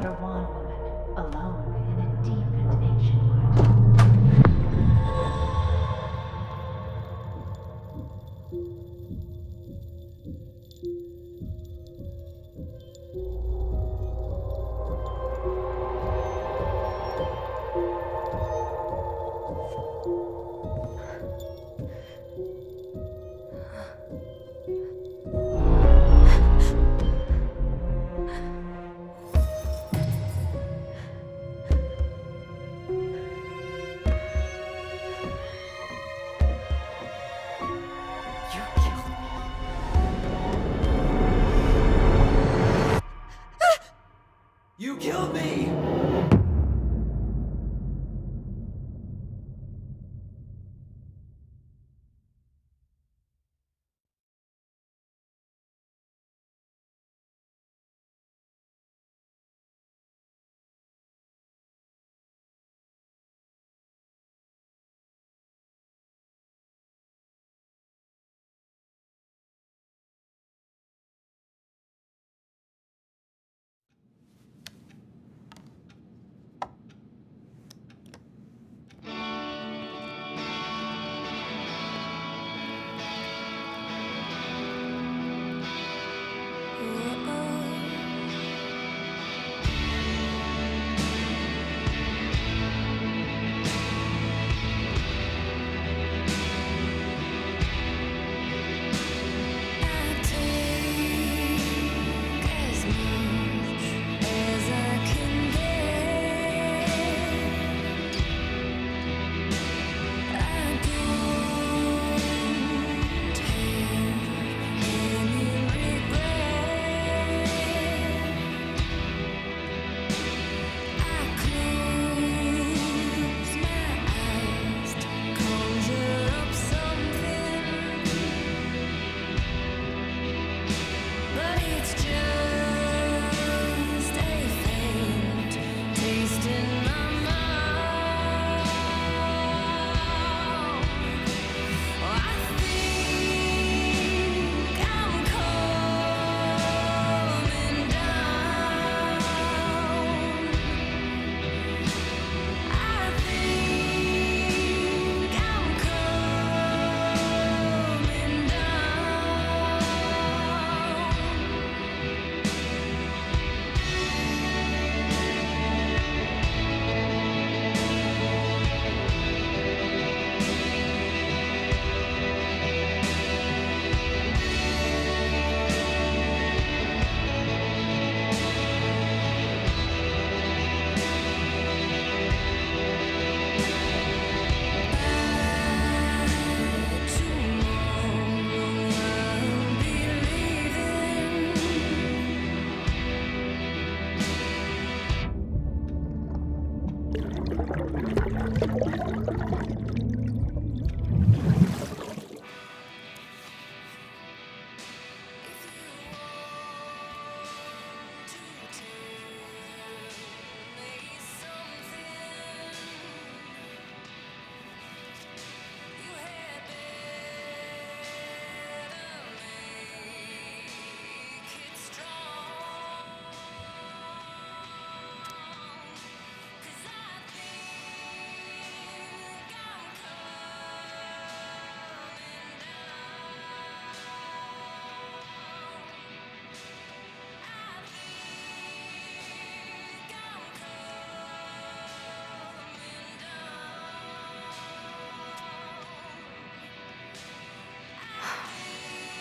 but a wand woman, alone in a deep and ancient wood. You killed me!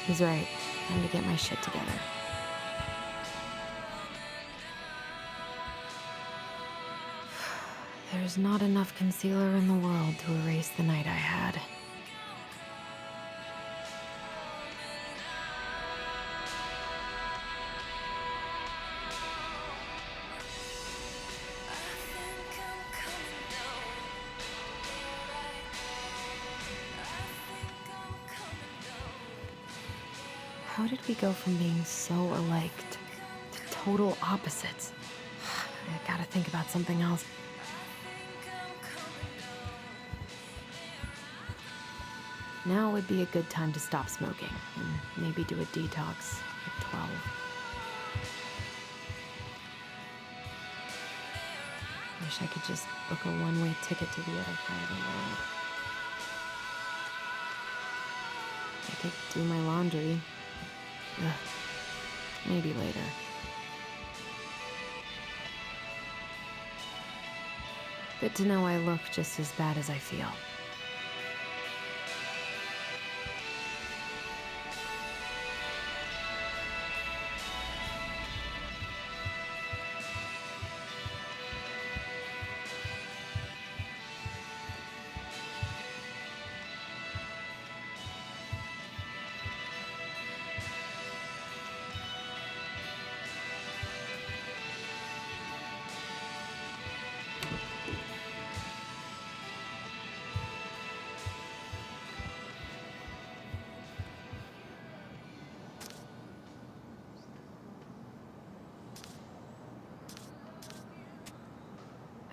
He's right. Time to get my shit together. There's not enough concealer in the world to erase the night I had. How did we go from being so alike to total opposites? I gotta think about something else. Now would be a good time to stop smoking and maybe do a detox at 12. Wish I could just book a one-way ticket to the other side of the world. I could do my laundry. Ugh. Maybe later. Good to know I look just as bad as I feel.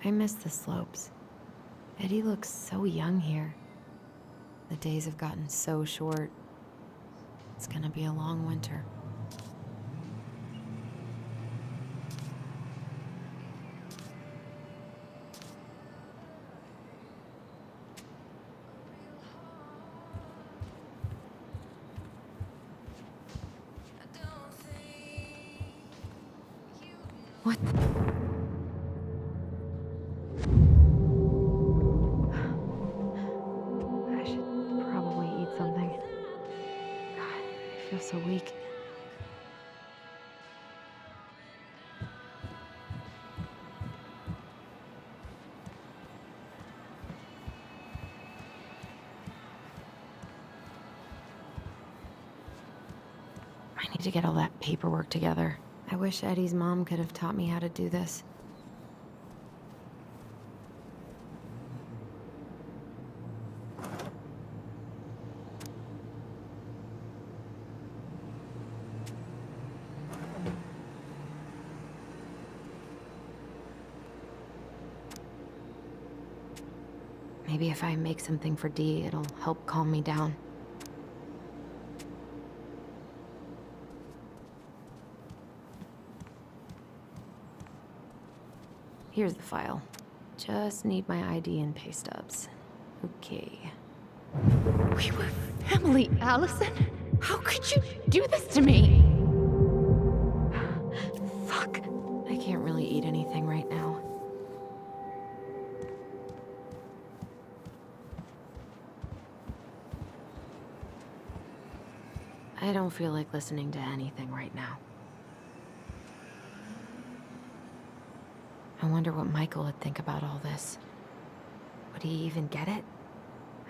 I miss the slopes. Eddie looks so young here. The days have gotten so short. It's gonna be a long winter. What the? I should probably eat something. God, I feel so weak. I need to get all that paperwork together. I wish Eddie's mom could have taught me how to do this. Maybe if I make something for Dee, it'll help calm me down. Here's the file. Just need my ID and pay stubs. Okay. We were family, Allison. How could you do this to me? Fuck. I can't really eat anything right now. I don't feel like listening to anything right now. I wonder what Michael would think about all this. Would he even get it?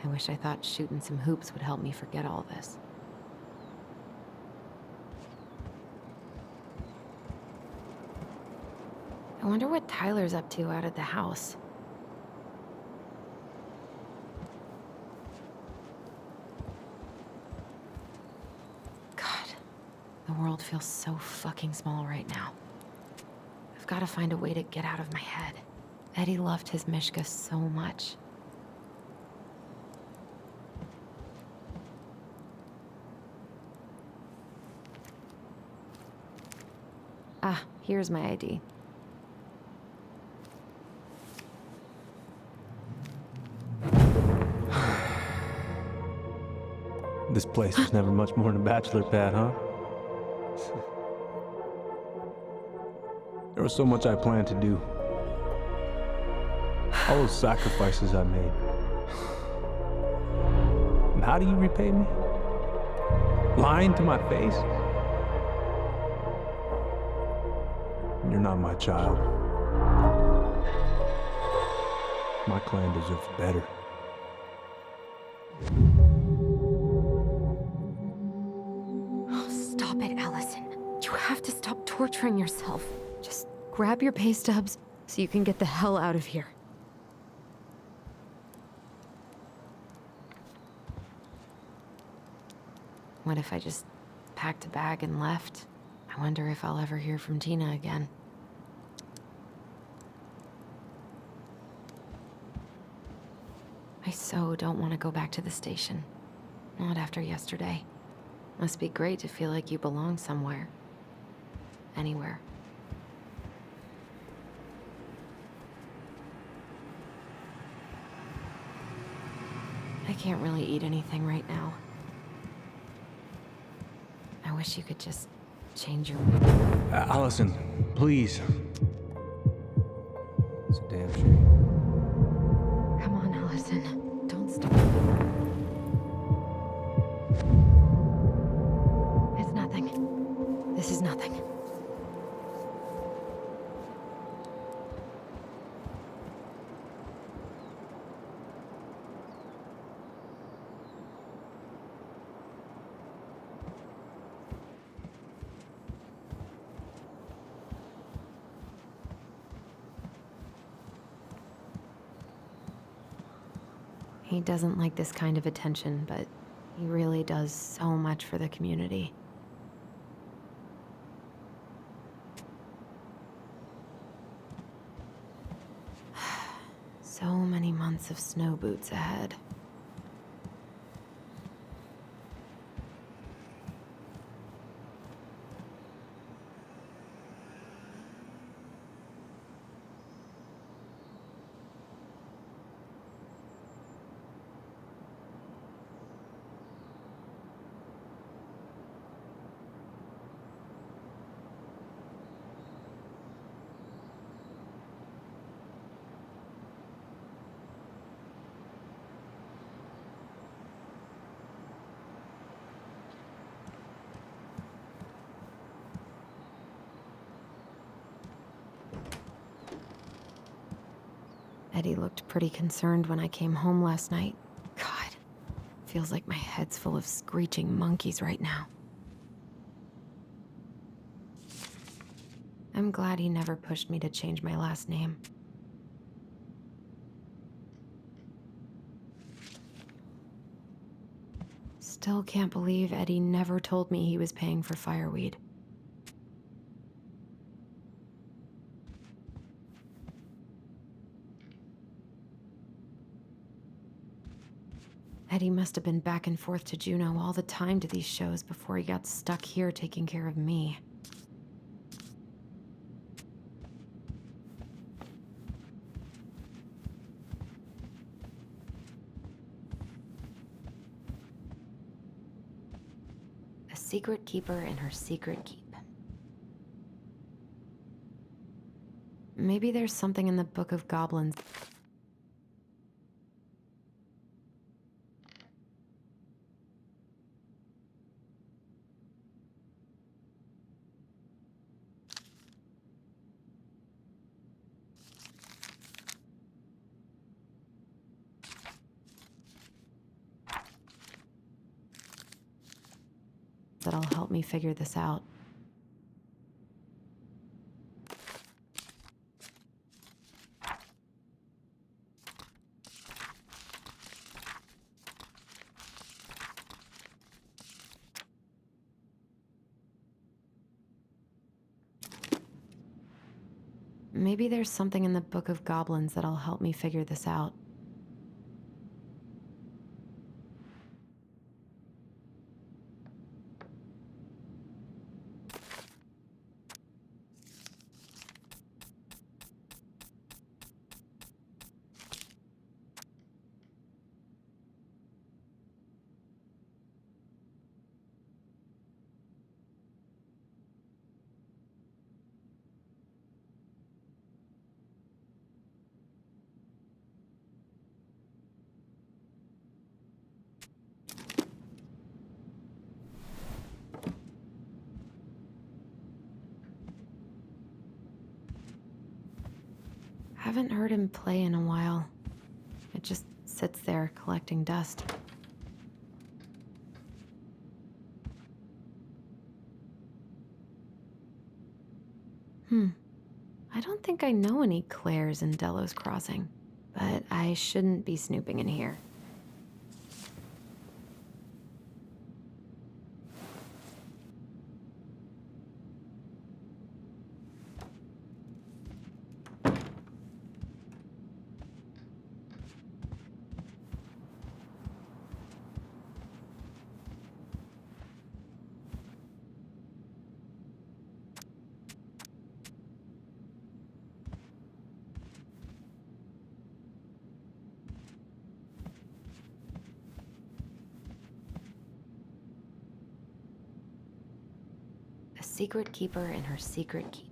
I wish I thought shooting some hoops would help me forget all this. I wonder what Tyler's up to out at the house. God, the world feels so fucking small right now. I've got to find a way to get out of my head. Eddie loved his Mishka so much. Ah, here's my ID. This place was never much more than a bachelor pad, huh? There was so much I planned to do. All those sacrifices I made. And how do you repay me? Lying to my face? You're not my child. My clan deserves better. Stop it, Allison. You have to stop torturing yourself. Just grab your pay stubs so you can get the hell out of here. What if I just packed a bag and left? I wonder if I'll ever hear from Tina again. I so don't want to go back to the station. Not after yesterday. Must be great to feel like you belong somewhere. Anywhere. can't really eat anything right now. I wish you could just change your... Allison, please. It's a damn shame. Come on, Allison. Don't stop. It's nothing. This is nothing. He doesn't like this kind of attention, but he really does so much for the community. So many months of snow boots ahead. Eddie looked pretty concerned when I came home last night. God, feels like my head's full of screeching monkeys right now. I'm glad he never pushed me to change my last name. Still can't believe Eddie never told me he was paying for fireweed. Eddie must have been back and forth to Juneau all the time to these shows before he got stuck here taking care of me. A secret keeper in her secret keep. Maybe there's something in the Book of Goblins. That'll help me figure this out. Maybe there's something in the Book of Goblins that'll help me figure this out. Haven't heard him play in a while. It just sits there collecting dust. I don't think I know any Claires in Delos Crossing, but I shouldn't be snooping in here. secret keeper in her secret keep.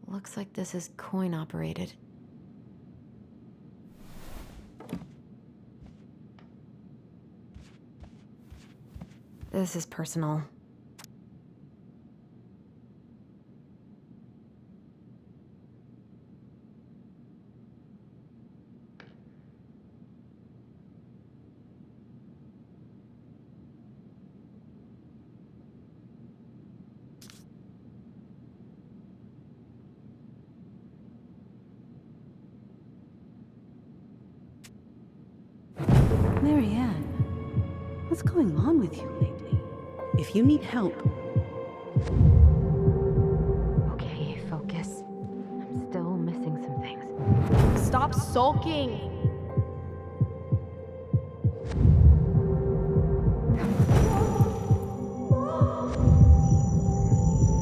Looks like this is coin operated. This is personal. Marianne, what's going on with you lately? If you need help, Okay, focus. I'm still missing some things. Stop sulking!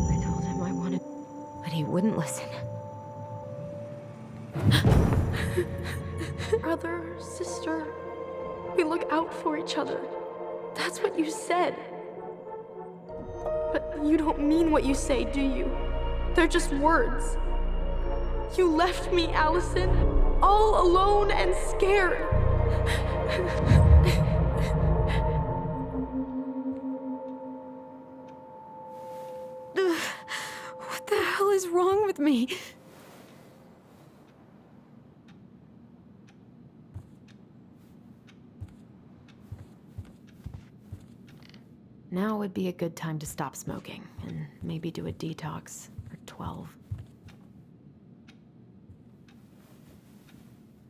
I told him I wanted, but he wouldn't listen. Brother, sister, we look out for each other. That's what you said. But you don't mean what you say, do you? They're just words. You left me, Allison, all alone and scared. What the hell is wrong with me? Now would be a good time to stop smoking and maybe do a detox for 12.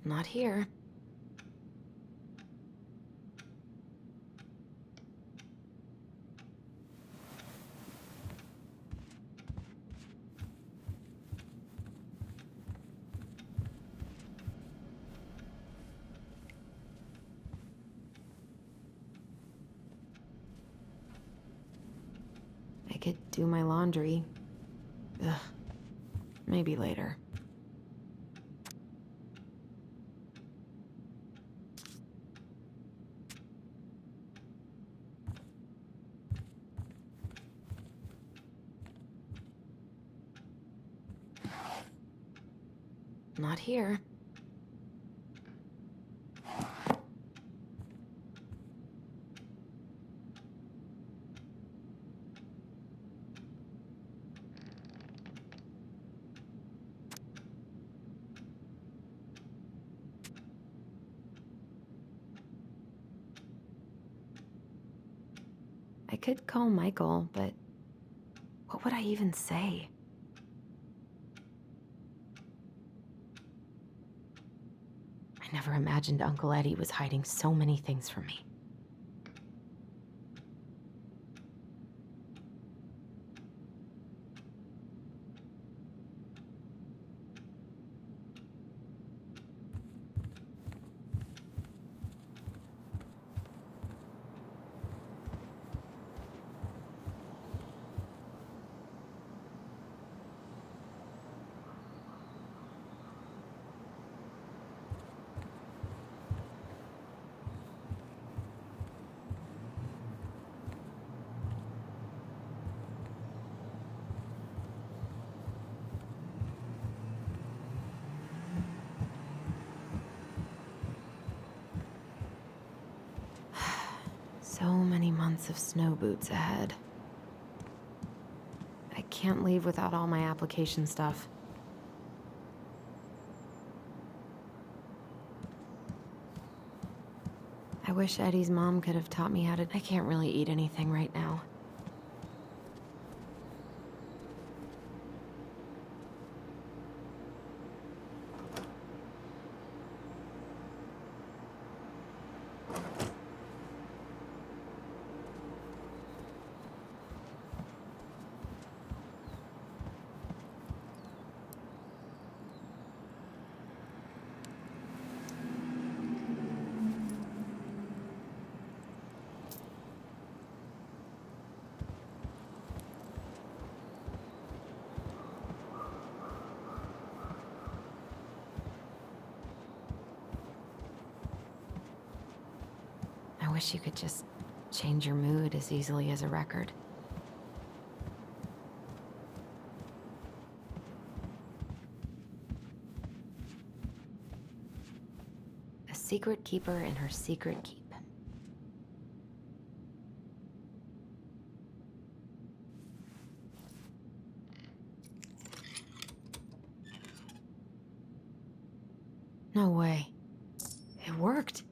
Not here. I could do my laundry. Ugh. Maybe later. Not here. I could call Michael, but what would I even say? I never imagined Uncle Eddie was hiding so many things from me. So many months of snow boots ahead. I can't leave without all my application stuff. I wish Eddie's mom could have taught me how to... I can't really eat anything right now. wish you could just change your mood as easily as a record. A secret keeper in her secret keep. No way. It worked.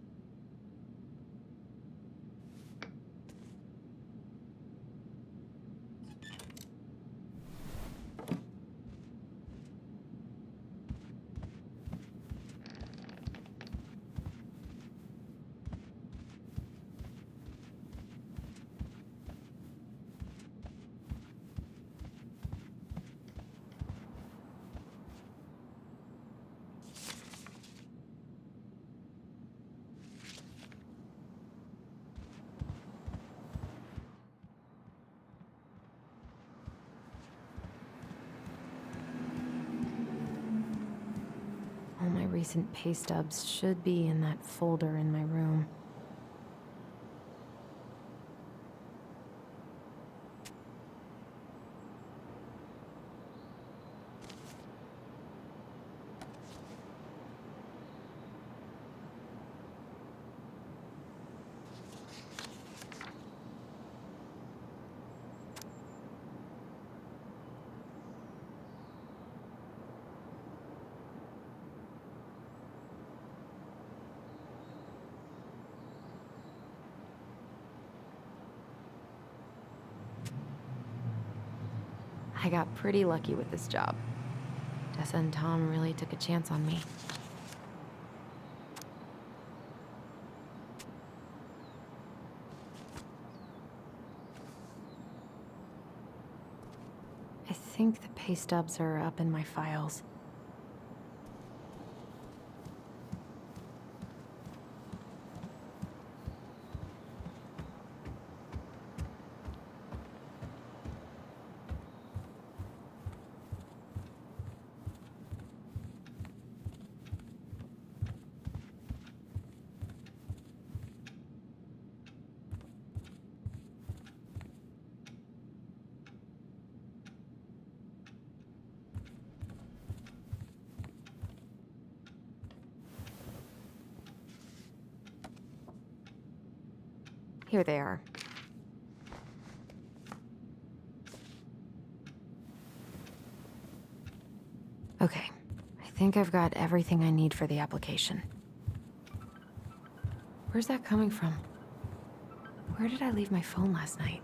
All my recent pay stubs should be in that folder in my room. I got pretty lucky with this job. Tessa and Tom really took a chance on me. I think the pay stubs are up in my files. Here they are. Okay, I think I've got everything I need for the application. Where's that coming from? Where did I leave my phone last night?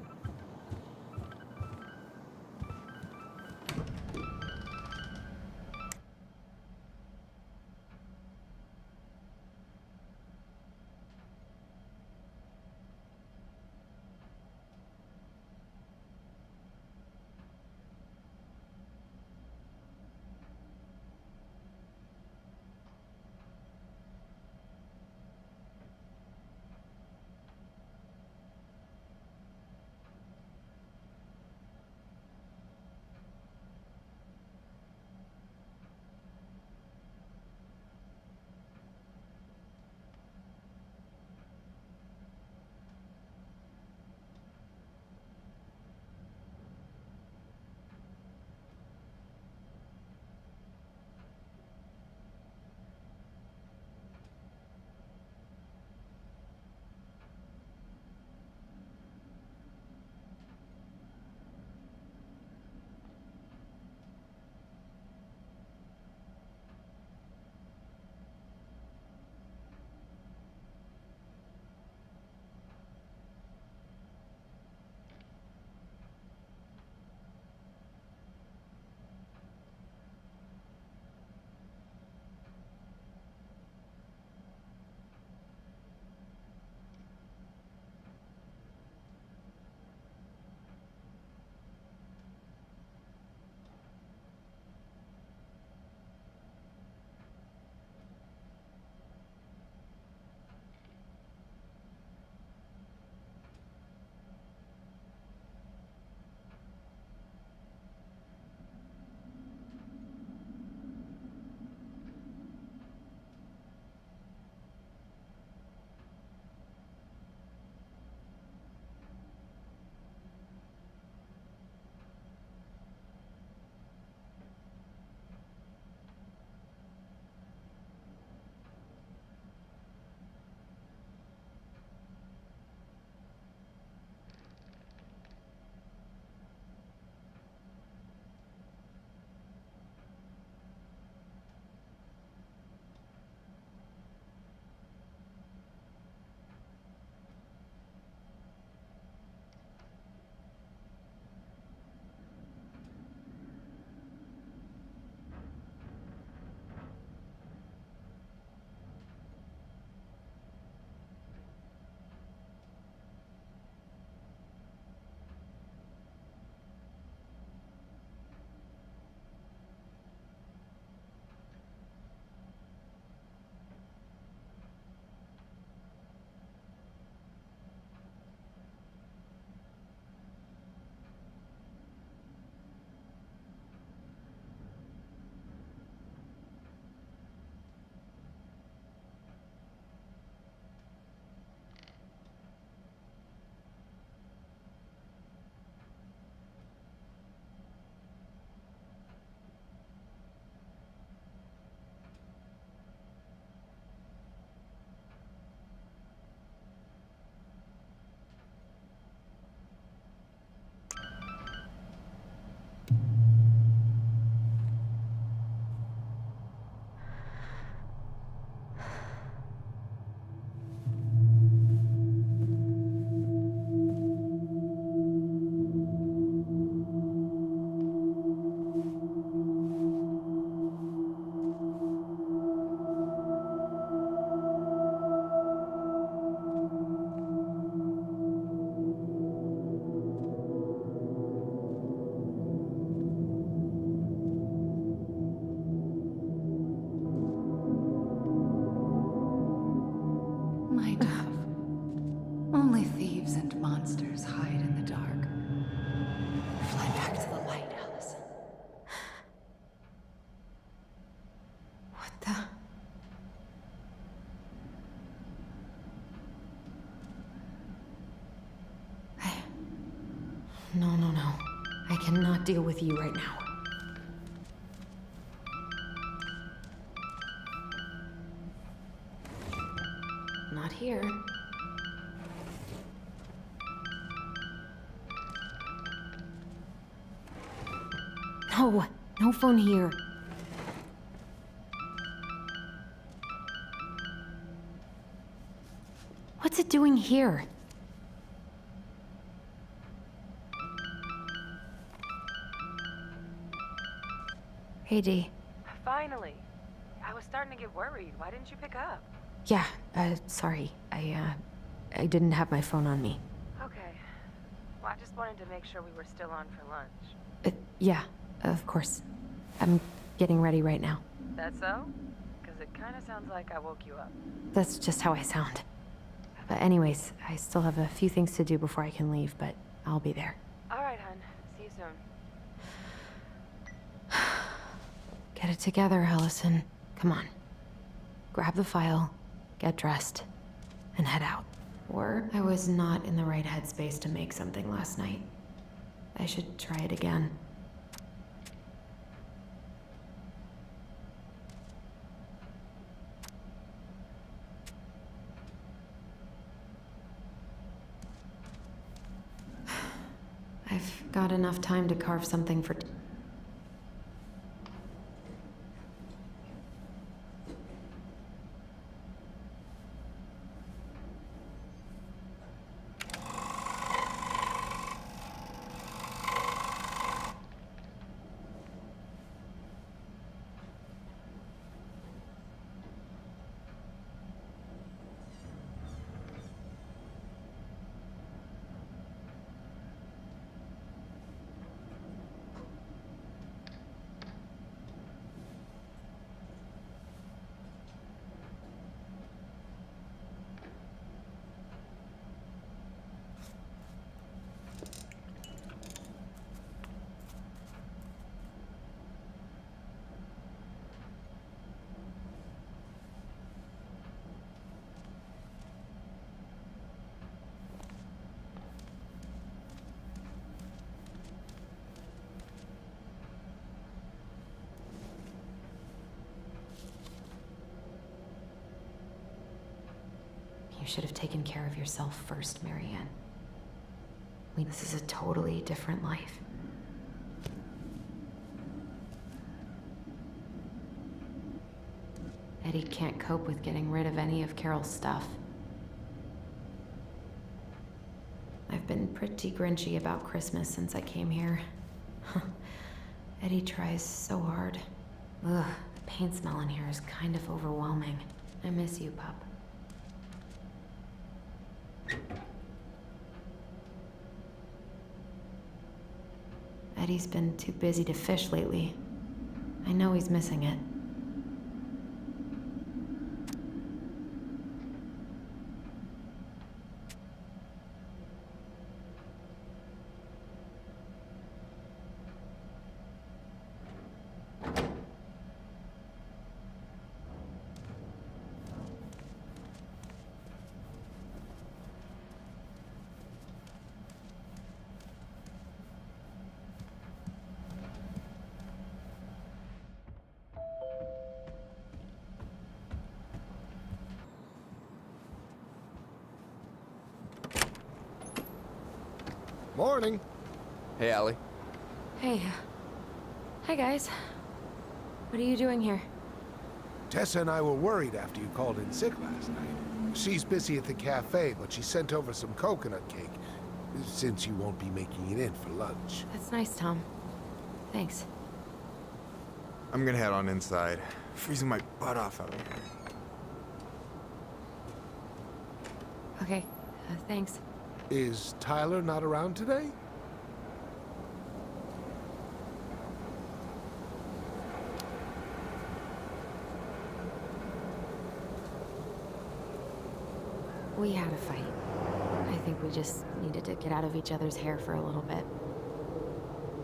No, no, no. I cannot deal with you right now. Not here. No, no phone here. What's it doing here? Hey, Dee. Finally. I was starting to get worried. Why didn't you pick up? Yeah, sorry. I didn't have my phone on me. Okay. Well, I just wanted to make sure we were still on for lunch. Yeah, of course. I'm getting ready right now. That so? Because it kind of sounds like I woke you up. That's just how I sound. But anyways, I still have a few things to do before I can leave, but I'll be there. All right, hun. See you soon. Get it together, Allison. Come on. Grab the file, get dressed, and head out. Or I was not in the right headspace to make something last night. I should try it again. I've got enough time to carve something for... You should have taken care of yourself first, Marianne. This is a totally different life. Eddie can't cope with getting rid of any of Carol's stuff. I've been pretty grinchy about Christmas since I came here. Eddie tries so hard. Ugh, the paint smell in here is kind of overwhelming. I miss you, pup. Eddie's been too busy to fish lately. I know he's missing it. Morning. Hey, Allie. Hey. Hi, guys. What are you doing here? Tessa and I were worried after you called in sick last night. She's busy at the cafe, but she sent over some coconut cake, since you won't be making it in for lunch. That's nice, Tom. Thanks. I'm gonna head on inside. Freezing my butt off out here. Okay, thanks. Is Tyler not around today? We had a fight. I think we just needed to get out of each other's hair for a little bit.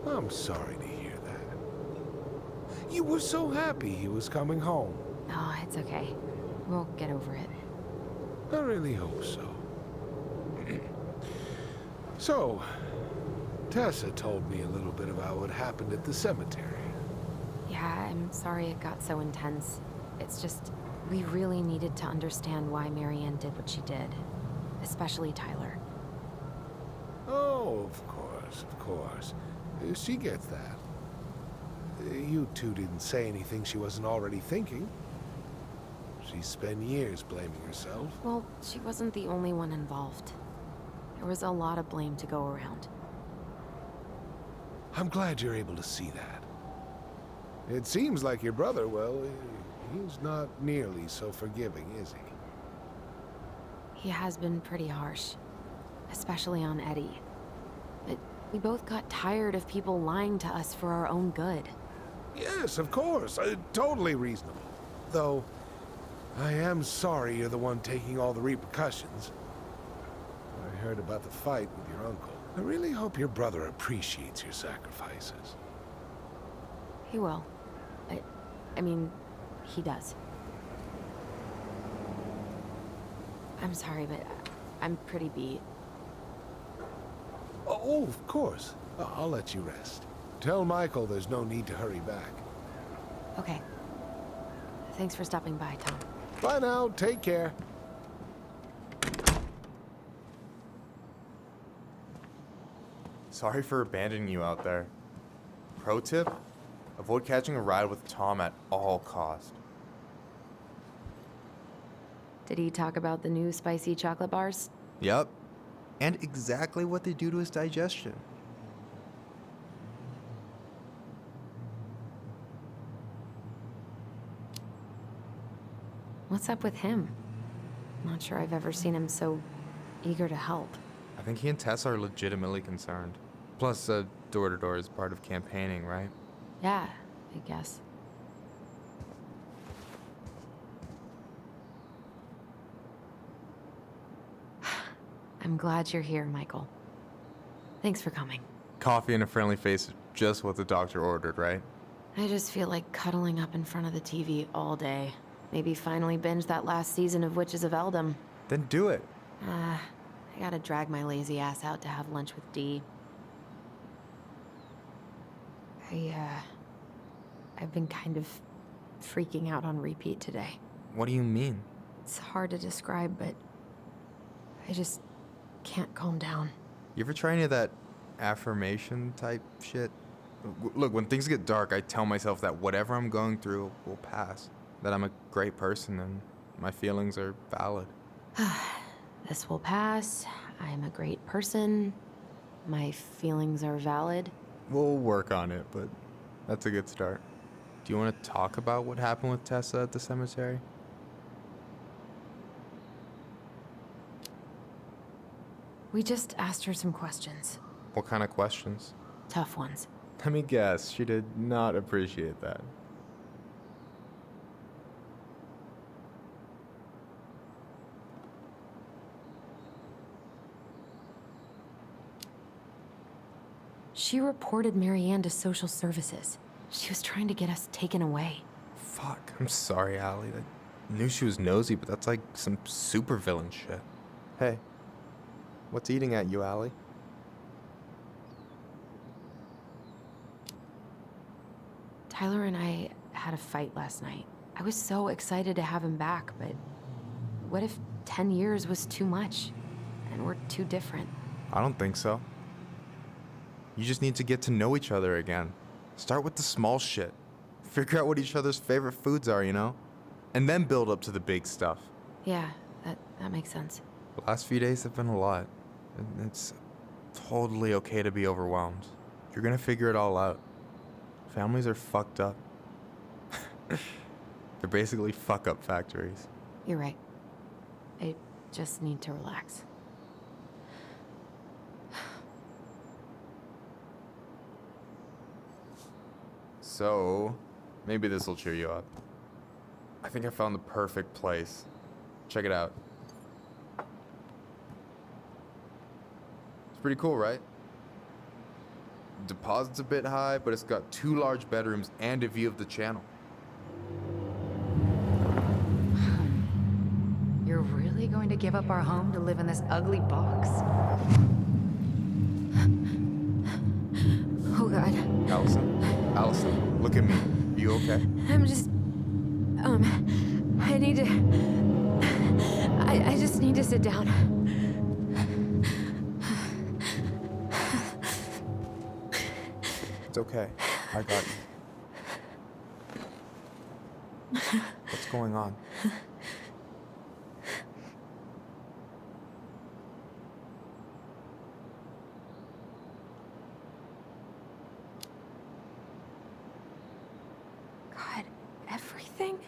I'm sorry to hear that. You were so happy he was coming home. Oh, it's okay. We'll get over it. I really hope so. So, Tessa told me a little bit about what happened at the cemetery. Yeah, I'm sorry it got so intense. It's just, we really needed to understand why Marianne did what she did. Especially Tyler. Oh, of course, of course. She gets that. You two didn't say anything she wasn't already thinking. She spent years blaming herself. Well, she wasn't the only one involved. There was a lot of blame to go around. I'm glad you're able to see that. It seems like your brother, well, he's not nearly so forgiving, is he? He has been pretty harsh. Especially on Eddie. But we both got tired of people lying to us for our own good. Yes, of course. Totally reasonable. Though, I am sorry you're the one taking all the repercussions. I heard about the fight with your uncle. I really hope your brother appreciates your sacrifices. He will. I mean, he does. I'm sorry, but I'm pretty beat. Oh, of course. I'll let you rest. Tell Michael there's no need to hurry back. Okay. Thanks for stopping by, Tom. Bye now. Take care. Sorry for abandoning you out there. Pro tip? Avoid catching a ride with Tom at all cost. Did he talk about the new spicy chocolate bars? Yup. And exactly what they do to his digestion. What's up with him? Not sure I've ever seen him so eager to help. I think he and Tess are legitimately concerned. Plus, door-to-door is part of campaigning, right? Yeah, I guess. I'm glad you're here, Michael. Thanks for coming. Coffee and a friendly face is just what the doctor ordered, right? I just feel like cuddling up in front of the TV all day. Maybe finally binge that last season of Witches of Eldom. Then do it. I gotta drag my lazy ass out to have lunch with Dee. I've been kind of freaking out on repeat today. What do you mean? It's hard to describe, but I just can't calm down. You ever try any of that affirmation type shit? Look, when things get dark, I tell myself that whatever I'm going through will pass. That I'm a great person and my feelings are valid. This will pass. I'm a great person. My feelings are valid. We'll work on it, but that's a good start. Do you want to talk about what happened with Tessa at the cemetery? We just asked her some questions. What kind of questions? Tough ones. Let me guess, she did not appreciate that. She reported Marianne to social services. She was trying to get us taken away. Fuck, I'm sorry, Allie. I knew she was nosy, but that's like some supervillain shit. Hey, what's eating at you, Allie? Tyler and I had a fight last night. I was so excited to have him back, but what if 10 years was too much? And we're too different? I don't think so. You just need to get to know each other again. Start with the small shit. Figure out what each other's favorite foods are, you know? And then build up to the big stuff. Yeah, that makes sense. The last few days have been a lot. And it's totally okay to be overwhelmed. You're gonna figure it all out. Families are fucked up. They're basically fuck-up factories. You're right. I just need to relax. So, maybe this will cheer you up. I think I found the perfect place. Check it out. It's pretty cool, right? Deposit's a bit high, but it's got 2 large bedrooms and a view of the channel. You're really going to give up our home to live in this ugly box? Allison? Allison, look at me. You okay? I'm just... I need to... I just need to sit down. It's okay. I got you. What's going on? God, everything?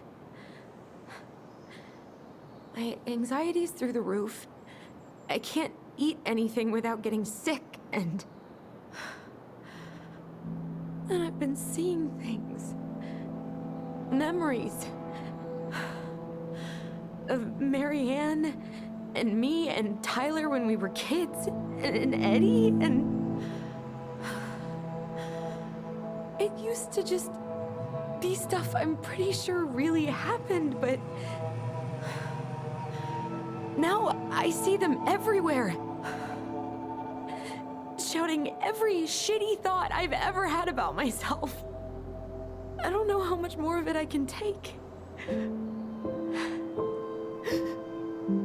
My anxiety's through the roof. I can't eat anything without getting sick, and I've been seeing things. Memories. Of Marianne, and me, and Tyler when we were kids, and Eddie, and... It used to just be stuff I'm pretty sure really happened, but... Now I see them everywhere. Shouting every shitty thought I've ever had about myself. I don't know how much more of it I can take.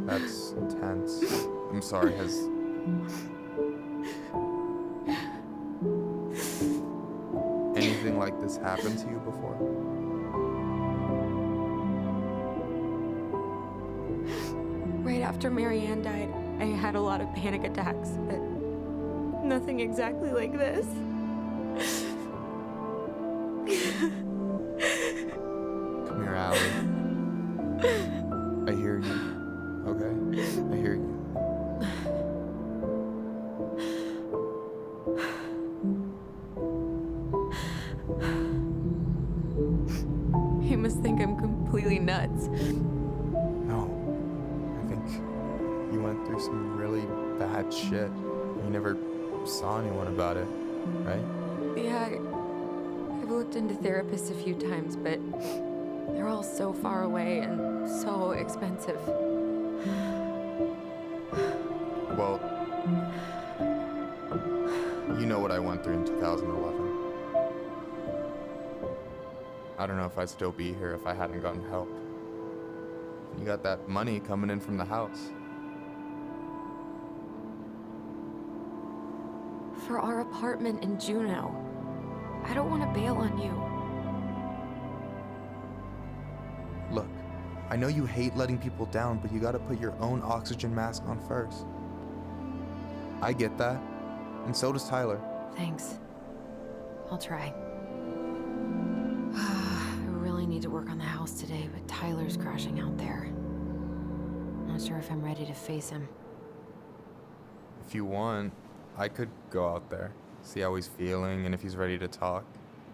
That's intense. I'm sorry, has... anything like this happened to you before? Right after Marianne died, I had a lot of panic attacks, but nothing exactly like this. Come here, Allie. I hear you. Okay? I hear you. You must think I'm completely nuts. No. I think you went through some really bad shit. You never saw anyone about it, right? Yeah, I've looked into therapists a few times, but they're all so far away and so expensive. Well, you know what I went through in 2011. I don't know if I'd still be here if I hadn't gotten help. You got that money coming in from the house. For our apartment in Juneau. I don't want to bail on you. Look, I know you hate letting people down, but you gotta put your own oxygen mask on first. I get that, and so does Tyler. Thanks. I'll try. I really need to work on the house today, but Tyler's crashing out there. Not sure if I'm ready to face him. If you want, I could go out there, see how he's feeling, and if he's ready to talk.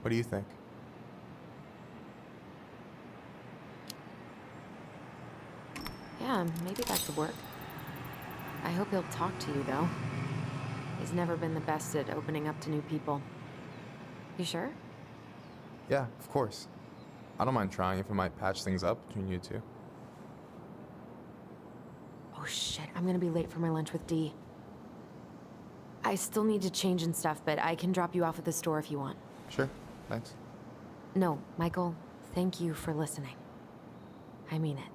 What do you think? Yeah, maybe that could work. I hope he'll talk to you, though. He's never been the best at opening up to new people. You sure? Yeah, of course. I don't mind trying if it might patch things up between you two. Oh shit, I'm gonna be late for my lunch with Dee. I still need to change and stuff, but I can drop you off at the store if you want. Sure, thanks. No, Michael, thank you for listening. I mean it.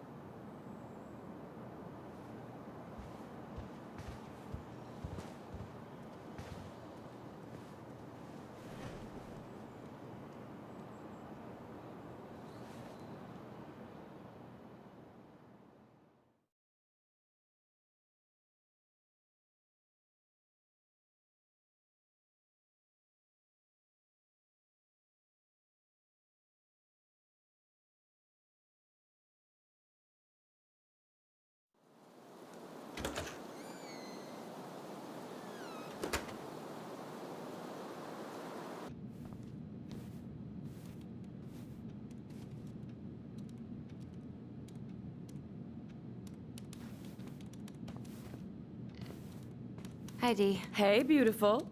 Hi, Dee. Hey, beautiful.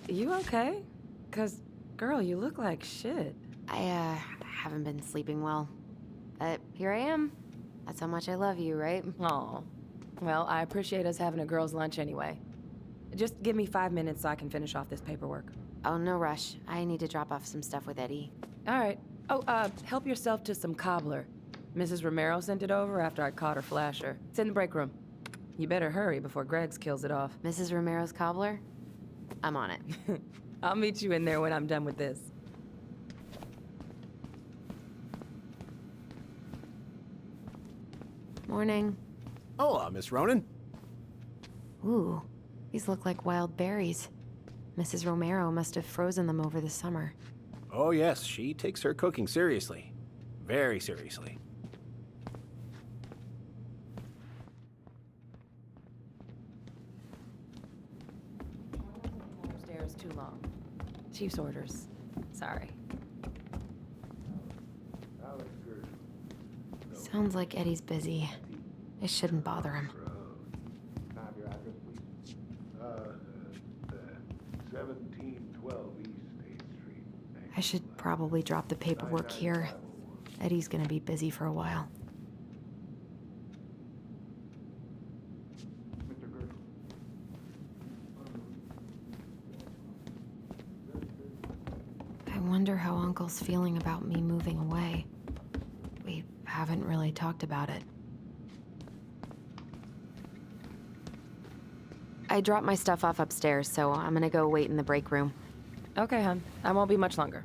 You okay? 'Cause, girl, you look like shit. I haven't been sleeping well. But here I am. That's how much I love you, right? Aw. Well, I appreciate us having a girls' lunch anyway. Just give me 5 minutes so I can finish off this paperwork. Oh, no rush. I need to drop off some stuff with Eddie. All right. Oh, help yourself to some cobbler. Mrs. Romero sent it over after I caught her flasher. It's in the break room. You better hurry before Greggs kills it off. Mrs. Romero's cobbler? I'm on it. I'll meet you in there when I'm done with this. Morning. Hola, Miss Ronan. Ooh, these look like wild berries. Mrs. Romero must have frozen them over the summer. Oh, yes, she takes her cooking seriously. Very seriously. Upstairs too long. Chief's orders. Sorry. Sounds like Eddie's busy. I shouldn't bother him. 1712 East State Street. I should probably drop the paperwork here. Eddie's gonna be busy for a while. I wonder how Uncle's feeling about me moving away. We haven't really talked about it. I dropped my stuff off upstairs, so I'm gonna go wait in the break room. Okay, hon. I won't be much longer.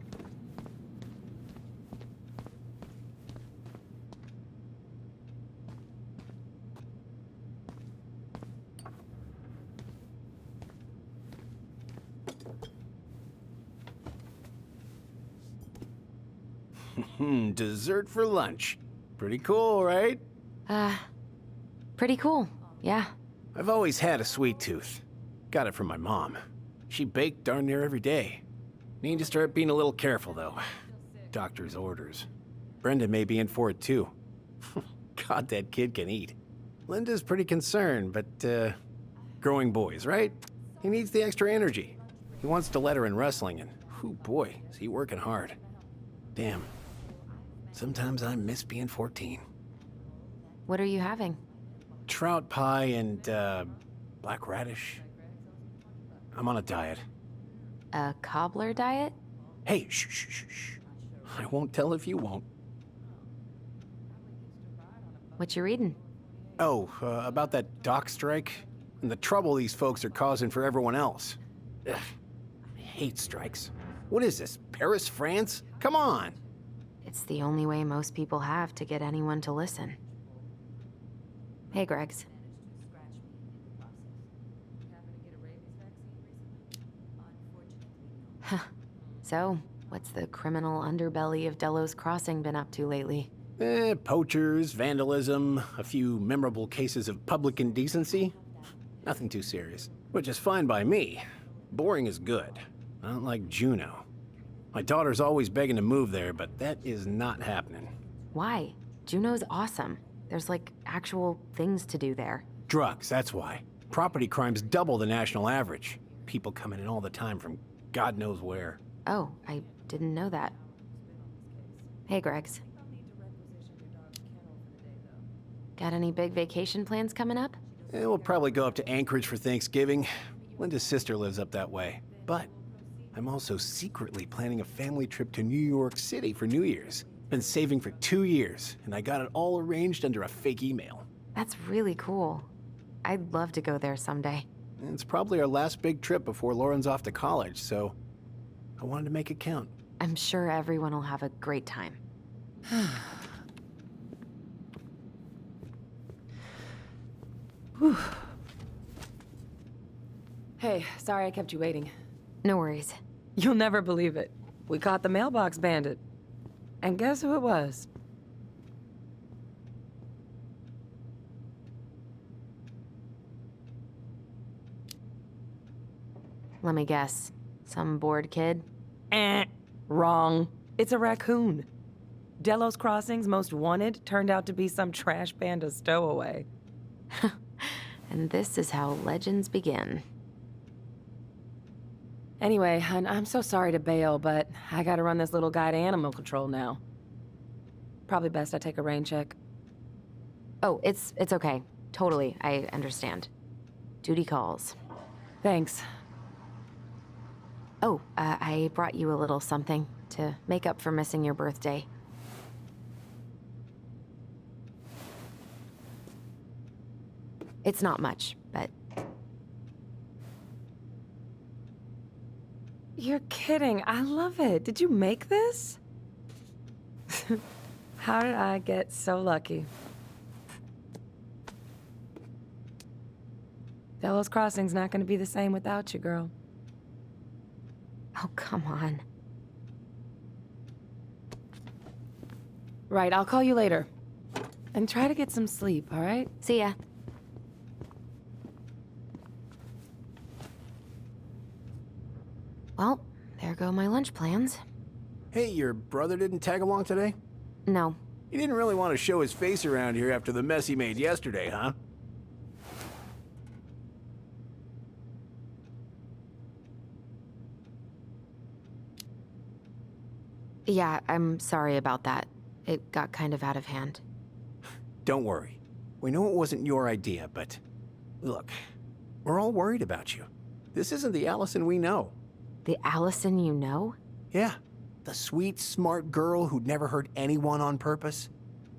Dessert for lunch. Pretty cool, right? Pretty cool, yeah. I've always had a sweet tooth. Got it from my mom. She baked darn near every day. Need to start being a little careful, though. Doctor's orders. Brenda may be in for it, too. God, that kid can eat. Linda's pretty concerned, but, growing boys, right? He needs the extra energy. He wants to let her in wrestling, and, whew, boy, is he working hard. Damn. Sometimes I miss being 14. What are you having? Trout pie and, black radish. I'm on a diet. A cobbler diet? Hey, shh, shh, shh, shh. I won't tell if you won't. What you reading? Oh, about that dock strike and the trouble these folks are causing for everyone else. Ugh, I hate strikes. What is this, Paris, France? Come on! It's the only way most people have to get anyone to listen. Hey, Greggs. Huh. So, what's the criminal underbelly of Delos Crossing been up to lately? Poachers, vandalism, a few memorable cases of public indecency. Nothing too serious, which is fine by me. Boring is good. Not like Juneau. My daughter's always begging to move there, but that is not happening. Why? Juneau's awesome. There's like actual things to do there. Drugs, that's why. Property crime's double the national average. People coming in all the time from God knows where. Oh, I didn't know that. Hey, Greggs. Got any big vacation plans coming up? We'll probably go up to Anchorage for Thanksgiving. Linda's sister lives up that way. But I'm also secretly planning a family trip to New York City for New Year's. Been saving for 2 years, and I got it all arranged under a fake email. That's really cool. I'd love to go there someday. It's probably our last big trip before Lauren's off to college, so I wanted to make it count. I'm sure everyone will have a great time. Hey, sorry I kept you waiting. No worries. You'll never believe it. We caught the mailbox bandit. And guess who it was? Let me guess. Some bored kid? Wrong. It's a raccoon. Delos Crossing's most wanted turned out to be some trash panda stowaway. And this is how legends begin. Anyway, hon, I'm so sorry to bail, but I gotta run this little guy to animal control now. Probably best I take a rain check. Oh, it's okay. Totally, I understand. Duty calls. Thanks. Oh, I brought you a little something to make up for missing your birthday. It's not much, but... You're kidding. I love it. Did you make this? How did I get so lucky? Delos Crossing's not gonna be the same without you, girl. Oh, come on. Right, I'll call you later. And try to get some sleep, all right? See ya. Well, there go my lunch plans. Hey, your brother didn't tag along today? No. He didn't really want to show his face around here after the mess he made yesterday, huh? Yeah, I'm sorry about that. It got kind of out of hand. Don't worry. We know it wasn't your idea, but look, we're all worried about you. This isn't the Allison we know. The Allison you know? Yeah, the sweet, smart girl who'd never hurt anyone on purpose.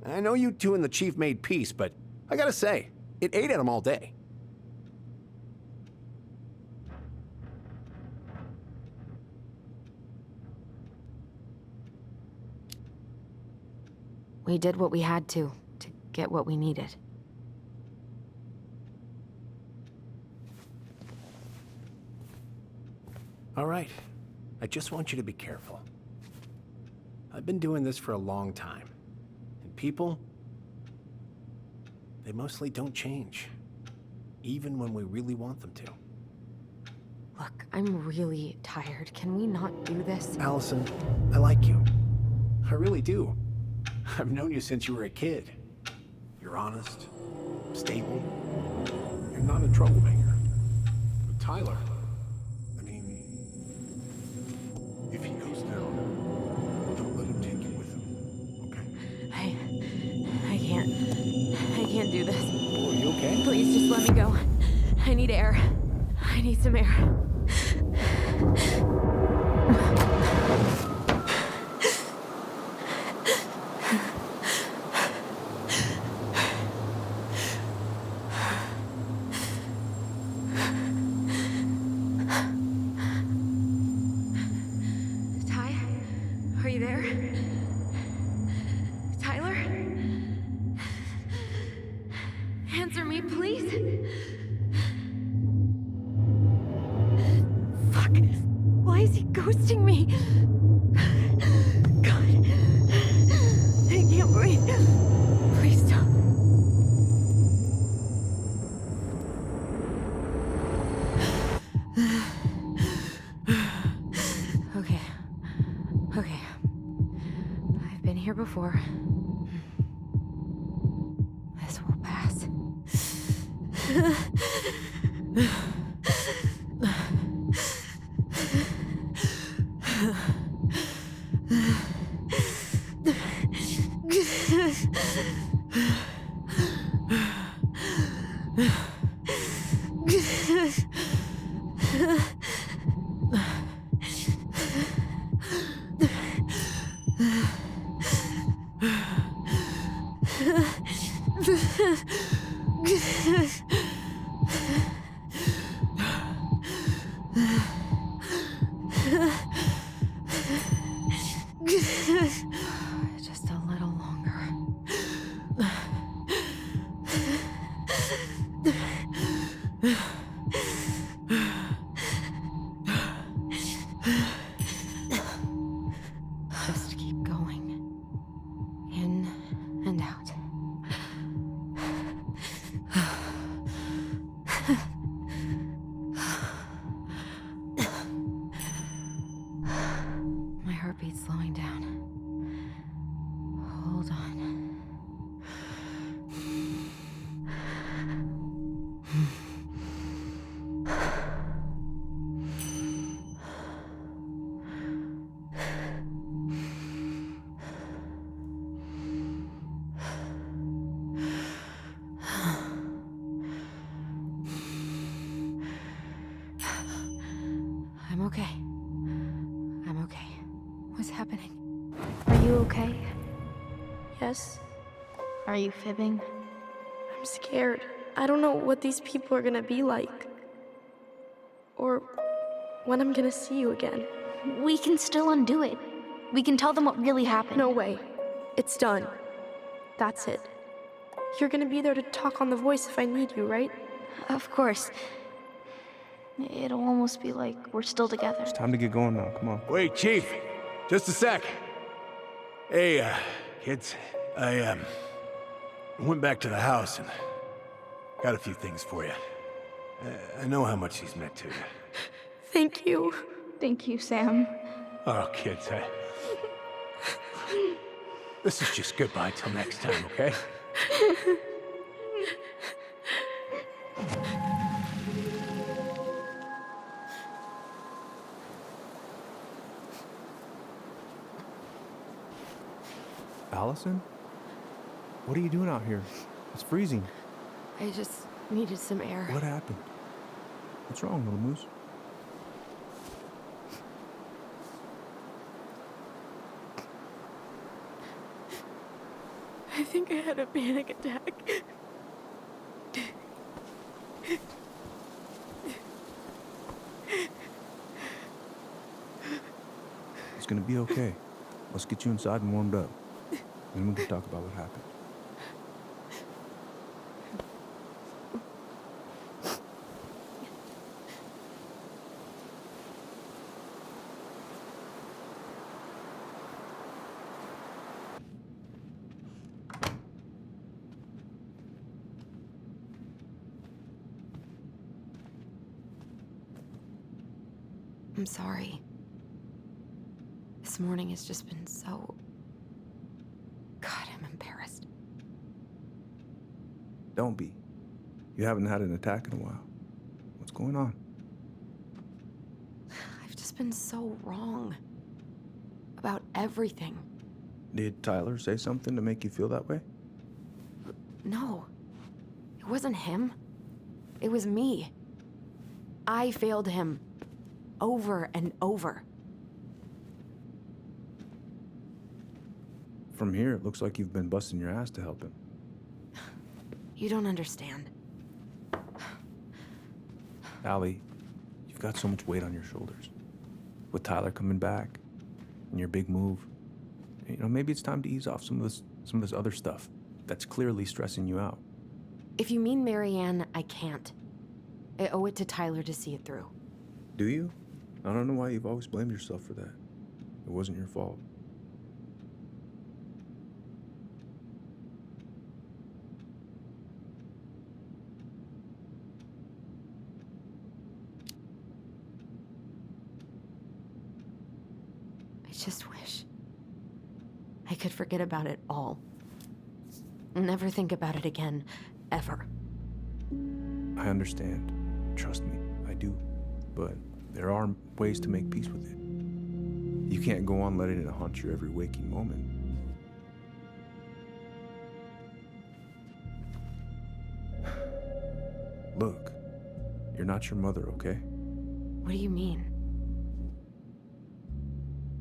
I know you two and the Chief made peace, but I gotta say, it ate at him all day. We did what we had to get what we needed. All right, I just want you to be careful. I've been doing this for a long time, and people, they mostly don't change, even when we really want them to. Look, I'm really tired. Can we not do this? Allison, I like you. I really do. I've known you since you were a kid. You're honest, stable. You're not a troublemaker. But Tyler, I mean, if he goes down, don't let him take you with him, okay? I can't do this. Oh, are you okay? Please just let me go. I need air. I need some air. Ty? Are you there? Tyler? Answer me, please. Fuck. Why is he ghosting me? God. I can't breathe. Please stop. Okay. Okay. I've been here before. This will pass. Just a little longer. Just keep going. In and out. My heartbeat's slowing down. Hold on. I'm okay. What's happening? Are you okay? Yes. Are you fibbing? I'm scared. I don't know what these people are gonna be like. Or when I'm gonna see you again. We can still undo it. We can tell them what really happened. No way. It's done. That's it. You're gonna be there to talk on the voice if I need you, right? Of course. It'll almost be like we're still together. It's time to get going now. Come on. Wait, Chief. Just a sec. Hey, kids. I went back to the house and got a few things for you. I know how much these meant to you. Thank you. Thank you, Sam. Oh, kids, this is just goodbye till next time, okay? Allison? What are you doing out here? It's freezing. I just needed some air. What happened? What's wrong, little moose? I think I had a panic attack. It's gonna be okay. Let's get you inside and warmed up. Then we can talk about what happened. I'm sorry. This morning has just been so... God, I'm embarrassed. Don't be. You haven't had an attack in a while. What's going on? I've just been so wrong. About everything. Did Tyler say something to make you feel that way? No. It wasn't him. It was me. I failed him. Over and over. From here, it looks like you've been busting your ass to help him. You don't understand. Allie, you've got so much weight on your shoulders. With Tyler coming back, and your big move, you know, maybe it's time to ease off some of this other stuff that's clearly stressing you out. If you mean Marianne, I can't. I owe it to Tyler to see it through. Do you? I don't know why you've always blamed yourself for that. It wasn't your fault. I just wish I could forget about it all. Never think about it again, ever. I understand. Trust me, I do. But there are ways to make peace with it. You can't go on letting it haunt your every waking moment. Look, you're not your mother, okay? What do you mean?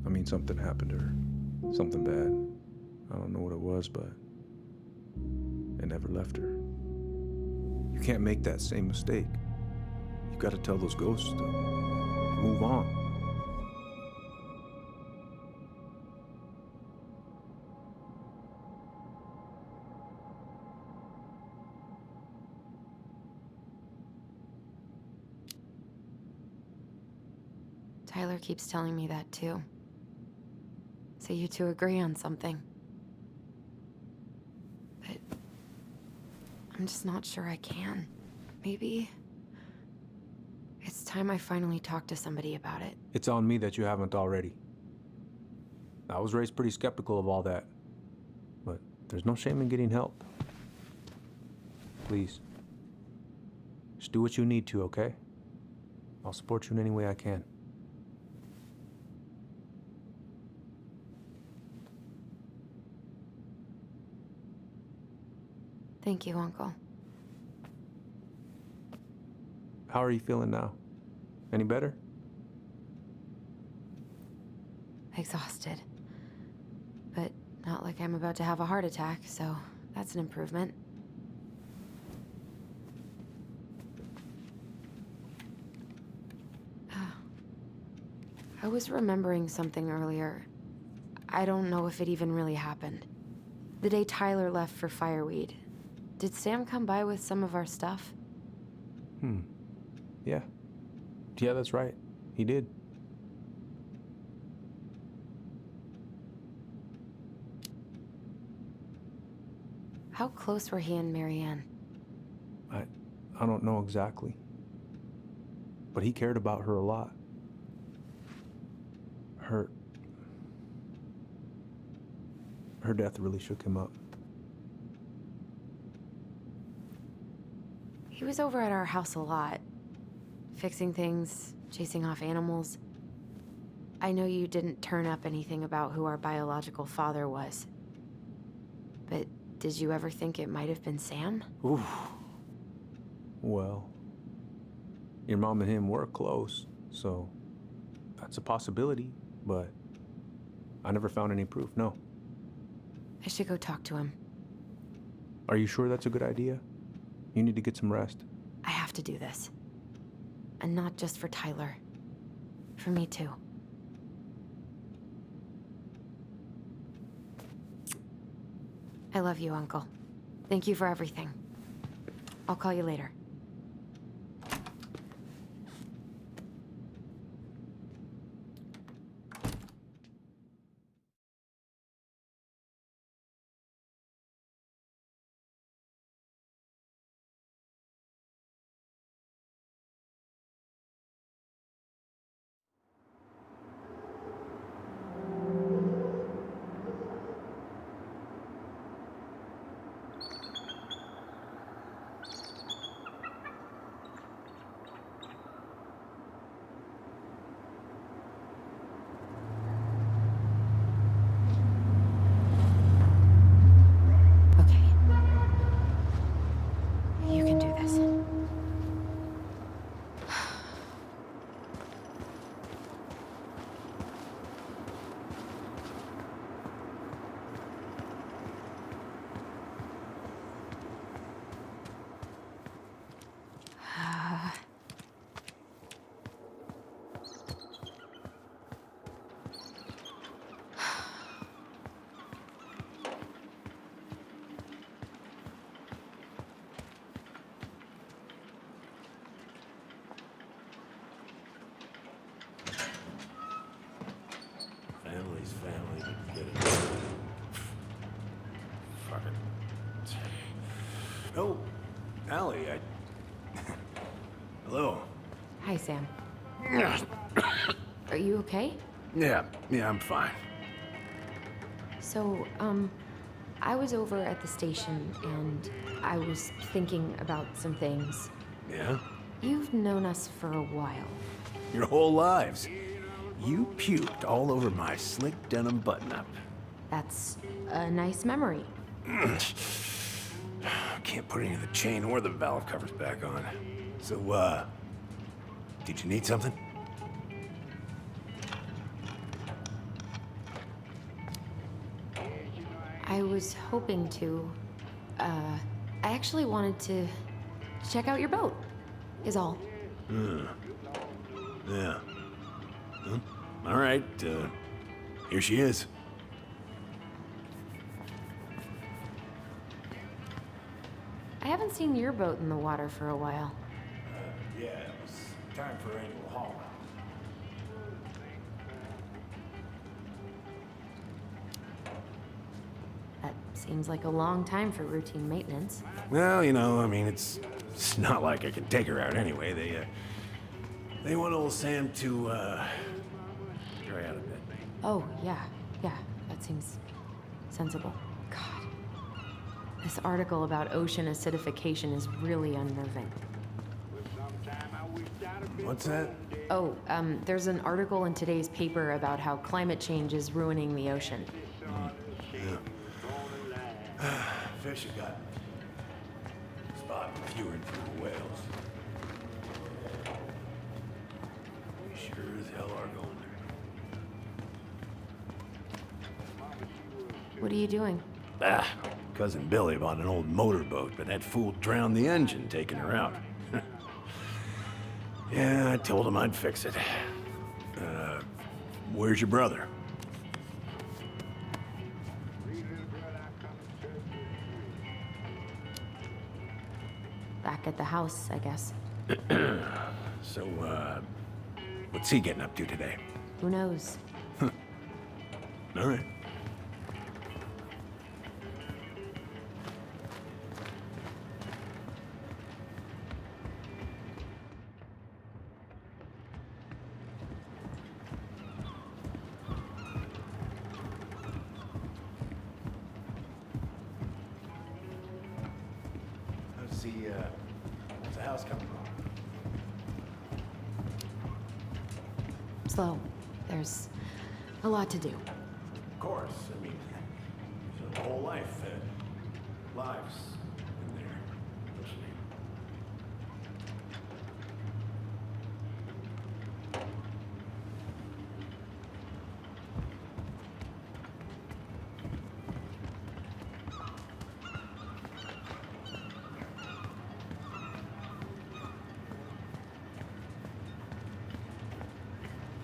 I mean, something happened to her. Something bad. I don't know what it was, but it never left her. You can't make that same mistake. You gotta tell those ghosts to move on. Tyler keeps telling me that too. So you two agree on something. But I'm just not sure I can. Maybe it's time I finally talk to somebody about it. It's on me that you haven't already. I was raised pretty skeptical of all that. But there's no shame in getting help. Please. Just do what you need to, okay? I'll support you in any way I can. Thank you, Uncle. How are you feeling now? Any better? Exhausted. But not like I'm about to have a heart attack, so that's an improvement. I was remembering something earlier. I don't know if it even really happened. The day Tyler left for Fireweed, did Sam come by with some of our stuff? Yeah. Yeah, that's right. He did. How close were he and Marianne? I don't know exactly. But he cared about her a lot. Her death really shook him up. He was over at our house a lot. Fixing things, chasing off animals. I know you didn't turn up anything about who our biological father was. But did you ever think it might have been Sam? Ooh. Well, your mom and him were close, so that's a possibility, but I never found any proof, no. I should go talk to him. Are you sure that's a good idea? You need to get some rest. I have to do this. And not just for Tyler. For me too. I love you, Uncle. Thank you for everything. I'll call you later. You can do this. Family's family. Get it. Fuck it. Oh, Allie, Hello. Hi, Sam. Are you okay? Yeah, I'm fine. So, I was over at the station and I was thinking about some things. Yeah? You've known us for a while. Your whole lives. You puked all over my slick denim button-up. That's a nice memory. Can't put any of the chain or the valve covers back on. So, did you need something? I was hoping to, I actually wanted to check out your boat, is all. Yeah. Huh? All right, here she is. I haven't seen your boat in the water for a while. Yeah, it was time for annual haul. That seems like a long time for routine maintenance. Well, you know, I mean, it's not like I can take her out anyway. They want old Sam to, dry out a bit. Oh, yeah, that seems sensible. God. This article about ocean acidification is really unnerving. What's that? Oh, there's an article in today's paper about how climate change is ruining the ocean. Yeah. Fish you got. Spot fewer and fewer whales. We sure as hell are going there. What are you doing? Ah, cousin Billy bought an old motorboat, but that fool drowned the engine taking her out. Yeah, I told him I'd fix it. Where's your brother? Back at the house, I guess. So, what's he getting up to today? Who knows? All right. How's the house coming along? Slow. There's a lot to do. Of course. I mean, there's a whole life, lives in there. Listening.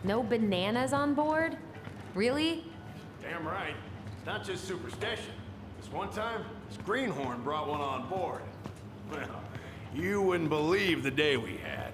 No bananas on board? Really? Damn right. It's not just superstition. This one time, this greenhorn brought one on board. Well, you wouldn't believe the day we had.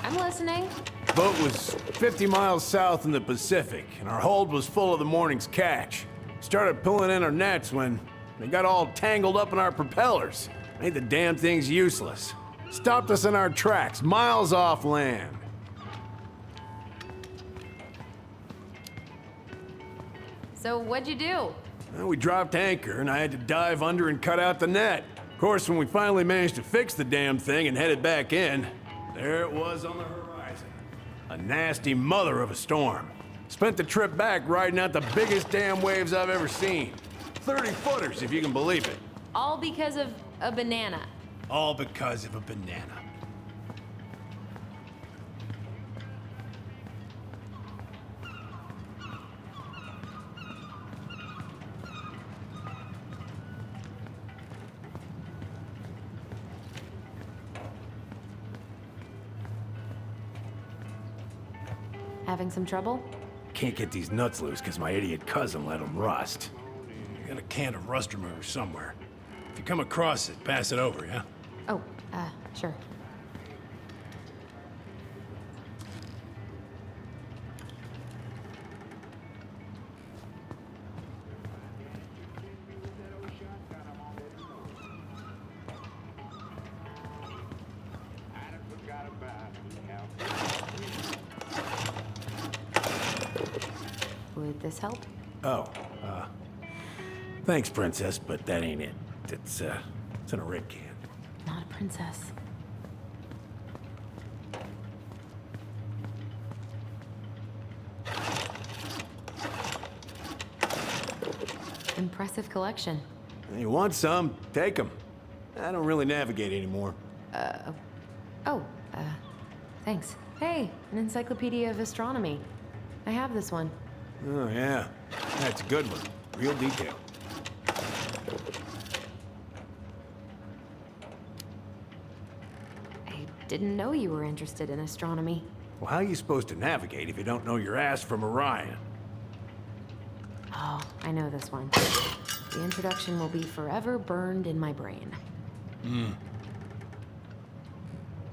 I'm listening. Boat was 50 miles south in the Pacific, and our hold was full of the morning's catch. Started pulling in our nets when they got all tangled up in our propellers. Made the damn things useless. Stopped us in our tracks, miles off land. So what'd you do? Well, we dropped anchor, and I had to dive under and cut out the net. Of course, when we finally managed to fix the damn thing and headed back in, there it was on the horizon. A nasty mother of a storm. Spent the trip back riding out the biggest damn waves I've ever seen. 30-footers, if you can believe it. All because of a banana. All because of a banana. Having some trouble? Can't get these nuts loose because my idiot cousin let them rust. I got a can of rust remover somewhere. If you come across it, pass it over, yeah? Oh, sure. Would this help? Oh, thanks, Princess, but that ain't it. It's in a red can. Not a princess. Impressive collection. You want some? Take them. I don't really navigate anymore. Thanks. Hey, an encyclopedia of astronomy. I have this one. Oh, yeah. That's a good one. Real detail. I didn't know you were interested in astronomy. Well, how are you supposed to navigate if you don't know your ass from Orion? Oh, I know this one. The introduction will be forever burned in my brain.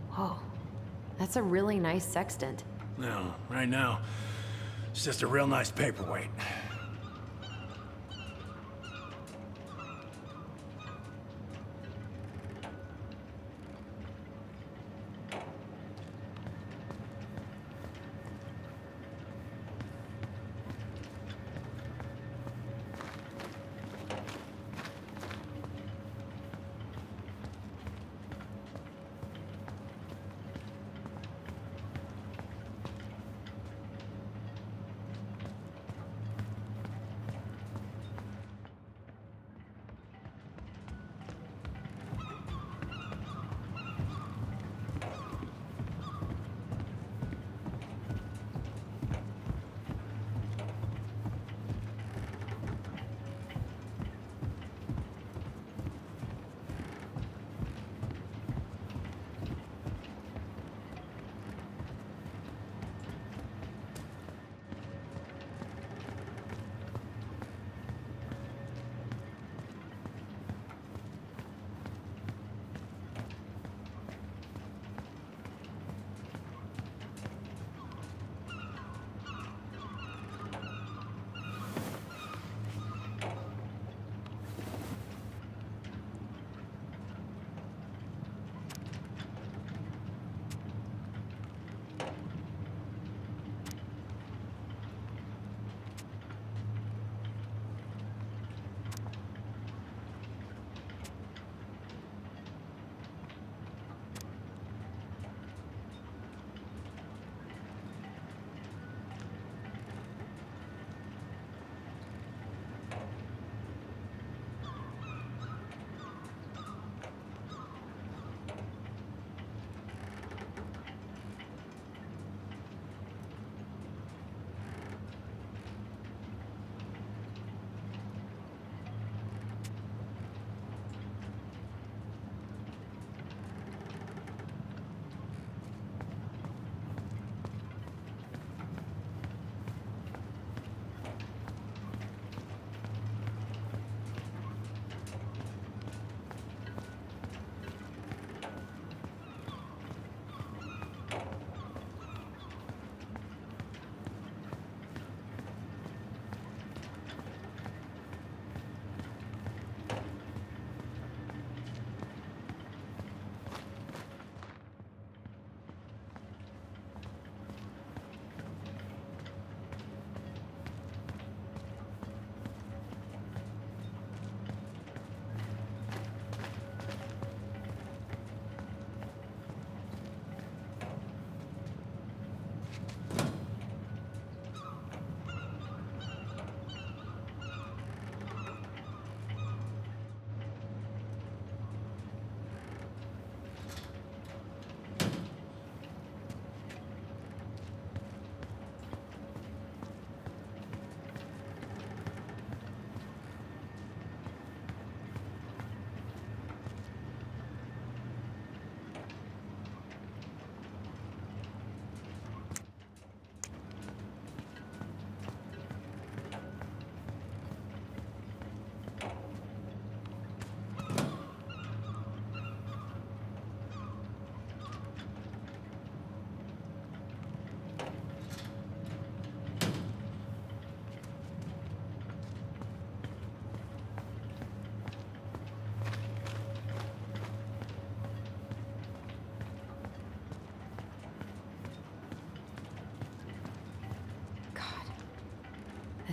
Whoa. That's a really nice sextant. No, right now, it's just a real nice paperweight.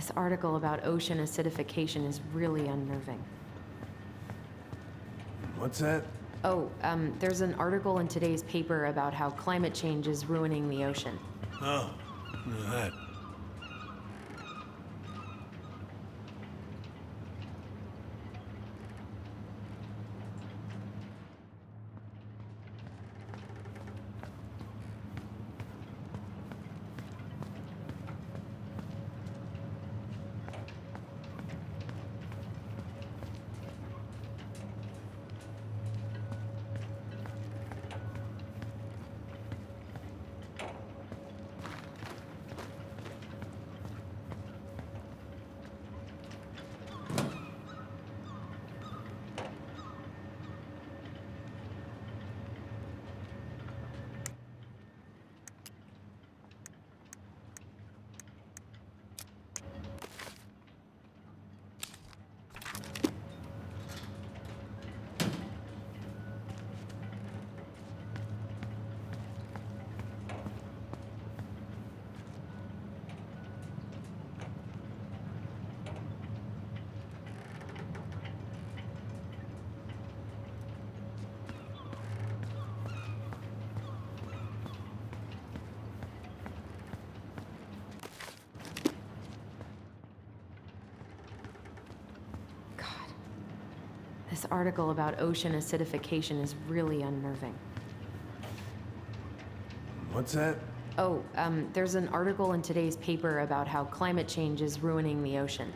This article about ocean acidification is really unnerving. What's that? Oh, there's an article in today's paper about how climate change is ruining the ocean. Oh, that. This article about ocean acidification is really unnerving. What's that? Oh, there's an article in today's paper about how climate change is ruining the ocean.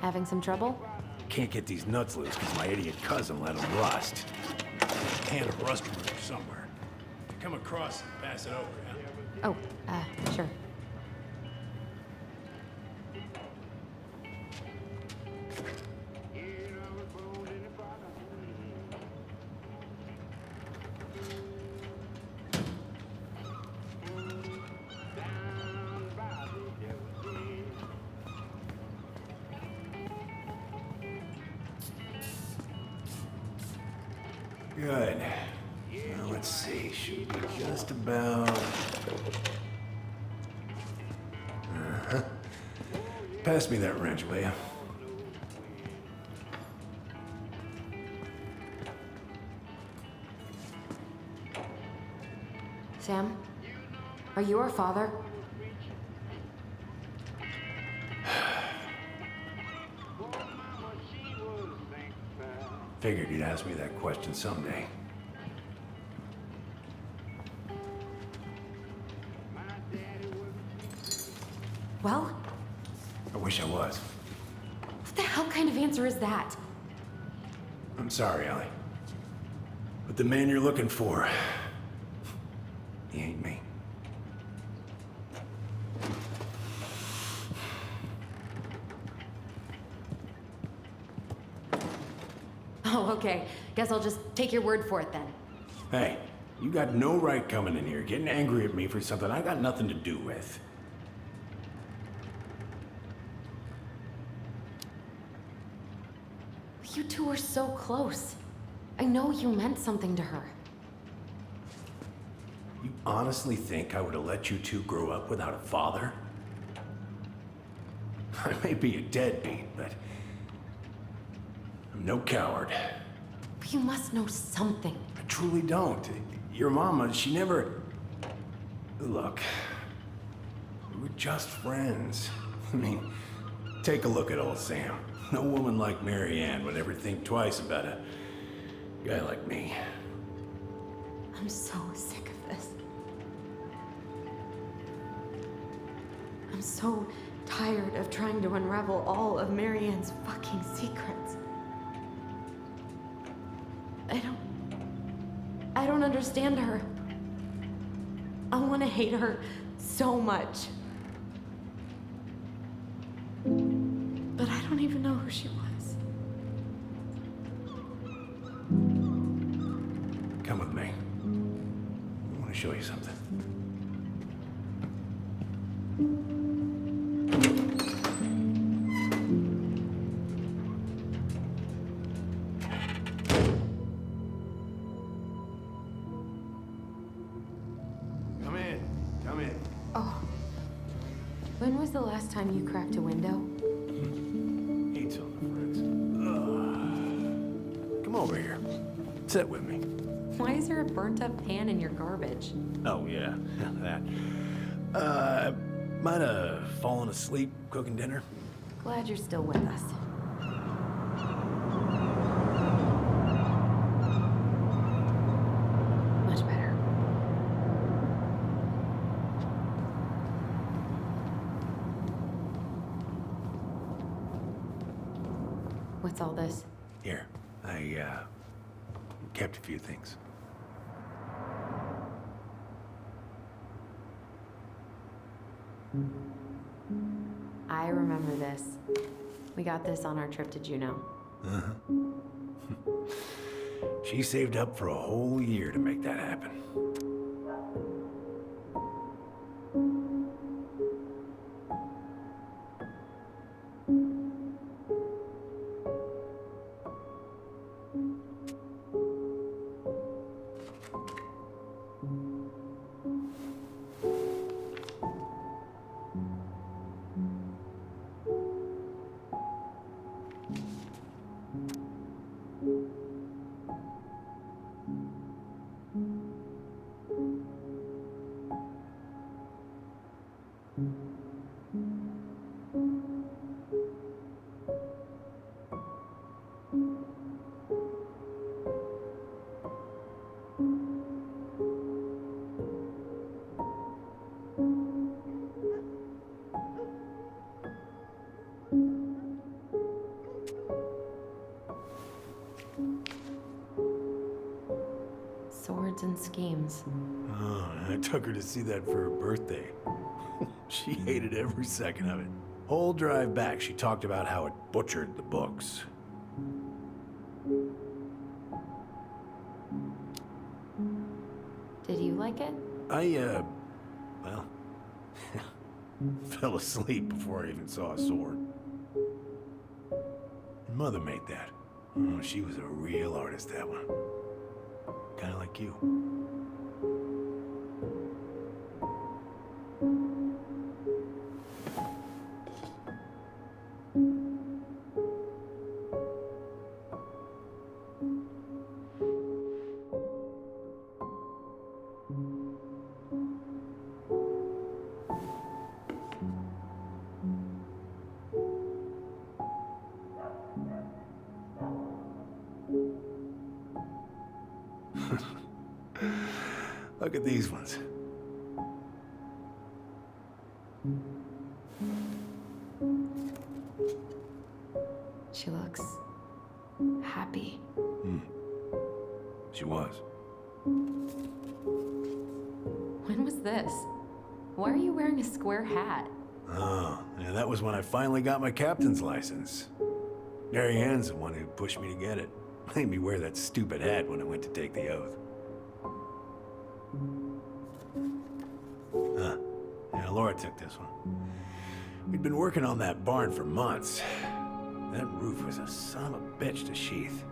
Having some trouble? Can't get these nuts loose because my idiot cousin let them rust. Can of rust proof somewhere. If you come across it, pass it over, yeah? Oh, sure. Good. Now let's see. Should be just about. Pass me that wrench, will you? Sam? Are you our father? Figured you'd ask me that question someday. Well? I wish I was. What the hell kind of answer is that? I'm sorry, Ellie. But the man you're looking for, he ain't me. Okay, guess I'll just take your word for it then. Hey, you got no right coming in here getting angry at me for something I got nothing to do with. You two were so close. I know you meant something to her. You honestly think I would have let you two grow up without a father? I may be a deadbeat, but I'm no coward. But you must know something. I truly don't. Your mama, she never... Look, we were just friends. I mean, take a look at old Sam. No woman like Mary Ann would ever think twice about a guy like me. I'm so sick of this. I'm so tired of trying to unravel all of Mary Ann's fucking secrets. I don't understand her. I want to hate her so much. But I don't even know who she was. Come with me. I want to show you something. Come in. Oh. When was the last time you cracked a window? Heat's on the fritz. Come over here. Sit with me. Why is there a burnt up pan in your garbage? Oh, yeah. That. Might have fallen asleep cooking dinner. Glad you're still with us. Much better. What's all this? Here, I kept a few things. I remember this. We got this on our trip to Juneau. Uh-huh. She saved up for a whole year to make that happen. Swords and schemes. Oh, I took her to see that for her birthday. She hated every second of it. Whole drive back, she talked about how it butchered the books. Did you like it? Well, fell asleep before I even saw a sword. Mother made that. Oh, she was a real artist, that one. Kind of like you. Look at these ones. She looks happy. She was. When was this? Why are you wearing a square hat? Oh, yeah, that was when I finally got my captain's license. Mary Ann's the one who pushed me to get it. Made me wear that stupid hat when I went to take the oath. Yeah, Laura took this one. We'd been working on that barn for months. That roof was a son of a bitch to sheath.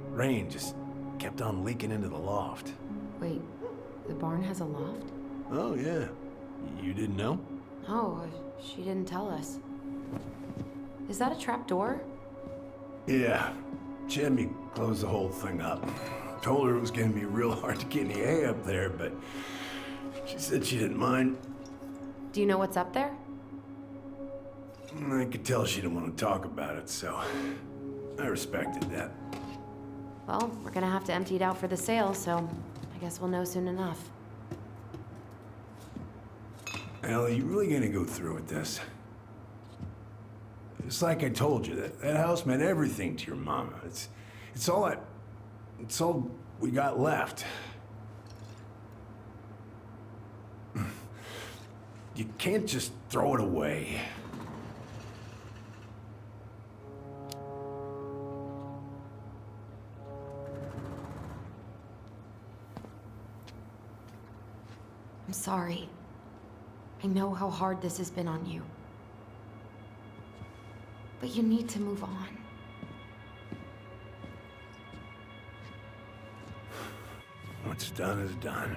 Rain just kept on leaking into the loft. Wait, the barn has a loft? Oh, yeah. You didn't know? Oh, she didn't tell us. Is that a trap door? Yeah. She had me close the whole thing up. Told her it was gonna be real hard to get any hay up there, but she said she didn't mind. Do you know what's up there? I could tell she didn't want to talk about it, so I respected that. Well, we're gonna have to empty it out for the sale, so I guess we'll know soon enough. Ellie, you really gonna go through with this? It's like I told you, that house meant everything to your mama. It's all we got left. You can't just throw it away. I'm sorry. I know how hard this has been on you. But you need to move on. What's done is done.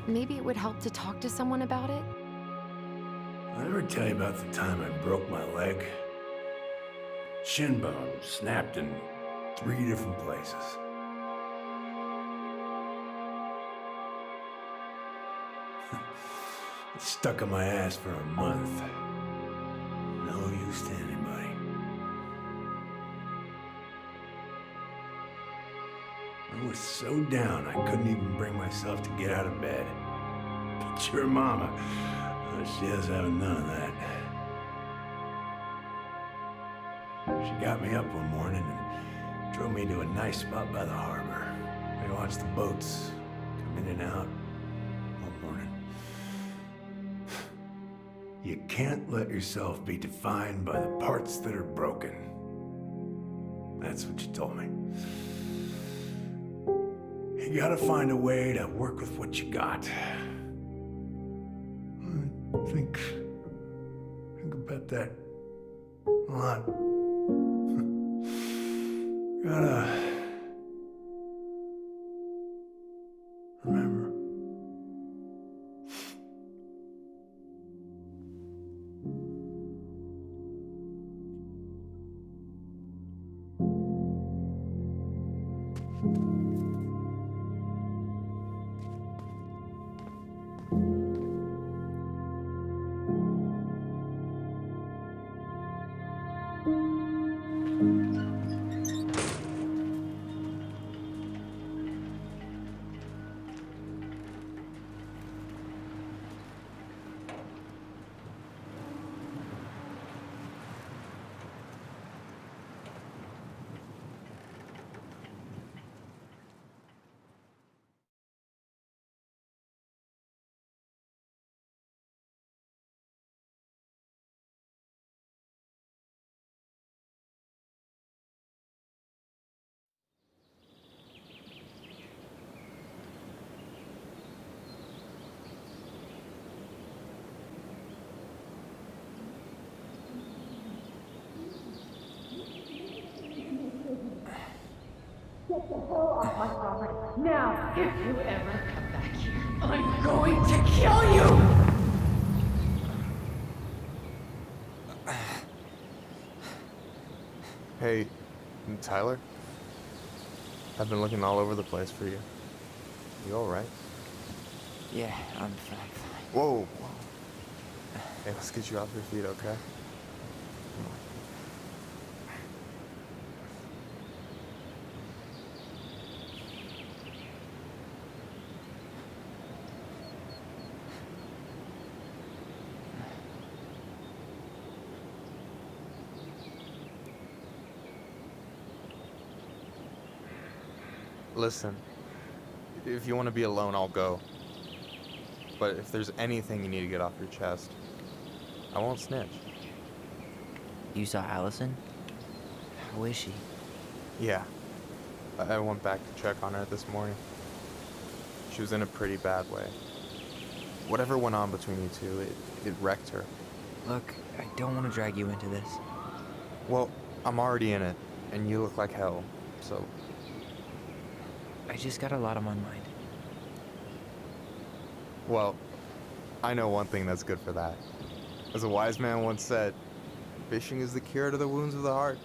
Maybe it would help to talk to someone about it? I ever tell you about the time I broke my leg? Shin bone snapped in 3 different places. It stuck in my ass for a month. No use to anybody. I was so down I couldn't even bring myself to get out of bed. But your mama, she is having none of that. She got me up one morning and drove me to a nice spot by the harbor. I watched the boats come in and out all morning. You can't let yourself be defined by the parts that are broken. That's what you told me. You gotta find a way to work with what you got. Think about that a lot. Gotta remember. Get the hell off my property. Now, if you ever come back here, I'm going to kill you! Hey, Tyler? I've been looking all over the place for you. You alright? Yeah, I'm fine. Whoa, whoa. Hey, let's get you off your feet, okay? Listen, if you want to be alone, I'll go. But if there's anything you need to get off your chest, I won't snitch. You saw Allison? How is she? Yeah, I went back to check on her this morning. She was in a pretty bad way. Whatever went on between you two, it wrecked her. Look, I don't want to drag you into this. Well, I'm already in it, and you look like hell, so... I just got a lot on my mind. Well, I know one thing that's good for that. As a wise man once said, fishing is the cure to the wounds of the heart.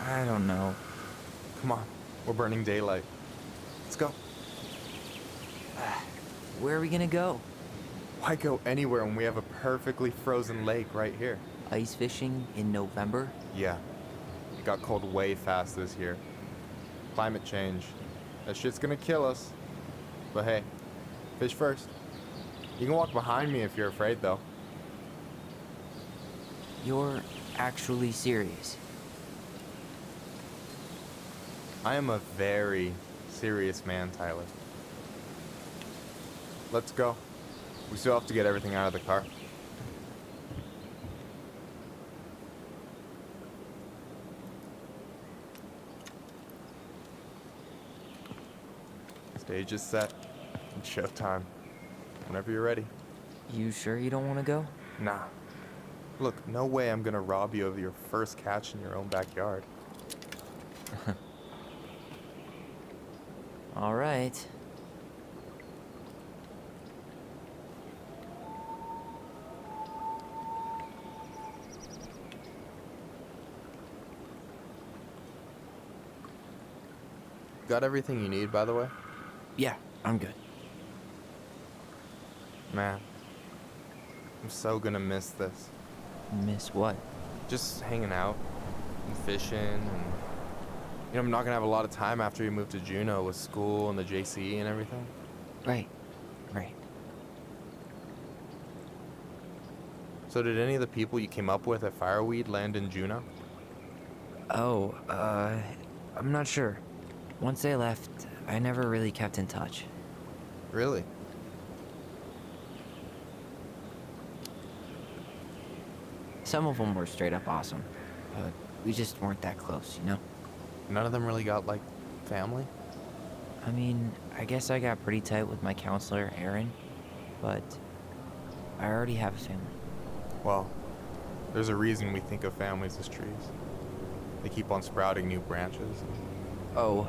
I don't know. Come on, we're burning daylight. Let's go. Where are we gonna go? Why go anywhere when we have a perfectly frozen lake right here? Ice fishing in November? Yeah. It got cold way fast this year. Climate change. That shit's gonna kill us. But hey, fish first. You can walk behind me if you're afraid, though. You're actually serious? I am a very serious man, Tyler. Let's go. We still have to get everything out of the car. Stage is set. It's showtime. Whenever you're ready. You sure you don't want to go? Nah. Look, no way I'm gonna rob you of your first catch in your own backyard. All right. Got everything you need, by the way? Yeah, I'm good. Man, I'm so gonna miss this. Miss what? Just hanging out and fishing and... You know, I'm not gonna have a lot of time after you move to Juneau with school and the JCE and everything. Right. So did any of the people you came up with at Fireweed land in Juneau? Oh, I'm not sure. Once they left, I never really kept in touch. Really? Some of them were straight up awesome, but we just weren't that close, you know? None of them really got, like, family? I mean, I guess I got pretty tight with my counselor, Aaron, but I already have a family. Well, there's a reason we think of families as trees. They keep on sprouting new branches. Oh,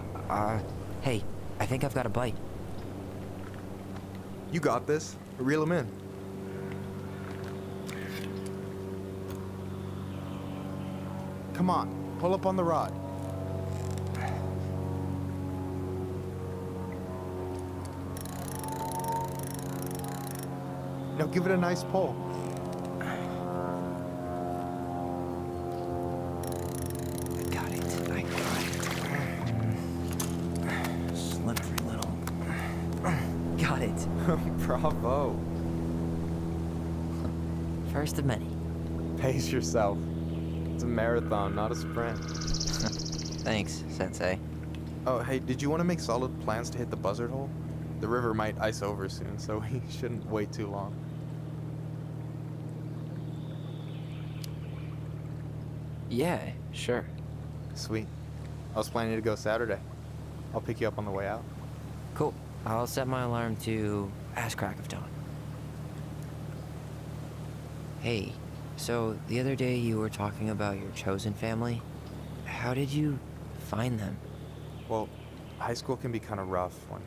hey, I think I've got a bite. You got this. Reel them in. Come on, pull up on the rod. Now give it a nice pull. I got it. Slippery little. Got it. Bravo. First of many. Pace yourself. It's a marathon, not a sprint. Thanks, Sensei. Oh, hey, did you want to make solid plans to hit the buzzard hole? The river might ice over soon, so we shouldn't wait too long. Yeah, sure. Sweet. I was planning to go Saturday. I'll pick you up on the way out. Cool. I'll set my alarm to ass crack of dawn. Hey, so the other day you were talking about your chosen family. How did you find them? Well, high school can be kind of rough when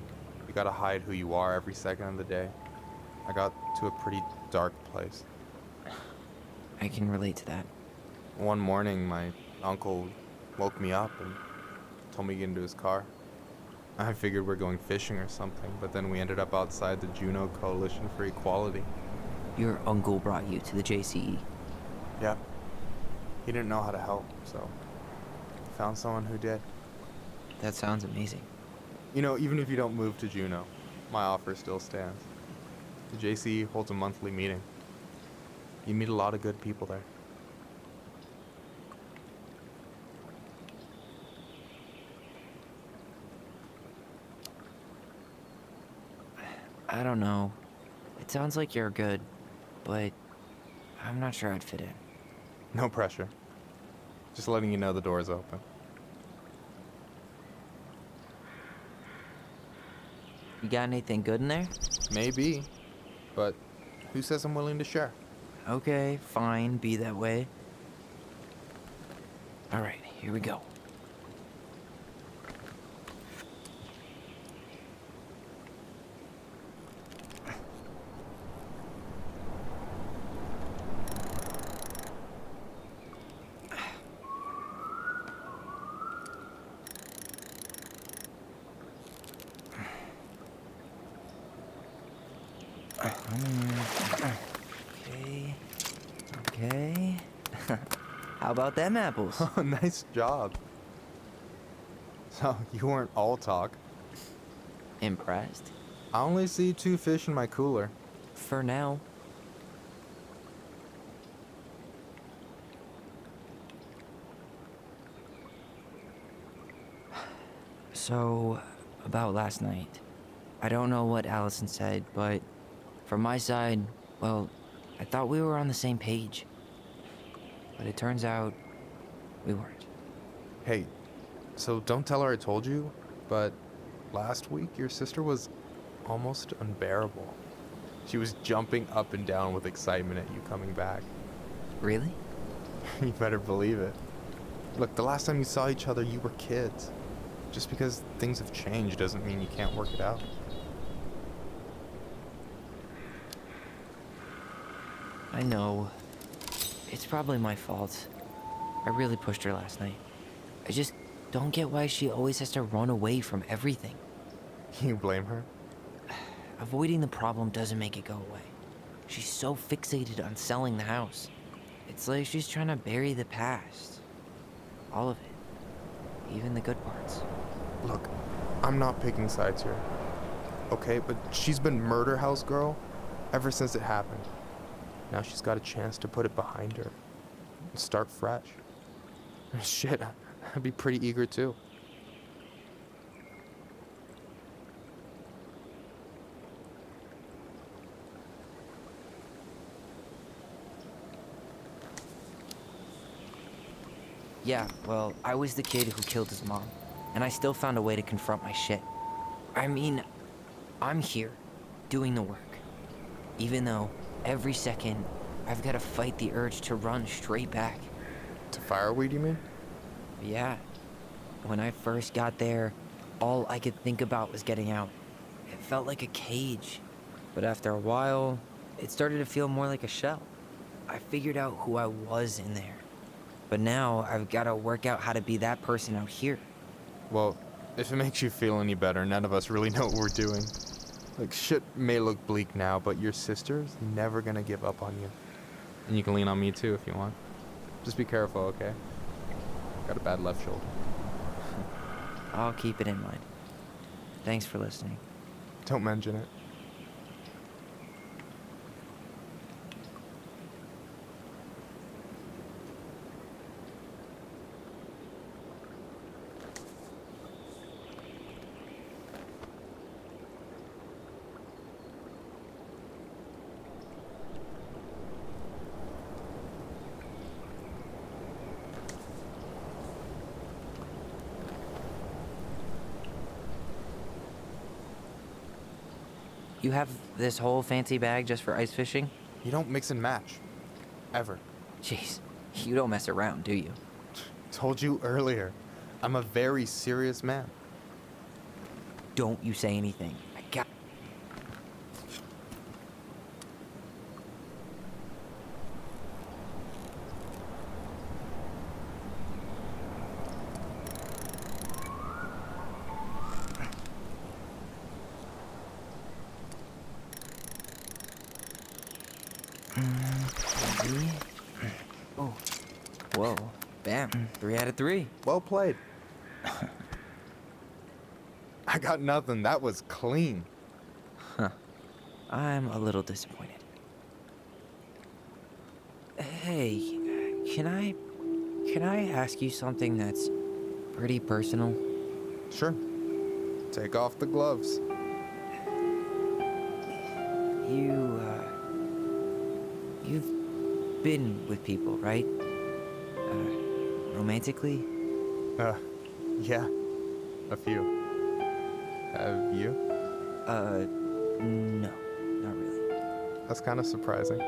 you gotta hide who you are every second of the day. I got to a pretty dark place. I can relate to that. One morning, my uncle woke me up and told me to get into his car. I figured we're going fishing or something, but then we ended up outside the Juneau Coalition for Equality. Your uncle brought you to the JCE? Yeah. He didn't know how to help, so I found someone who did. That sounds amazing. You know, even if you don't move to Juneau, my offer still stands. The JCE holds a monthly meeting. You meet a lot of good people there. I don't know. It sounds like you're good, but I'm not sure I'd fit in. No pressure. Just letting you know the door's open. You got anything good in there? Maybe, but who says I'm willing to share? Okay, fine, be that way. All right, here we go. Okay. How about them apples? Oh, nice job. So, you weren't all talk. Impressed? I only see 2 fish in my cooler. For now. So, about last night. I don't know what Allison said, but from my side, well, I thought we were on the same page. But it turns out we weren't. Hey, so don't tell her I told you, but last week your sister was almost unbearable. She was jumping up and down with excitement at you coming back. Really? You better believe it. Look, the last time you saw each other, you were kids. Just because things have changed doesn't mean you can't work it out. I know. It's probably my fault. I really pushed her last night. I just don't get why she always has to run away from everything. You blame her? Avoiding the problem doesn't make it go away. She's so fixated on selling the house. It's like she's trying to bury the past. All of it. Even the good parts. Look, I'm not picking sides here. Okay, but she's been murder house girl ever since it happened. Now she's got a chance to put it behind her and start fresh. Shit, I'd be pretty eager too. Yeah, well, I was the kid who killed his mom, and I still found a way to confront my shit. I mean, I'm here, doing the work. Even though, every second, I've got to fight the urge to run straight back. To fireweed, you mean? Yeah. When I first got there, all I could think about was getting out. It felt like a cage. But after a while, it started to feel more like a shell. I figured out who I was in there. But now, I've got to work out how to be that person out here. Well, if it makes you feel any better, none of us really know what we're doing. Like, shit may look bleak now, but your sister's never gonna give up on you. And you can lean on me too if you want. Just be careful, okay? Got a bad left shoulder. I'll keep it in mind. Thanks for listening. Don't mention it. You have this whole fancy bag just for ice fishing? You don't mix and match. Ever. Jeez, you don't mess around, do you? Told you earlier. I'm a very serious man. Don't you say anything. I got... Oh. Whoa. Bam. 3 out of 3. Well played. I got nothing. That was clean. Huh. I'm a little disappointed. Hey, can I ask you something that's pretty personal? Sure. Take off the gloves. You've been with people, right? Romantically? Yeah. A few. Have you? No. Not really. That's kind of surprising.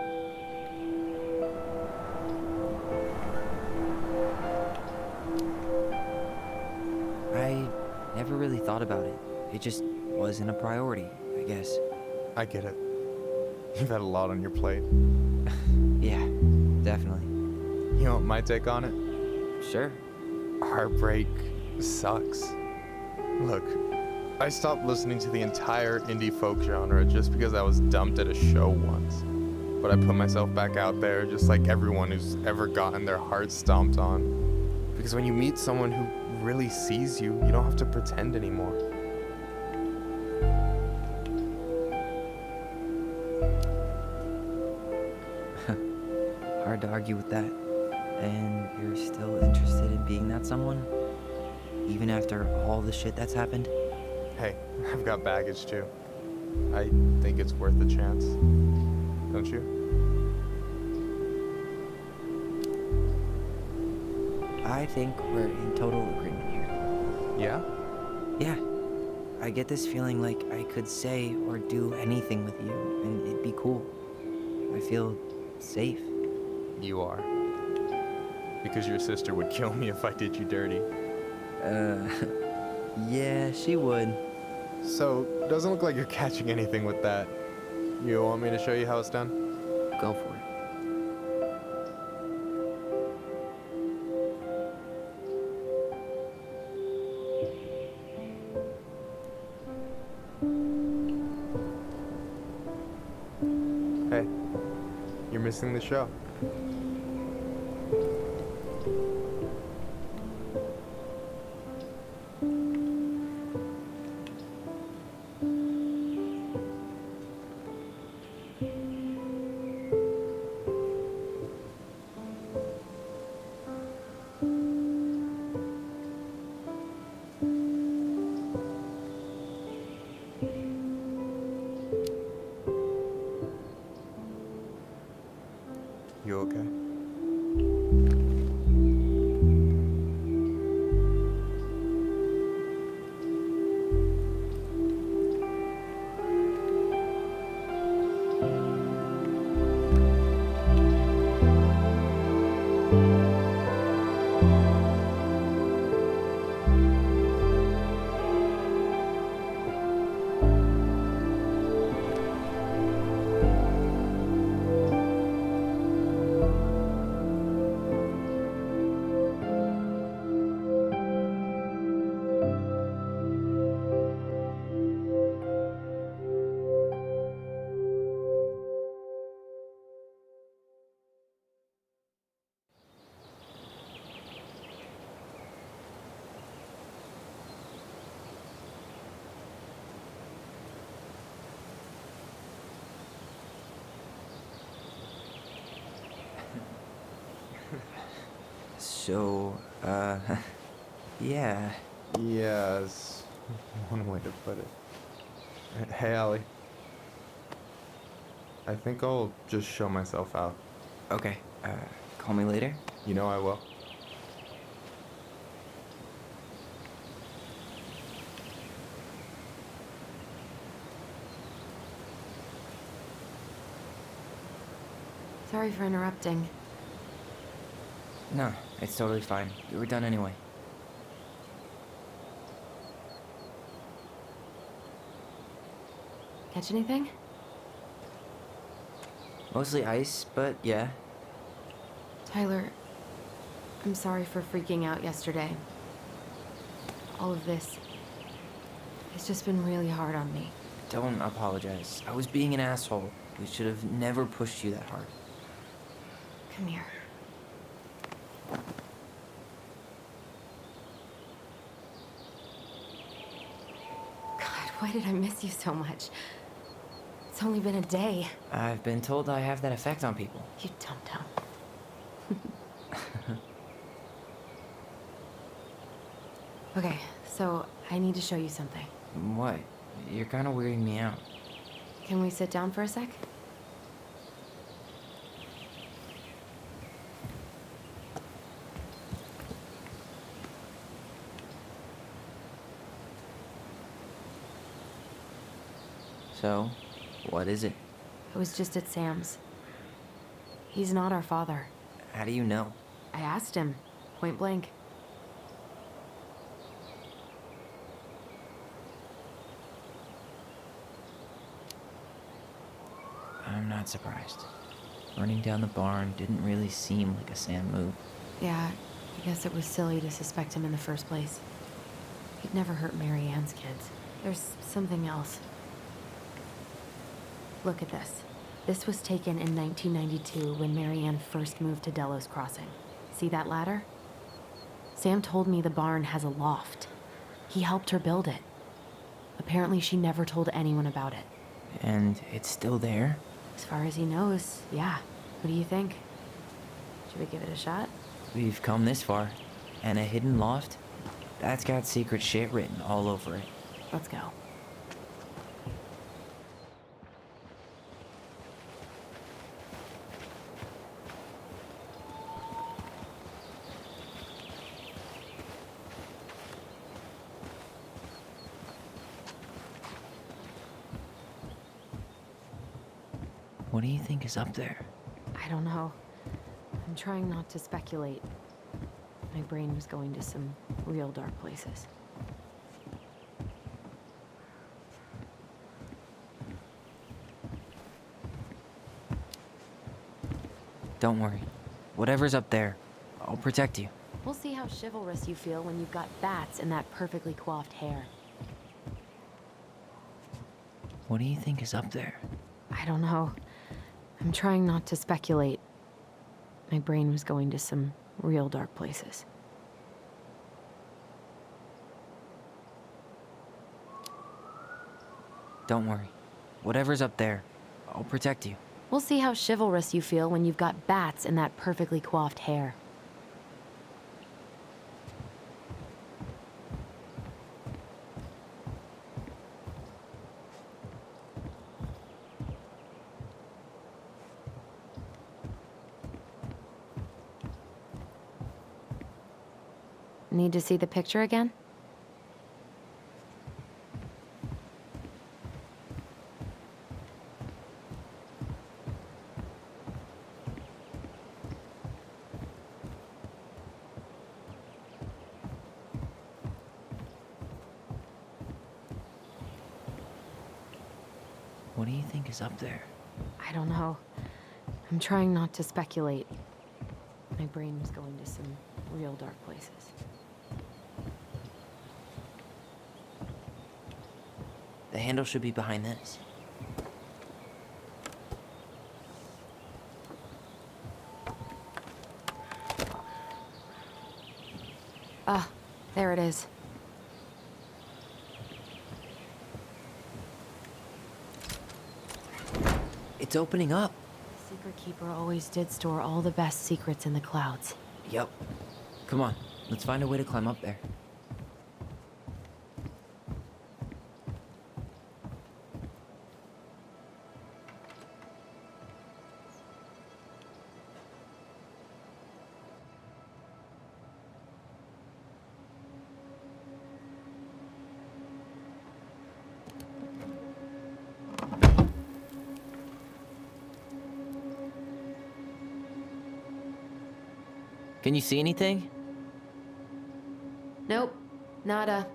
I never really thought about it. It just wasn't a priority, I guess. I get it. You've had a lot on your plate. Yeah, definitely. You know what my take on it? Sure. Heartbreak sucks. Look, I stopped listening to the entire indie folk genre just because I was dumped at a show once. But I put myself back out there just like everyone who's ever gotten their heart stomped on. Because when you meet someone who really sees you, you don't have to pretend anymore. Hard to argue with that. And you're still interested in being that someone? Even after all the shit that's happened? Hey, I've got baggage too. I think it's worth a chance. Don't you? I think we're in total agreement here. Yeah? Yeah. I get this feeling like I could say or do anything with you, and it'd be cool. I feel safe. You are. Because your sister would kill me if I did you dirty. Yeah, she would. So, doesn't look like you're catching anything with that. You want me to show you how it's done? Go for it. Hey, you're missing the show. You okay? So, yeah. Yeah, is one way to put it. Hey, Allie. I think I'll just show myself out. Okay, call me later? You know I will. Sorry for interrupting. No, it's totally fine. We were done anyway. Catch anything? Mostly ice, but yeah. Tyler, I'm sorry for freaking out yesterday. All of this. It's just been really hard on me. Don't apologize. I was being an asshole. We should have never pushed you that hard. Come here. God, why did I miss you so much? It's only been a day. I've been told I have that effect on people. You dum-dum. Okay, so I need to show you something. What? You're kind of weirding me out. Can we sit down for a sec? So, what is it? I was just at Sam's. He's not our father. How do you know? I asked him, point blank. I'm not surprised. Burning down the barn didn't really seem like a Sam move. Yeah, I guess it was silly to suspect him in the first place. He'd never hurt Mary Ann's kids. There's something else. Look at this. This was taken in 1992 when Mary Ann first moved to Delos Crossing. See that ladder? Sam told me the barn has a loft. He helped her build it. Apparently she never told anyone about it. And it's still there? As far as he knows, yeah. What do you think? Should we give it a shot? We've come this far. And a hidden loft? That's got secret shit written all over it. Let's go. What do you think is up there? I don't know. I'm trying not to speculate. My brain was going to some real dark places. Don't worry. Whatever's up there, I'll protect you. We'll see how chivalrous you feel when you've got bats and that perfectly coiffed hair. What do you think is up there? I don't know. I'm trying not to speculate. My brain was going to some real dark places. Don't worry. Whatever's up there, I'll protect you. We'll see how chivalrous you feel when you've got bats and that perfectly coiffed hair. Need to see the picture again? What do you think is up there? I don't know. I'm trying not to speculate. My brain was going to some real dark places. The handle should be behind this. Ah, there it is. It's opening up. The Secret Keeper always did store all the best secrets in the clouds. Yep. Come on, let's find a way to climb up there. Can you see anything? Nope, nada.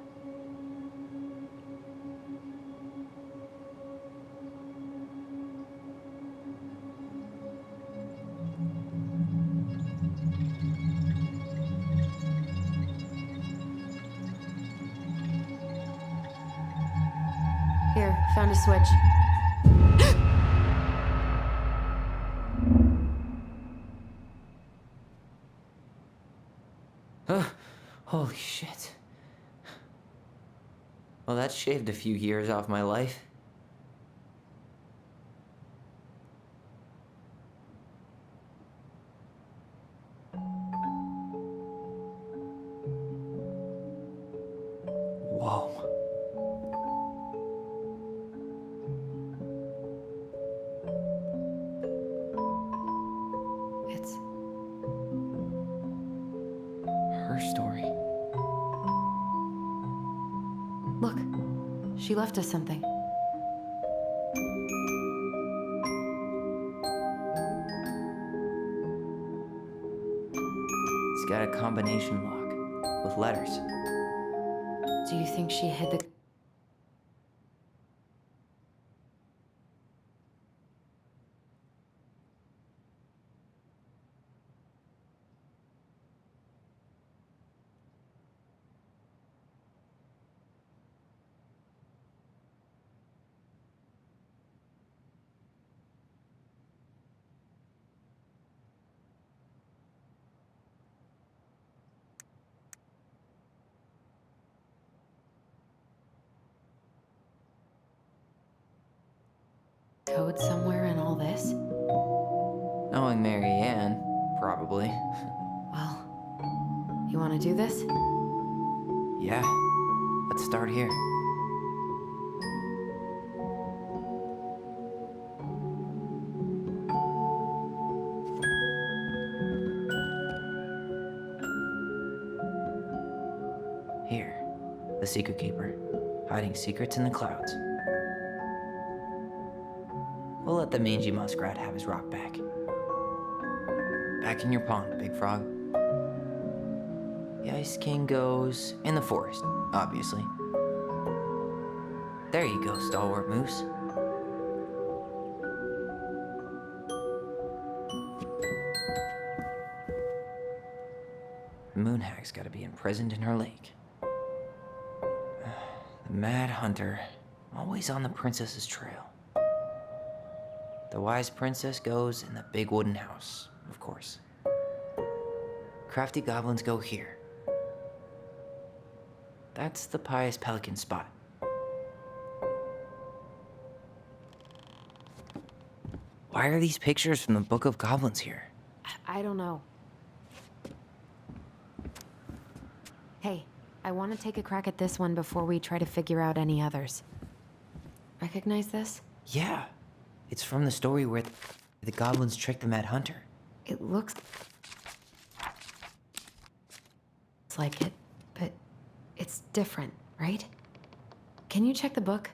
Here, found a switch. Holy shit. Well, that shaved a few years off my life. Whoa. It's her story. Look, she left us something. got a combination lock with letters. Do you think she hid the... code somewhere in all this? Knowing Mary Ann, probably. Well, you want to do this? Yeah, let's start here. Here, the Secret Keeper, hiding secrets in the clouds. We'll let the mangy muskrat have his rock back. Back in your pond, Big Frog. The Ice King goes in the forest, obviously. There you go, Stalwart Moose. The Moon Hag's gotta be imprisoned in her lake. The Mad Hunter, always on the princess's trail. The Wise Princess goes in the big wooden house, of course. Crafty goblins go here. That's the Pious Pelican spot. Why are these pictures from the Book of Goblins here? I don't know. Hey, I want to take a crack at this one before we try to figure out any others. Recognize this? Yeah, it's from the story where the goblins tricked the Mad Hunter. It looks like it, but it's different, right? Can you check the book?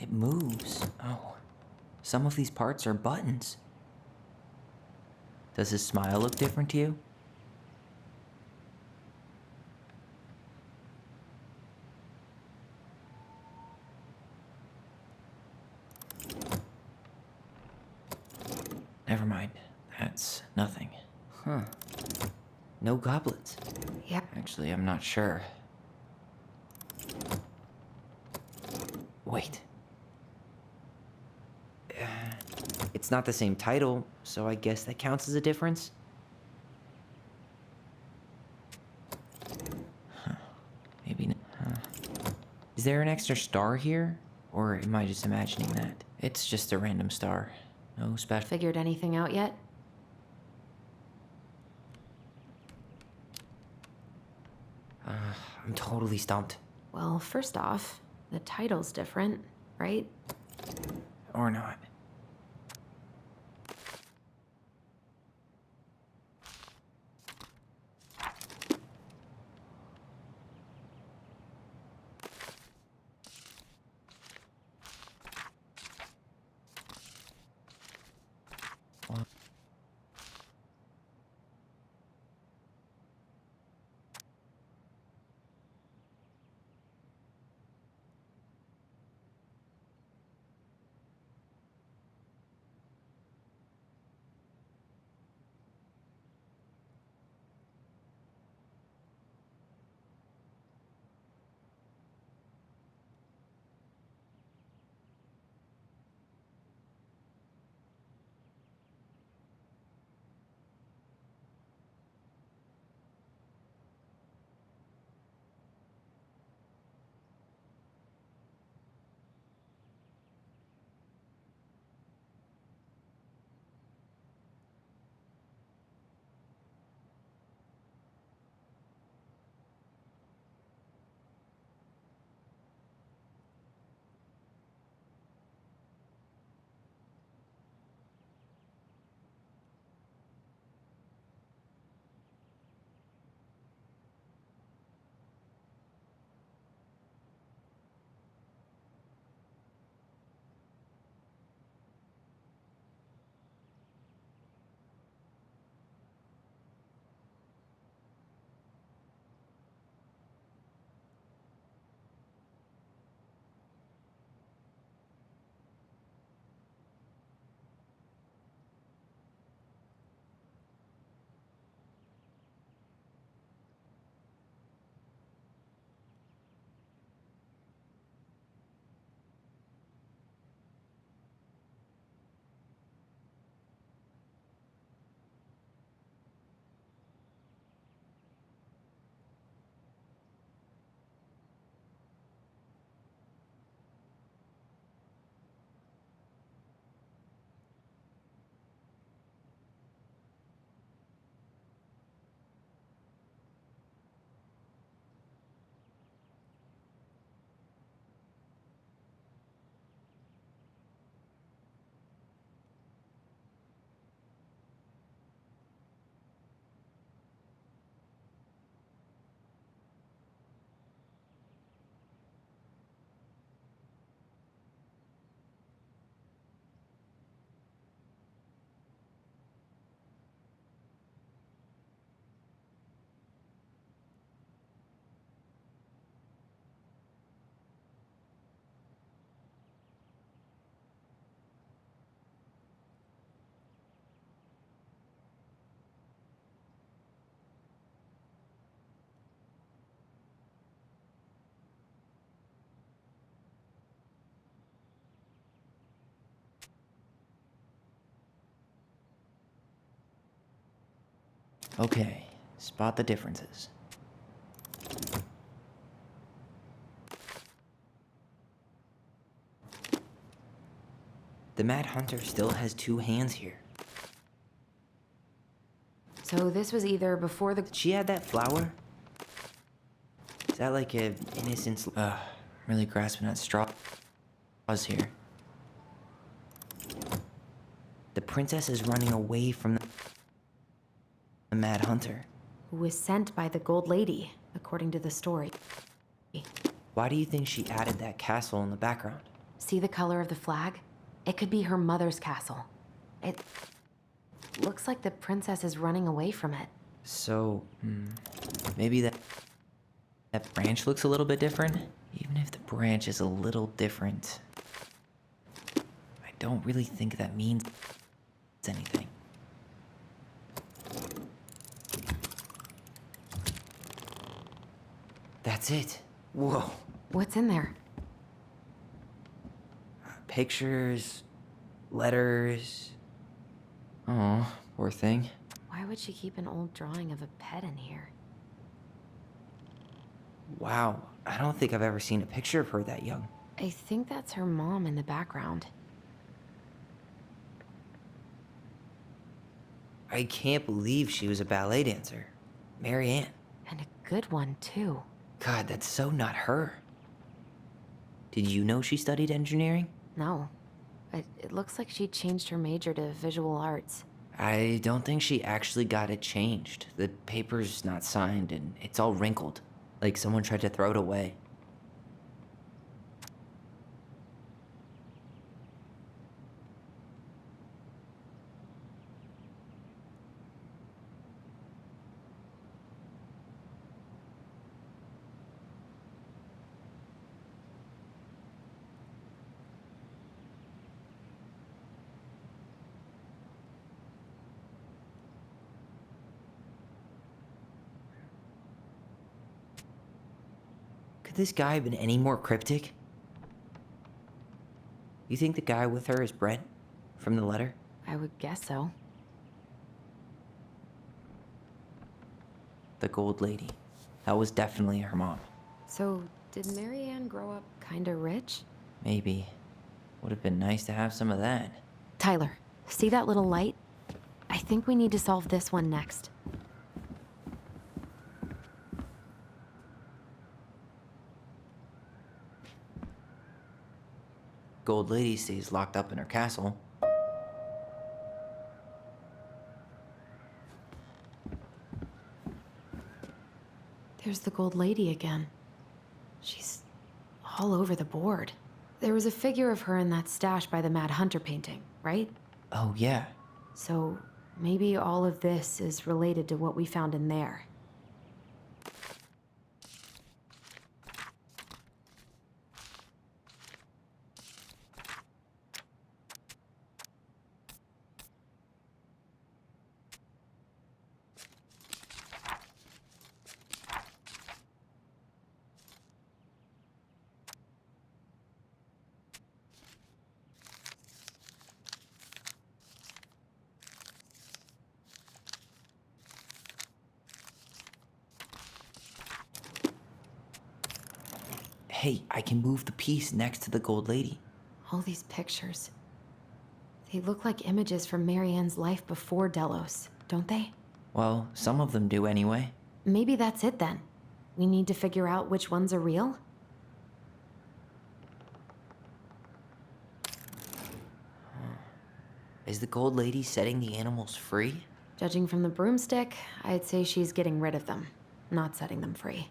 It moves. Oh. Some of these parts are buttons. Does his smile look different to you? Never mind. That's nothing. Huh. No goblets. Yep. Actually, I'm not sure. Wait. It's not the same title, so I guess that counts as a difference? Huh. Maybe not. Huh. Is there an extra star here? Or am I just imagining that? It's just a random star. No special. Figured anything out yet? I'm totally stumped. Well, first off, the title's different, right? Or not. Okay, spot the differences. The Mad Hunter still has two hands here. So this was either before the... Did she had that flower? Is that like an innocence? Really grasping at straws here. The princess is running away from the Mad Hunter. Who was sent by the Gold Lady, according to the story. Why do you think she added that castle in the background? See the color of the flag? It could be her mother's castle. It looks like the princess is running away from it. So, maybe that branch looks a little bit different? Even if the branch is a little different, I don't really think that means anything. That's it. Whoa. What's in there? Pictures, letters. Oh, poor thing. Why would she keep an old drawing of a pet in here? Wow, I don't think I've ever seen a picture of her that young. I think that's her mom in the background. I can't believe she was a ballet dancer. Mary Ann. And a good one, too. God, that's so not her. Did you know she studied engineering? No. It looks like she changed her major to visual arts. I don't think she actually got it changed. The paper's not signed and it's all wrinkled. Like someone tried to throw it away. Could this guy have been any more cryptic? You think the guy with her is Brent? From the letter? I would guess so. The gold lady. That was definitely her mom. So, did Mary Ann grow up kinda rich? Maybe. Would have been nice to have some of that. Tyler, see that little light? I think we need to solve this one next. Gold lady stays locked up in her castle. There's the gold lady again. She's all over the board. There was a figure of her in that stash by the Mad Hunter painting, right? Oh, yeah. So maybe all of this is related to what we found in there. Hey, I can move the piece next to the gold lady. All these pictures. They look like images from Mary Ann's life before Delos, don't they? Well, some of them do anyway. Maybe that's it then. We need to figure out which ones are real? Is the gold lady setting the animals free? Judging from the broomstick, I'd say she's getting rid of them, not setting them free.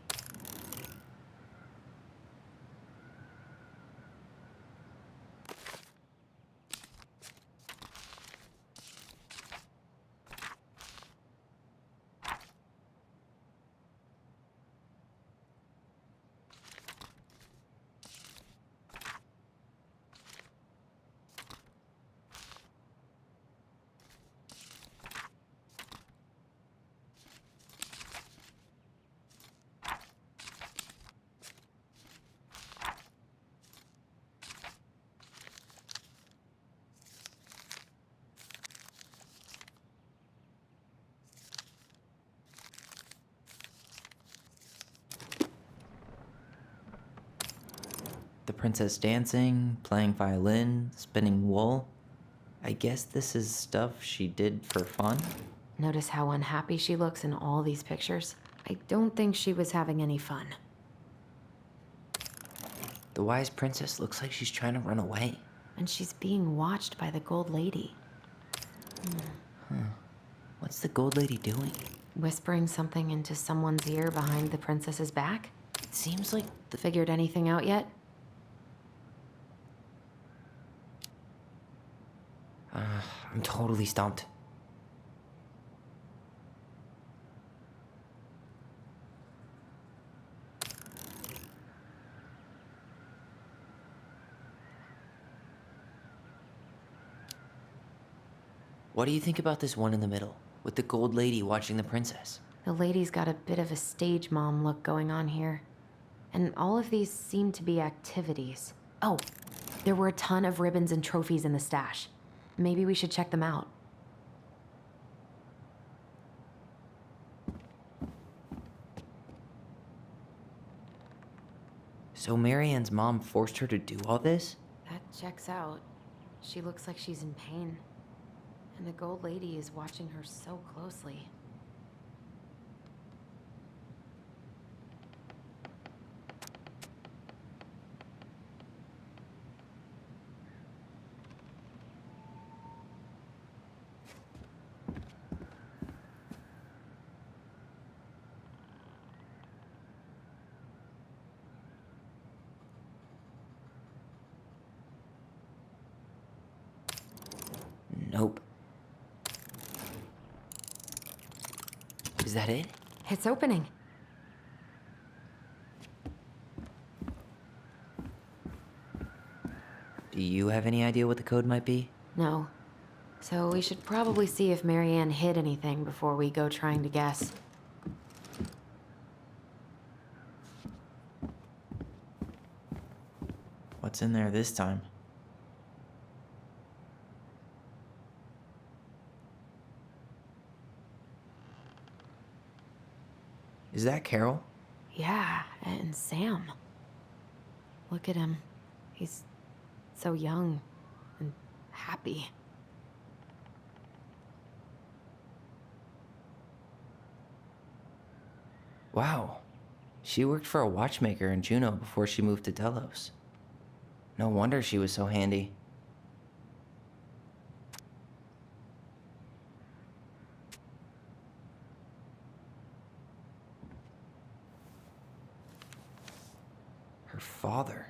The princess dancing, playing violin, spinning wool. I guess this is stuff she did for fun? Notice how unhappy she looks in all these pictures? I don't think she was having any fun. The wise princess looks like she's trying to run away. And she's being watched by the gold lady. What's the gold lady doing? Whispering something into someone's ear behind the princess's back? It seems like Figured anything out yet? I'm totally stumped. What do you think about this one in the middle, with the gold lady watching the princess? The lady's got a bit of a stage mom look going on here. And all of these seem to be activities. Oh, there were a ton of ribbons and trophies in the stash. Maybe we should check them out. So Marianne's mom forced her to do all this? That checks out. She looks like she's in pain. And the gold lady is watching her so closely. Nope. Is that it? It's opening. Do you have any idea what the code might be? No. So we should probably see if Marianne hid anything before we go trying to guess. What's in there this time? Is that Carol? Yeah, and Sam. Look at him. He's so young and happy. Wow. She worked for a watchmaker in Juneau before she moved to Delos. No wonder she was so handy. Her father.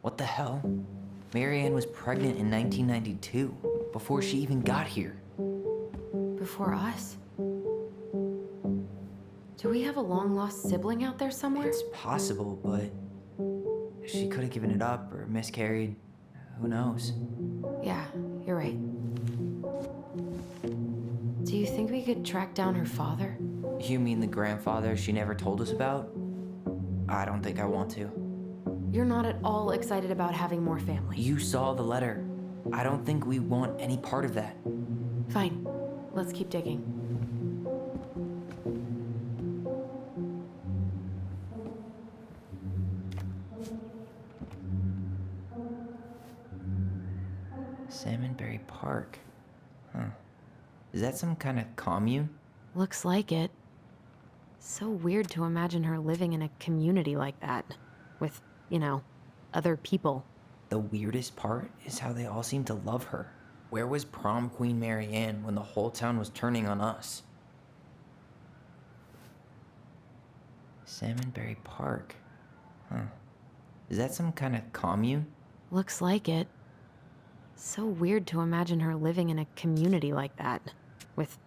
What the hell? Marianne was pregnant in 1992, before she even got here. Before us? Do we have a long-lost sibling out there somewhere? It's possible, but she could have given it up or miscarried. Who knows? Yeah, you're right. Do you think we could track down her father? You mean the grandfather she never told us about? I don't think I want to. You're not at all excited about having more family. You saw the letter. I don't think we want any part of that. Fine. Let's keep digging. Salmonberry Park. Huh. Is that some kind of commune? Looks like it. So weird to imagine her living in a community like that. With, other people. The weirdest part is how they all seem to love her. Where was prom queen Mary Ann when the whole town was turning on us? Salmonberry Park. Huh. Is that some kind of commune? Looks like it. So weird to imagine her living in a community like that. With,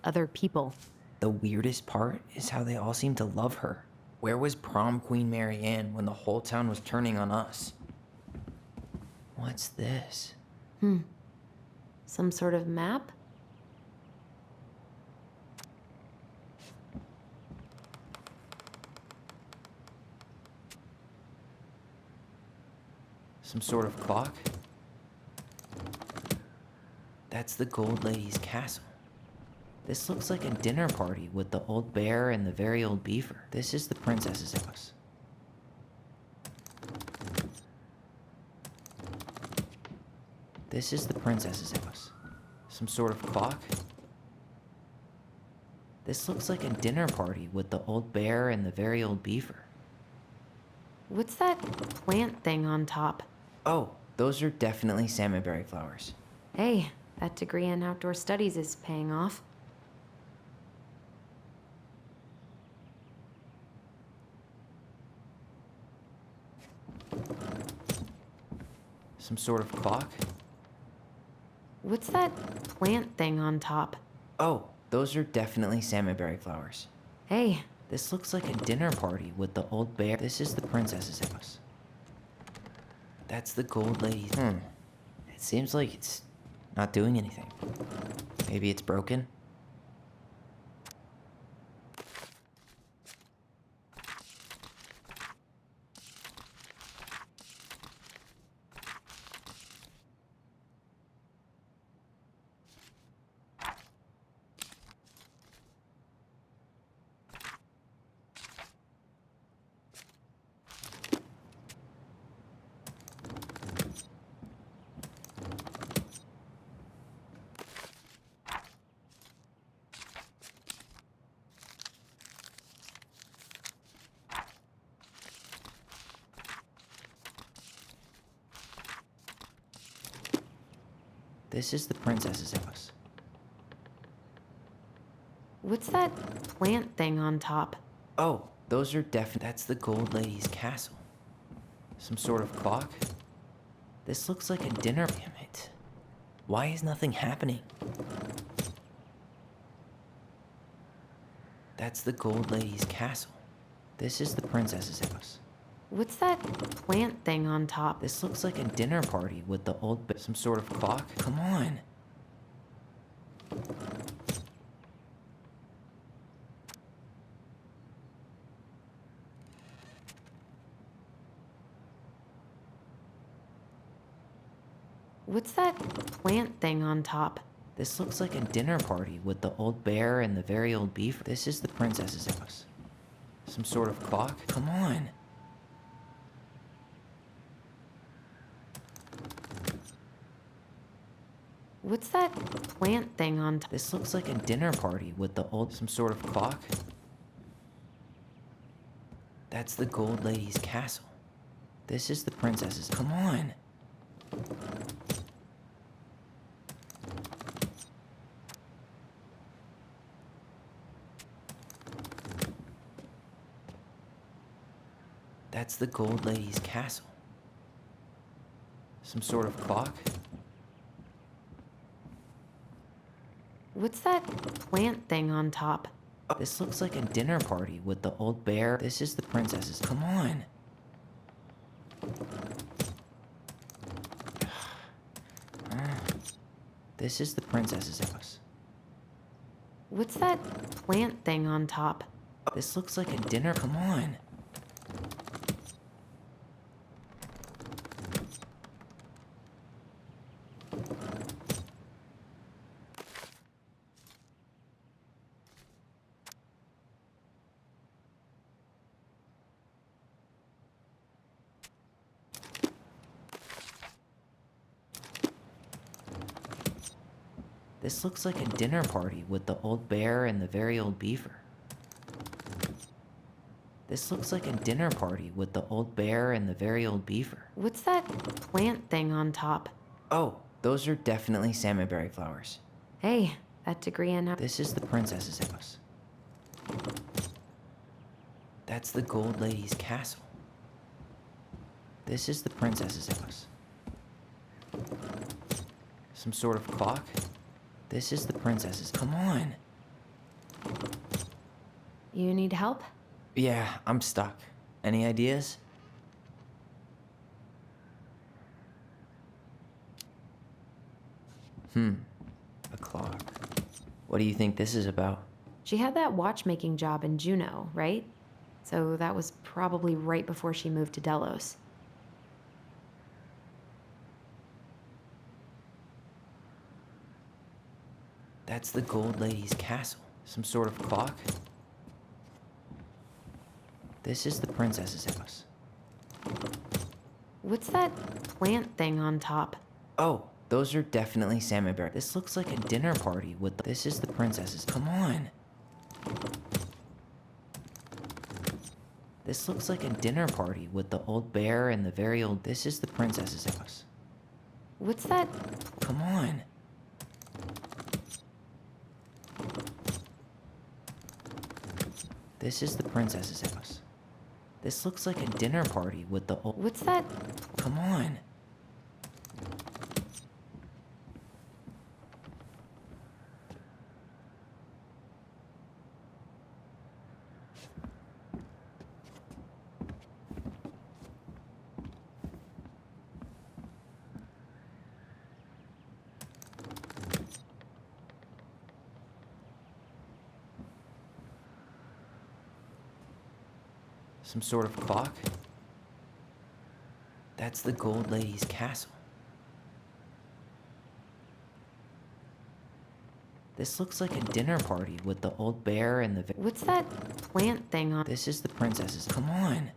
other people. The weirdest part is how they all seem to love her. Where was prom queen Mary Ann when the whole town was turning on us? What's this? Some sort of map? Some sort of clock? That's the Gold Lady's castle. This looks like a dinner party with the old bear and the very old beaver. This is the princess's house. This is the princess's house. Some sort of clock? This looks like a dinner party with the old bear and the very old beaver. What's that plant thing on top? Oh, those are definitely salmonberry flowers. Hey, that degree in outdoor studies is paying off. Some sort of clock? What's that plant thing on top? Oh, those are definitely salmonberry flowers. Hey. This looks like a dinner party with the old bear. This is the princess's house. That's the Gold Lady's. It seems like it's not doing anything. Maybe it's broken? This is the princess's house. What's that plant thing on top? Oh, those are definitely. That's the Gold Lady's castle. Some sort of clock? This looks like a dinner. Damn it. Why is nothing happening? That's the Gold Lady's castle. This is the princess's house. What's that plant thing on top? This looks like a dinner party with the old. Some sort of clock? Come on. What's that plant thing on top? This looks like a dinner party with the old bear and the very old beaver. This is the princess's house. Some sort of clock? Come on. What's that plant thing on top? This looks like a dinner party with the old. Some sort of clock? That's the Gold Lady's castle. This is the princess's. Come on. That's the Gold Lady's castle. Some sort of clock? What's that plant thing on top? This looks like a dinner party with the old bear. This is the princess's. Come on. This is the princess's house. What's that plant thing on top? This looks like a dinner. Come on. This looks like a dinner party with the old bear and the very old beaver. This looks like a dinner party with the old bear and the very old beaver. What's that plant thing on top? Oh, those are definitely salmonberry flowers. Hey, that degree in... This is the princess's house. That's the gold lady's castle. This is the princess's house. Some sort of clock? This is the princess's. Come on. You need help? Yeah, I'm stuck. Any ideas? A clock. What do you think this is about? She had that watchmaking job in Juneau, right? So that was probably right before she moved to Delos. That's the gold lady's castle. Some sort of clock? This is the princess's house. What's that plant thing on top? Oh, those are definitely salmonberry. This looks like a dinner party with the... This is the princess's. Come on. This looks like a dinner party with the old bear and the very old... This is the princess's house. What's that? Come on. This is the princess's house. This looks like a dinner party with the old... What's that? Come on. Some sort of clock? That's the gold lady's castle. This looks like a dinner party with the old bear and the... What's that plant thing on... This is the princess's. Come on.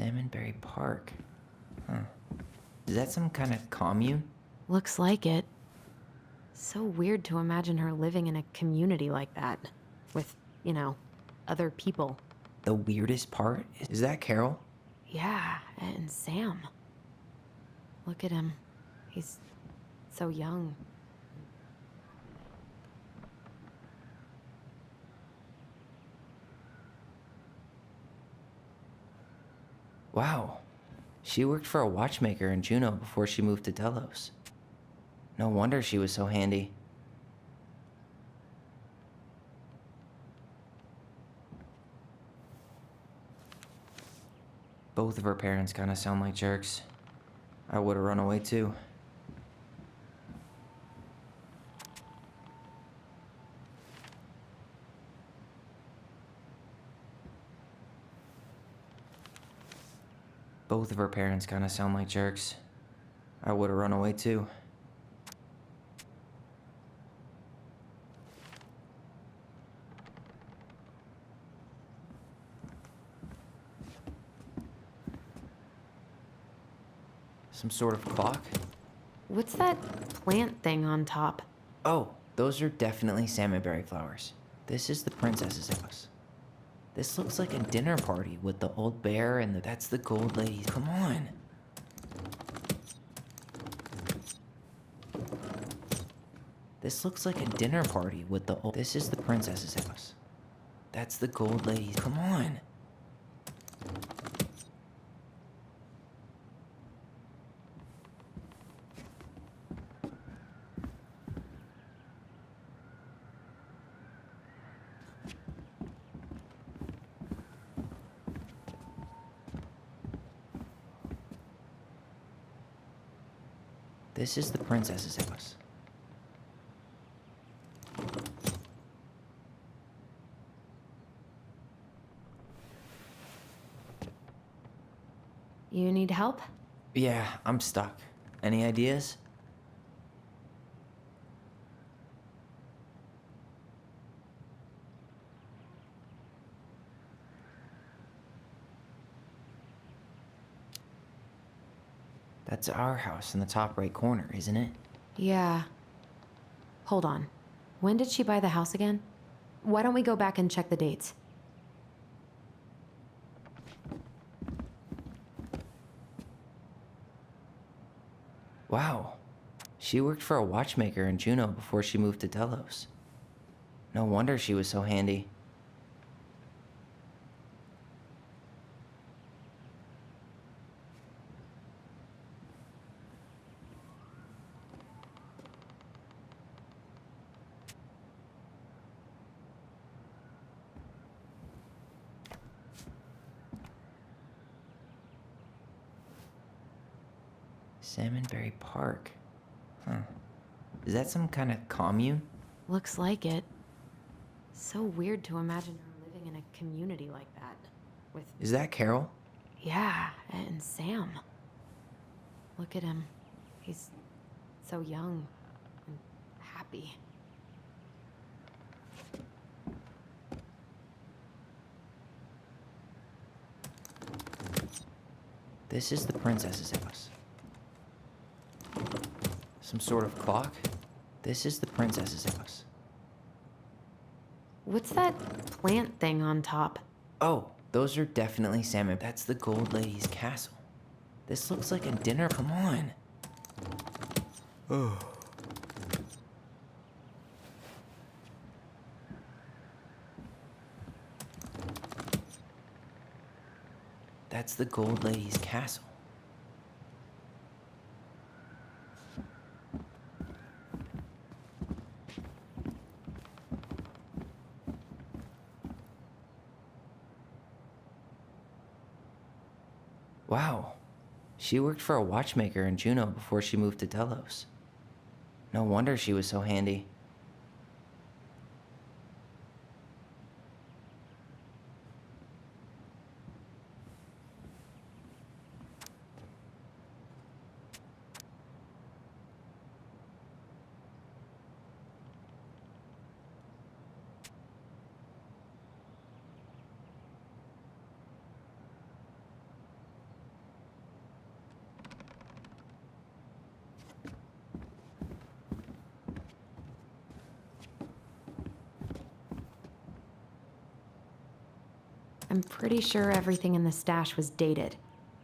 Salmonberry Park. Huh. Is that some kind of commune? Looks like it. So weird to imagine her living in a community like that. With, you know, other people. The weirdest part? Is that Carol? Yeah, and Sam. Look at him. He's so young. Wow. She worked for a watchmaker in Juneau before she moved to Delos. No wonder she was so handy. Both of her parents kind of sound like jerks. I would have run away too. Both of her parents kind of sound like jerks. I would have run away too. Some sort of clock? What's that plant thing on top? Oh, those are definitely salmonberry flowers. This is the princess's house. This looks like a dinner party with the old bear and the... That's the gold lady. Come on. This looks like a dinner party with the old... This is the princess's house. That's the gold lady. Come on. This is the princess's house. You need help? Yeah, I'm stuck. Any ideas? That's our house in the top right corner, isn't it? Yeah. Hold on. When did she buy the house again? Why don't we go back and check the dates? Wow. She worked for a watchmaker in Juneau before she moved to Delos. No wonder she was so handy. Salmonberry Park. Huh. Is that some kind of commune? Looks like it. So weird to imagine her living in a community like that. With. Is that Carol? Yeah, and Sam. Look at him. He's so young and happy. This is the princess's house. Some sort of clock? This is the princess's house. What's that plant thing on top? Oh, those are definitely salmon. That's the Gold Lady's castle. This looks like a dinner. Come on. Oh. That's the Gold Lady's castle. Wow. She worked for a watchmaker in Juneau before she moved to Delos. No wonder she was so handy. I'm pretty sure everything in the stash was dated.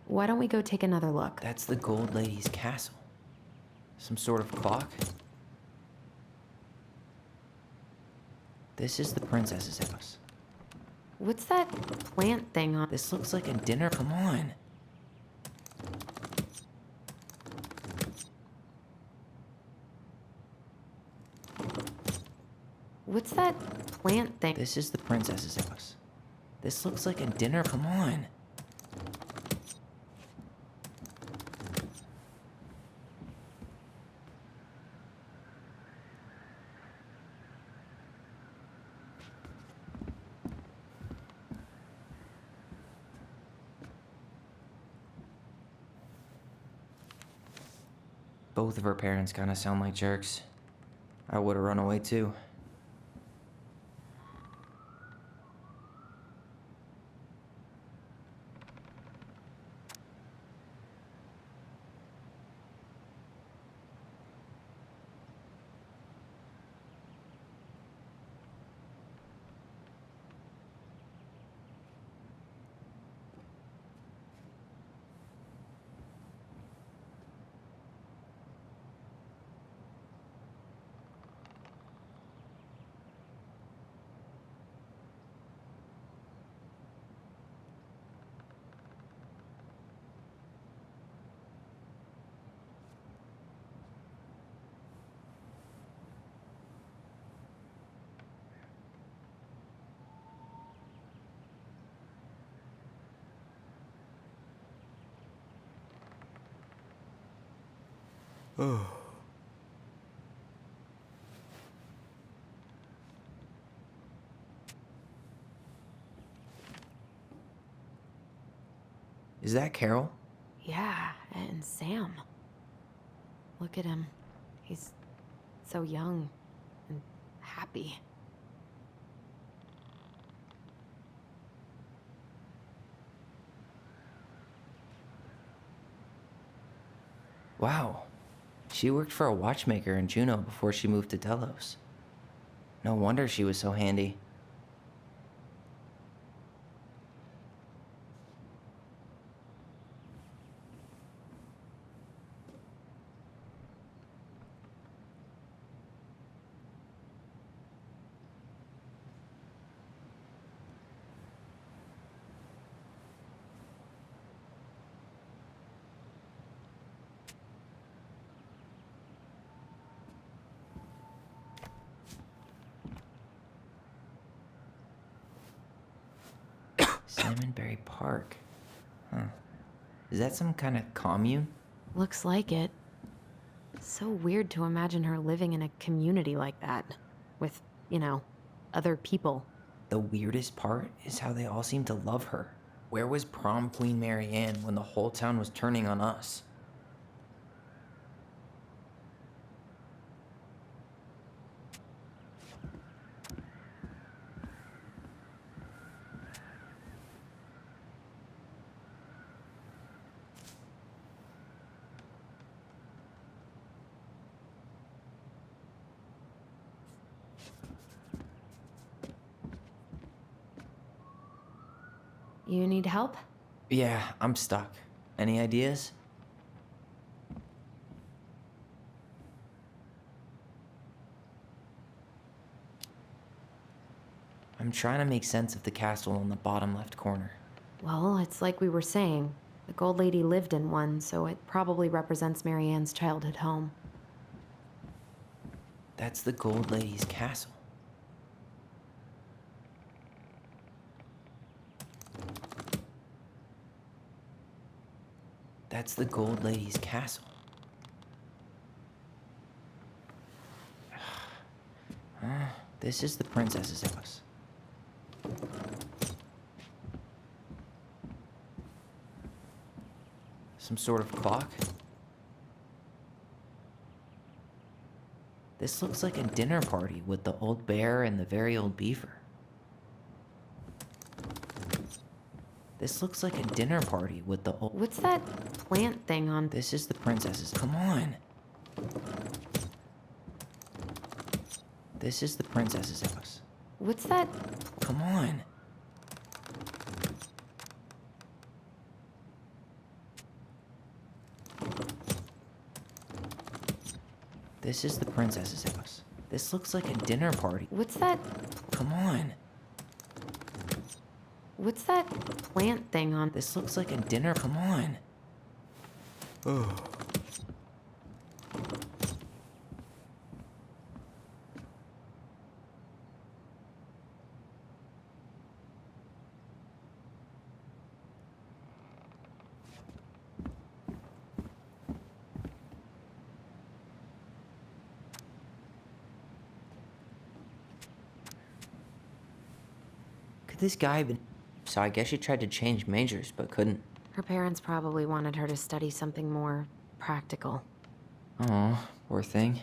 Why don't we go take another look? That's the Gold Lady's castle. Some sort of clock? This is the princess's house. What's that plant thing on? This looks like a dinner. Come on. What's that plant thing? This is the princess's house. This looks like a dinner. Come on. Both of her parents kind of sound like jerks. I would have run away too. Oh. Is that Carol? Yeah, and Sam. Look at him. He's so young and happy. Wow. She worked for a watchmaker in Juneau before she moved to Delos. No wonder she was so handy. Salmonberry Park. Huh. Is that some kind of commune? Looks like it. So weird to imagine her living in a community like that. With, other people. The weirdest part is how they all seem to love her. Where was prom queen Mary Ann when the whole town was turning on us? You need help? Yeah, I'm stuck. Any ideas? I'm trying to make sense of the castle in the bottom left corner. Well, it's like we were saying. The Gold Lady lived in one, so it probably represents Mary Ann's childhood home. That's the Gold Lady's castle. That's the Gold Lady's castle. This is the princess's house. Some sort of clock? This looks like a dinner party with the old bear and the very old beaver. This looks like a dinner party with the old... What's that plant thing on? This is the princess's... Come on! This is the princess's house. What's that? Come on! This is the princess's house. This looks like a dinner party. What's that? Come on! What's that plant thing on? This looks like a dinner... Come on! Oh. Could this guy have been... So I guess she tried to change majors, but couldn't. Her parents probably wanted her to study something more practical. Oh, poor thing.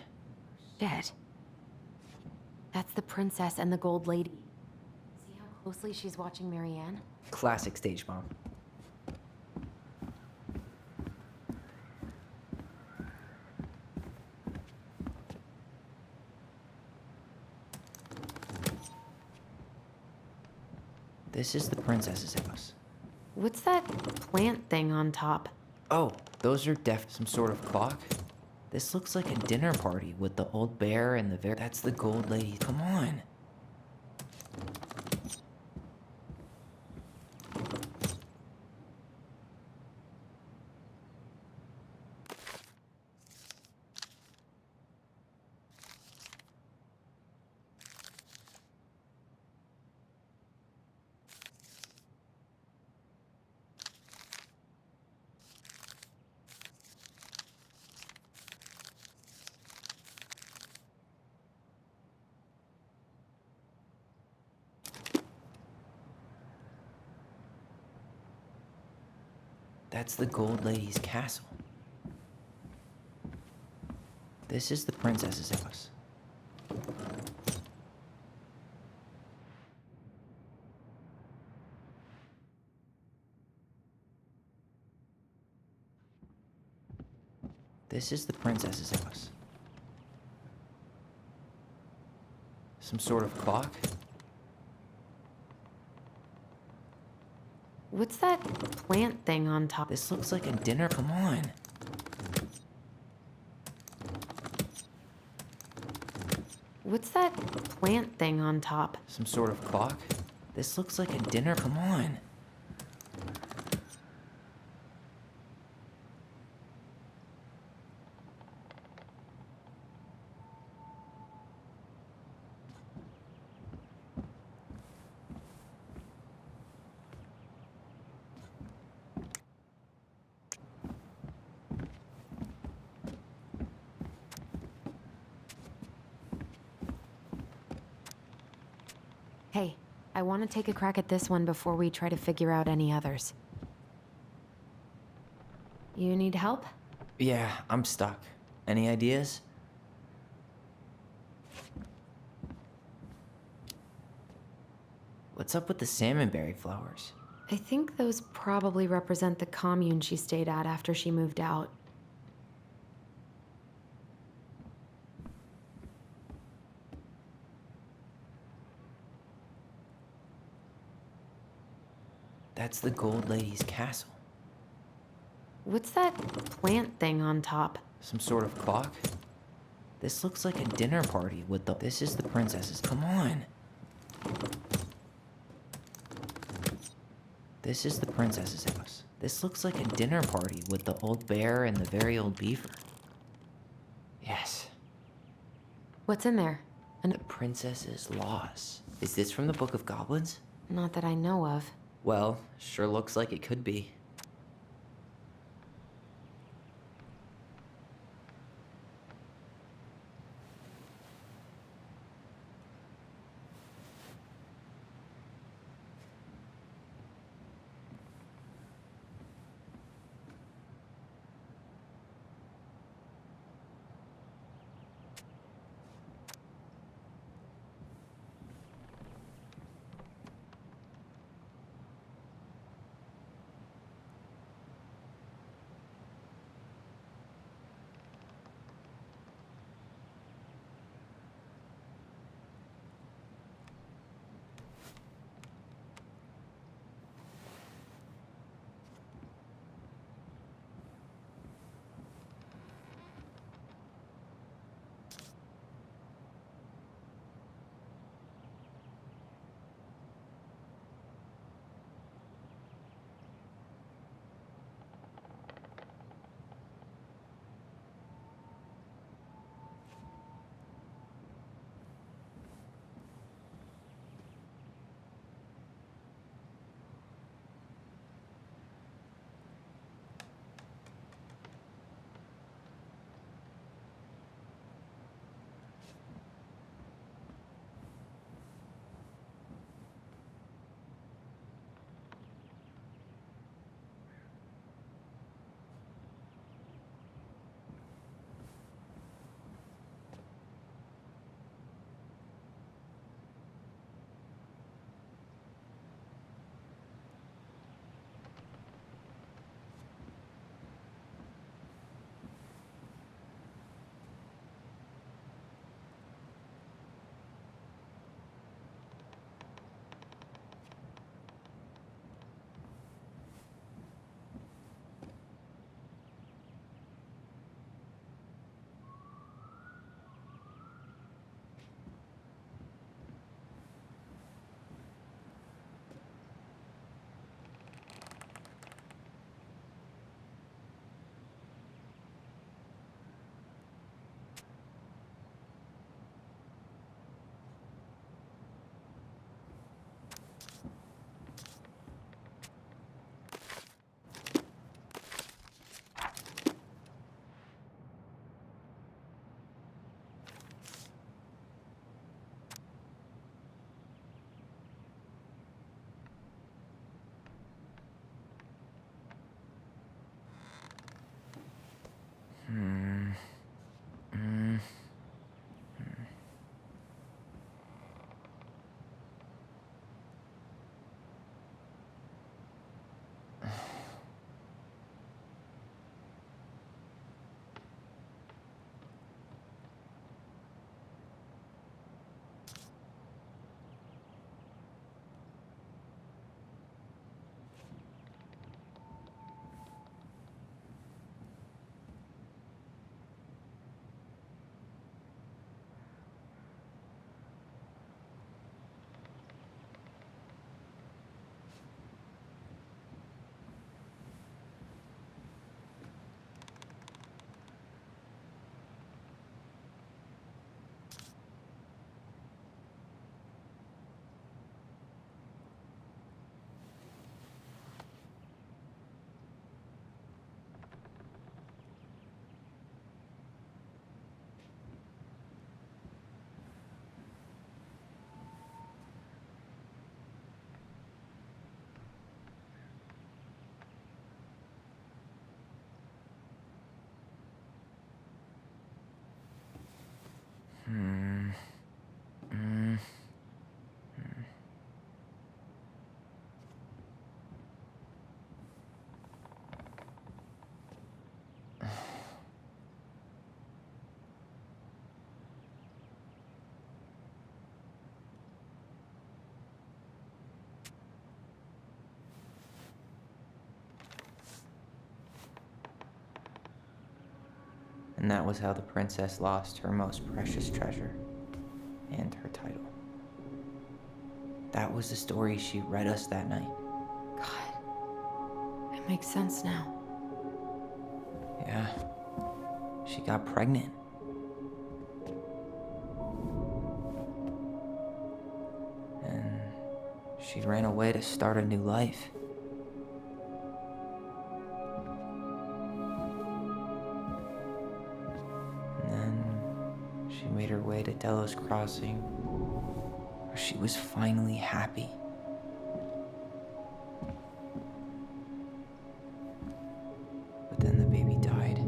Shit. That's the princess and the Gold Lady. See how closely she's watching Mary Ann? Classic stage bomb. This is the princess's house. What's that plant thing on top? Oh, those are some sort of clock? This looks like a dinner party with the old bear and the very... That's the Gold Lady. Come on. That's the Gold Lady's castle. This is the princess's house. This is the princess's house. Some sort of clock? What's that plant thing on top? This looks like a dinner. Come on. What's that plant thing on top? Some sort of clock? This looks like a dinner. Come on. Hey, I want to take a crack at this one before we try to figure out any others. You need help? Yeah, I'm stuck. Any ideas? What's up with the salmonberry flowers? I think those probably represent the commune she stayed at after she moved out. That's the Gold Lady's castle. What's that plant thing on top? Some sort of clock? This looks like a dinner party with the... This is the princess's... Come on! This is the princess's house. This looks like a dinner party with the old bear and the very old beaver. Yes. What's in there? The princess's loss. Is this from the Book of Goblins? Not that I know of. Well, sure looks like it could be. that was how the princess lost her most precious treasure and her title. That was the story she read us that night. God, it makes sense now. Yeah, she got pregnant. And she ran away to start a new life. And then she made her way to Delos Crossing, where she was finally happy. But then the baby died.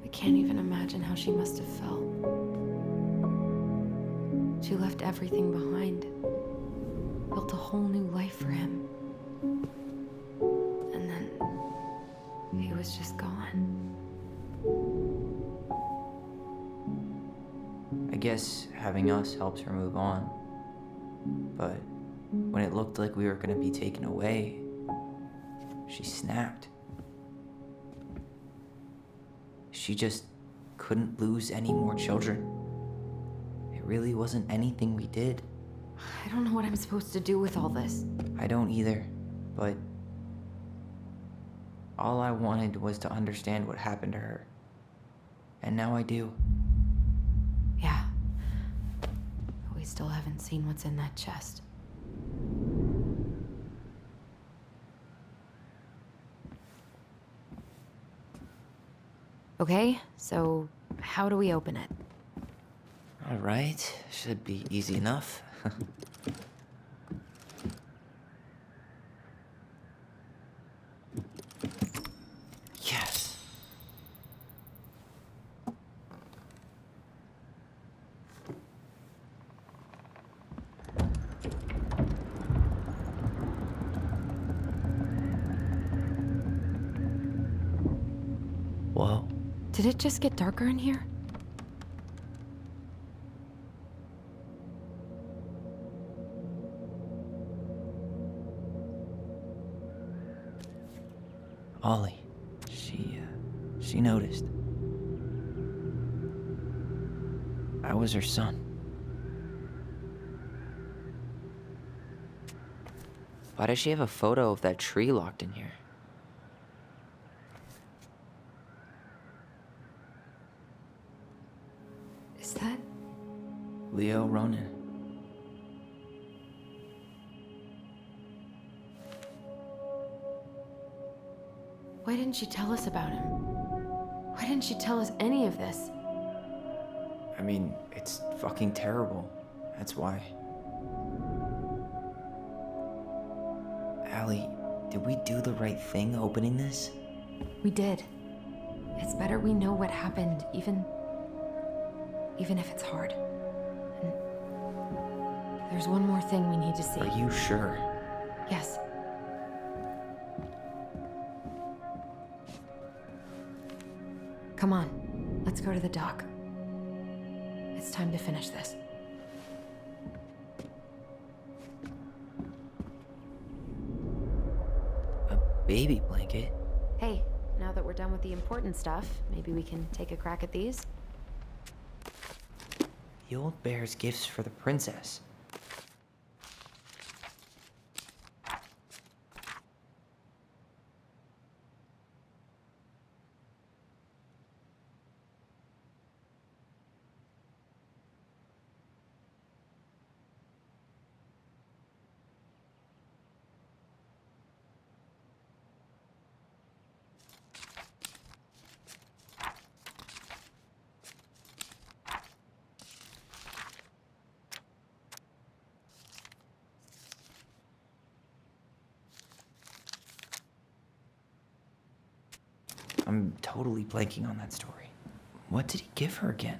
I can't even imagine how she must have felt. She left everything behind, built a whole new life for him. And then he was just gone. I guess having us helped her move on. But when it looked like we were gonna be taken away, she snapped. She just couldn't lose any more children. It really wasn't anything we did. I don't know what I'm supposed to do with all this. I don't either, but all I wanted was to understand what happened to her. And now I do. Yeah. But we still haven't seen what's in that chest. Okay, so how do we open it? All right, should be easy enough. Yes. Whoa. Did it just get darker in here? Ollie. She noticed. I was her son. Why does she have a photo of that tree locked in here? Is that? Leo Ronan. Why didn't she tell us about him? Why didn't she tell us any of this? I mean, it's fucking terrible. That's why. Allie, did we do the right thing opening this? We did. It's better we know what happened, even if it's hard. And there's one more thing we need to see. Are you sure? Yes. Come on, let's go to the dock. It's time to finish this. A baby blanket? Hey, now that we're done with the important stuff, maybe we can take a crack at these? The old bear's gifts for the princess. I'm totally blanking on that story. What did he give her again?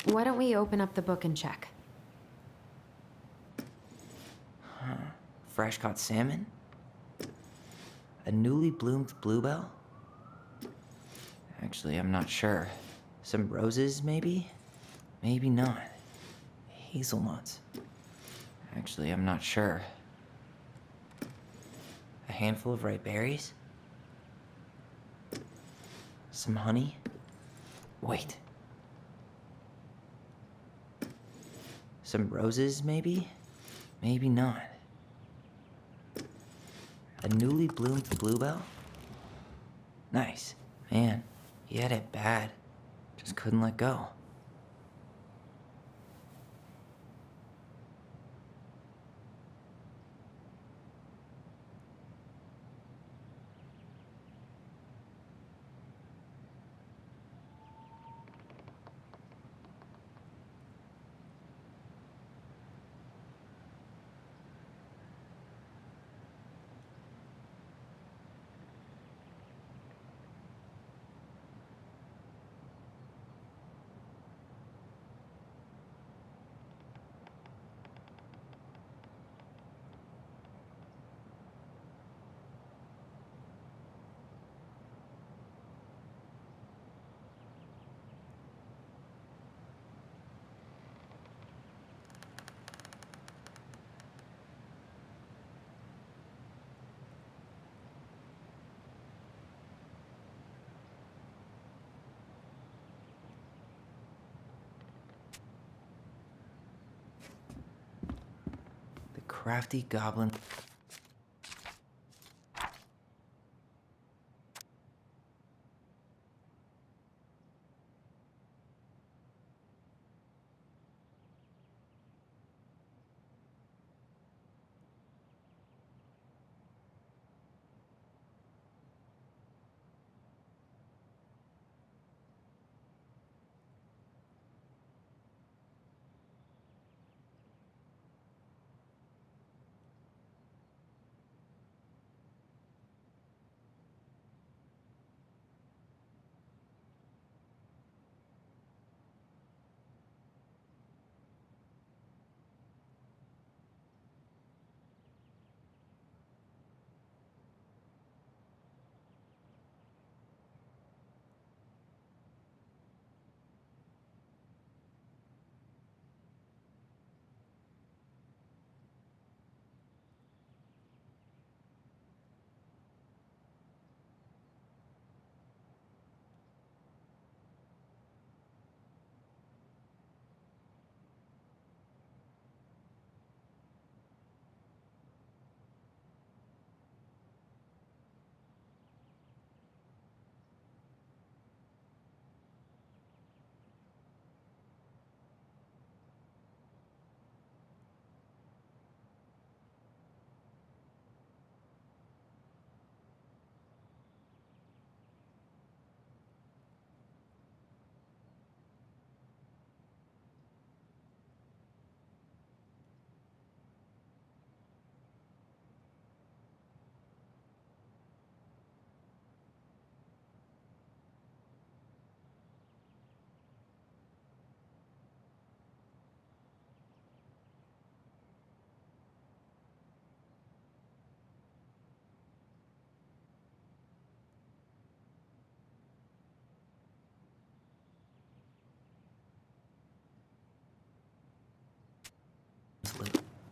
Why don't we open up the book and check? Fresh caught salmon? A newly bloomed bluebell? Actually, I'm not sure. Some roses, maybe? Maybe not. Hazelnuts. Actually, I'm not sure. A handful of ripe berries? Some honey? Wait. Some roses, maybe? Maybe not. A newly bloomed bluebell? Nice. Man, he had it bad. Just couldn't let go. Crafty goblin.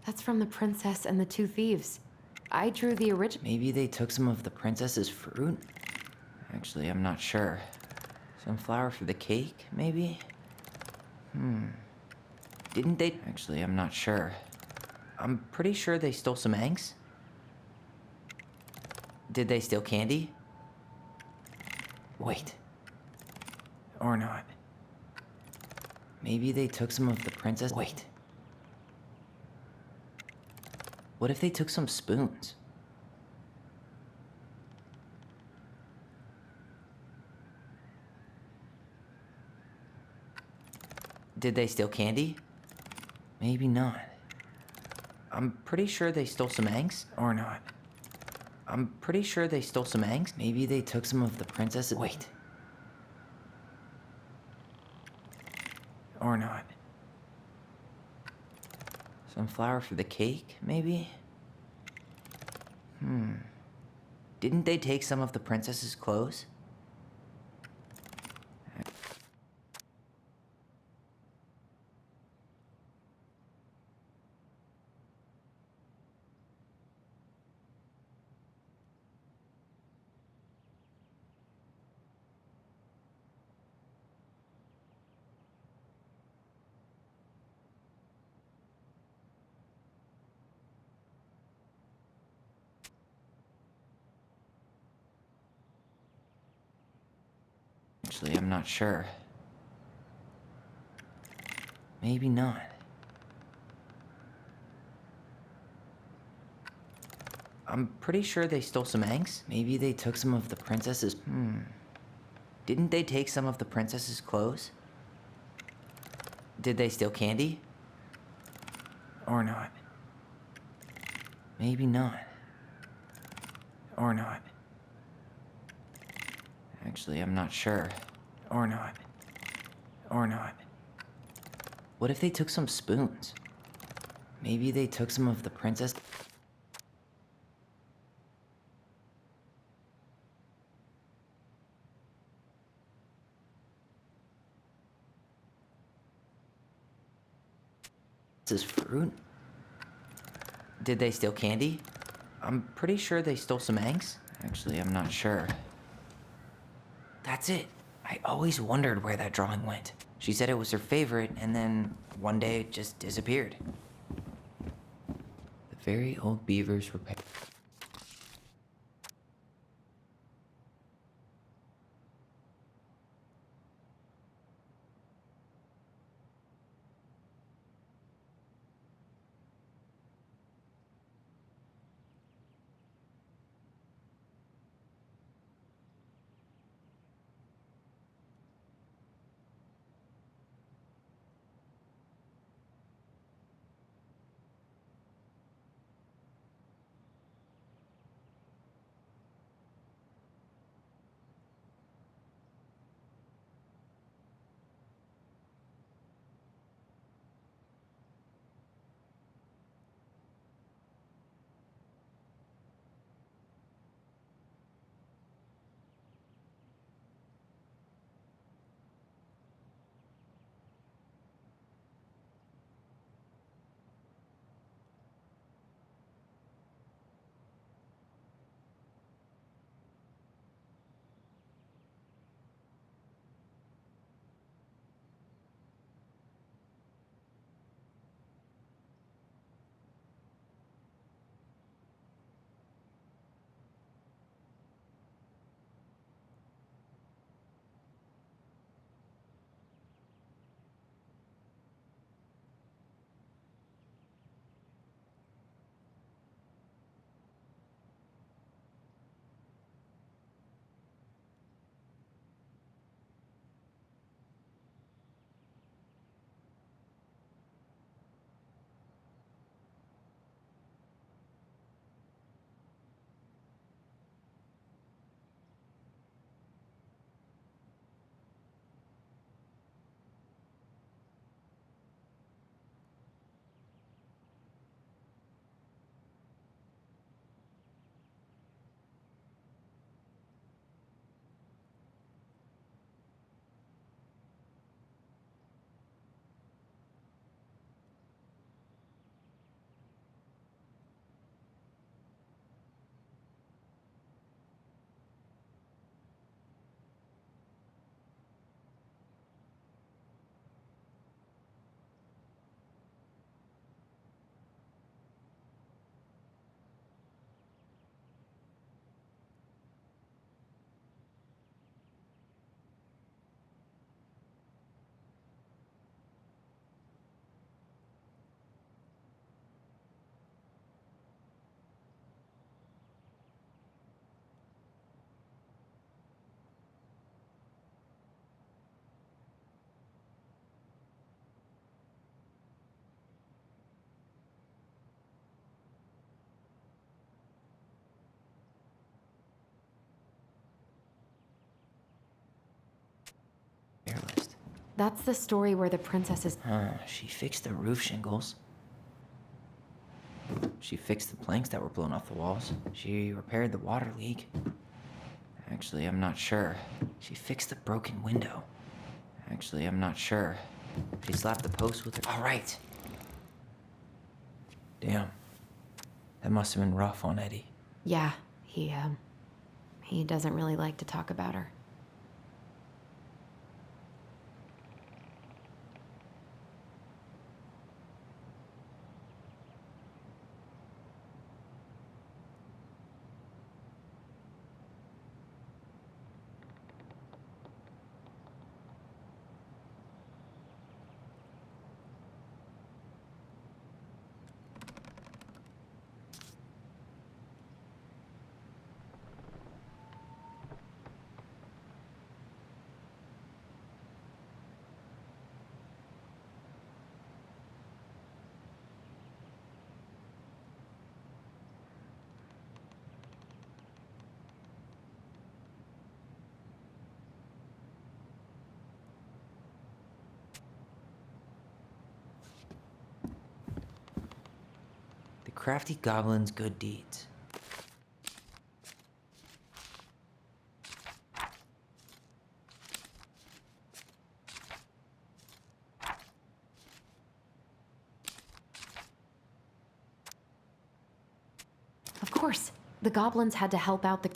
That's from The Princess and the Two Thieves. I drew the original. Maybe they took some of the princess's fruit? Actually, I'm not sure. Some flour for the cake, maybe? Didn't they? Actually, I'm not sure. I'm pretty sure they stole some eggs. Did they steal candy? Wait. Or not. Maybe they took some of the princess. Wait. What if they took some spoons? Did they steal candy? Maybe not. I'm pretty sure they stole some eggs. Or not. I'm pretty sure they stole some eggs. Maybe they took some of the princess. Wait. Or Or not. Some flour for the cake, maybe? Didn't they take some of the princess's clothes? Actually, I'm not sure. Maybe not. I'm pretty sure they stole some eggs. Maybe they took some of the princess's... Didn't they take some of the princess's clothes? Did they steal candy? Or not. Maybe not. Or not. Actually, I'm not sure. Or not. Or not. What if they took some spoons? Maybe they took some of the princess... This is fruit? Did they steal candy? I'm pretty sure they stole some eggs. Actually, I'm not sure. That's it. I always wondered where that drawing went. She said it was her favorite, and then one day it just disappeared. The very old beavers repair. That's the story where the princess is... She fixed the roof shingles. She fixed the planks that were blown off the walls. She repaired the water leak. Actually, I'm not sure. She fixed the broken window. Actually, I'm not sure. She slapped the post with her... All right. Damn. That must have been rough on Eddie. Yeah, he doesn't really like to talk about her. The crafty goblin's good deeds. Of course, the goblins had to help out the...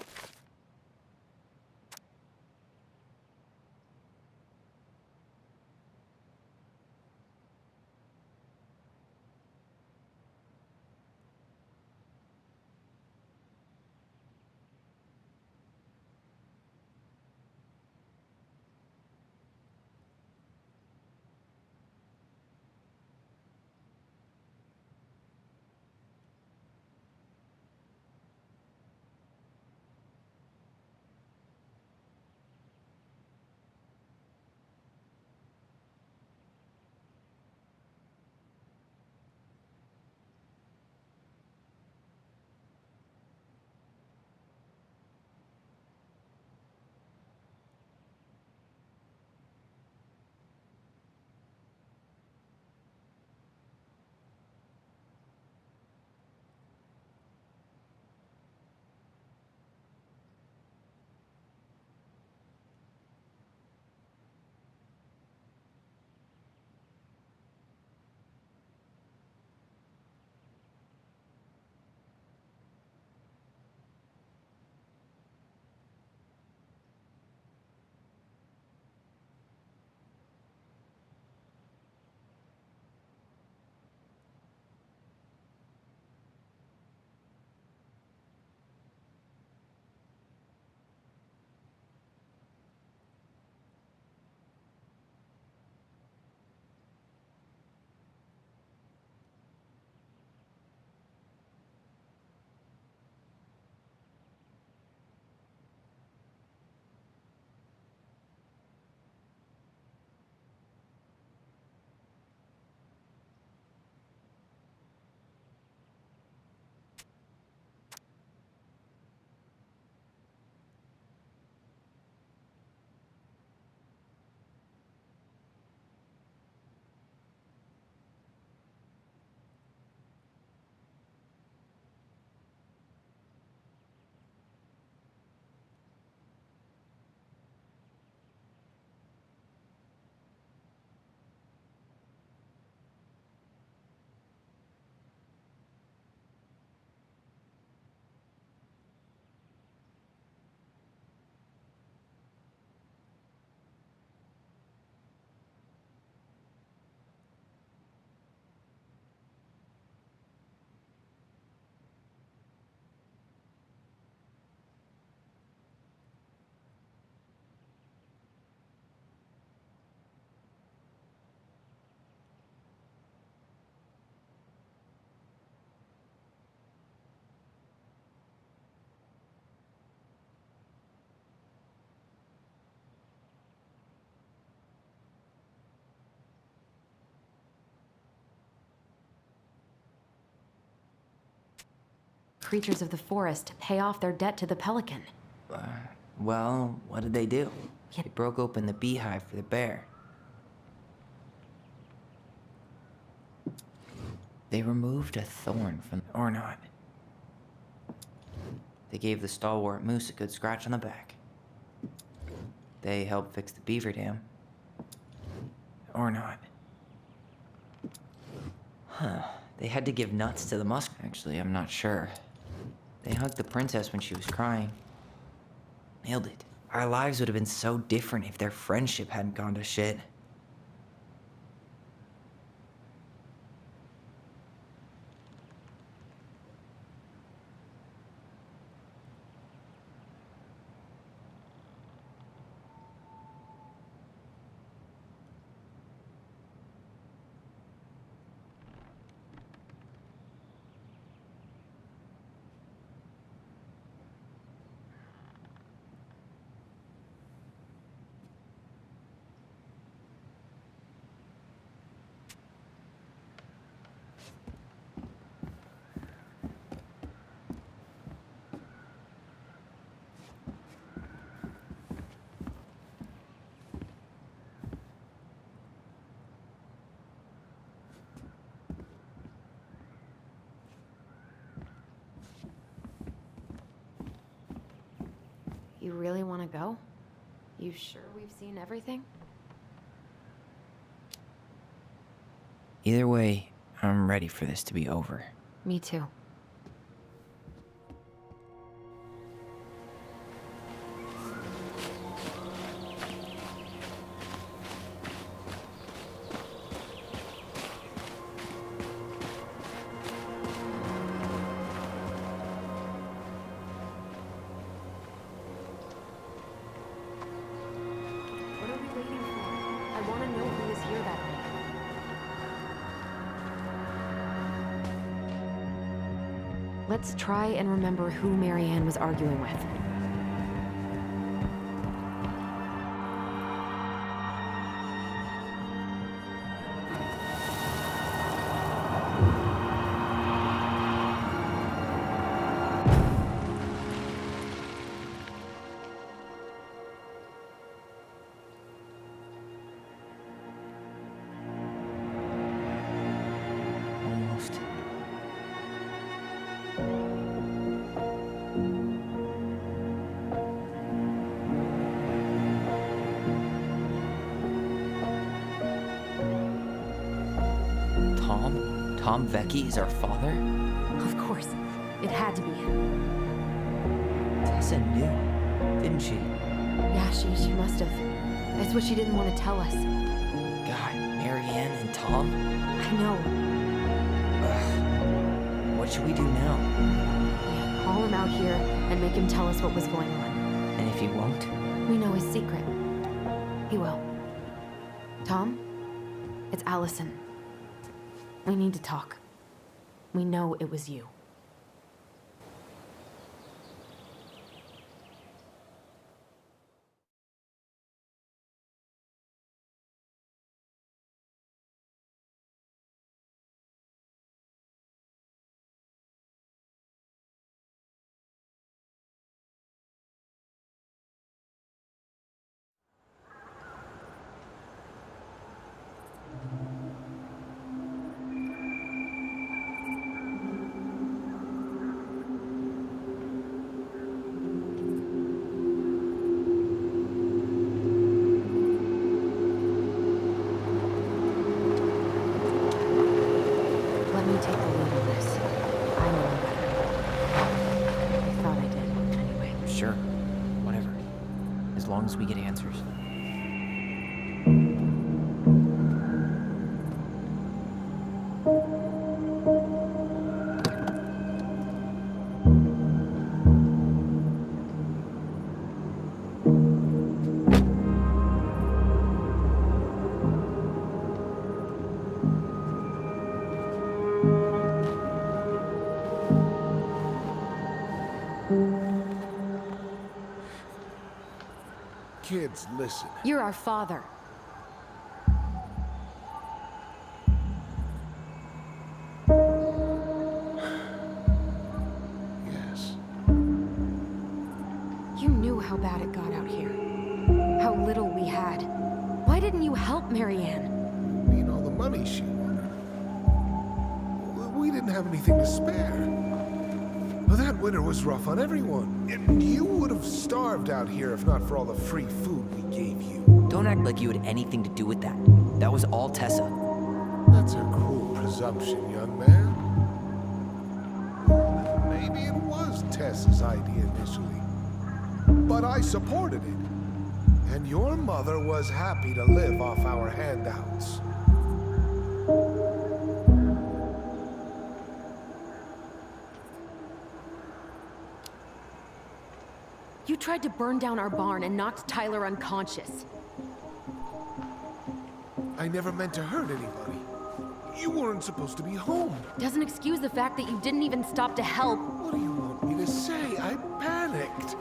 creatures of the forest to pay off their debt to the Pelican. Well, what did they do? They broke open the beehive for the bear. They removed a thorn from... or not. They gave the stalwart moose a good scratch on the back. They helped fix the beaver dam. Or not. Huh. They had to give nuts to the musk. Actually, I'm not sure. They hugged the princess when she was crying. Nailed it. Our lives would have been so different if their friendship hadn't gone to shit. You really want to go? You sure we've seen everything? Either way, I'm ready for this to be over. Me too. What are we waiting for? I want to know who was here that night. Let's try and remember who Marianne was arguing with. Almost. Tom Vecchi is our father? Of course. It had to be him. Tessa knew, didn't she? Yeah, she must have. That's what she didn't want to tell us. God, Marianne and Tom? I know. Ugh. What should we do now? Yeah, call him out here and make him tell us what was going on. And if he won't? We know his secret. He will. Tom? It's Allison. We need to talk. We know it was you. Let me take the lead on this. I know him better. I thought I did, anyway. Sure. Whatever. As long as we get answers. Kids, listen. You're our father. Yes. You knew how bad it got out here. How little we had. Why didn't you help Marianne? You mean all the money she wanted? we didn't have anything to spare. Well, that winter was rough on everyone. And you would have starved out here if not for all the free food we gave you. Don't act like you had anything to do with that. That was all Tessa. That's a cruel presumption, young man. Maybe it was Tessa's idea initially. But I supported it. And your mother was happy to live off our handouts. You tried to burn down our barn and knocked Tyler unconscious. I never meant to hurt anybody. You weren't supposed to be home. Doesn't excuse the fact that you didn't even stop to help. What do you want me to say? I panicked.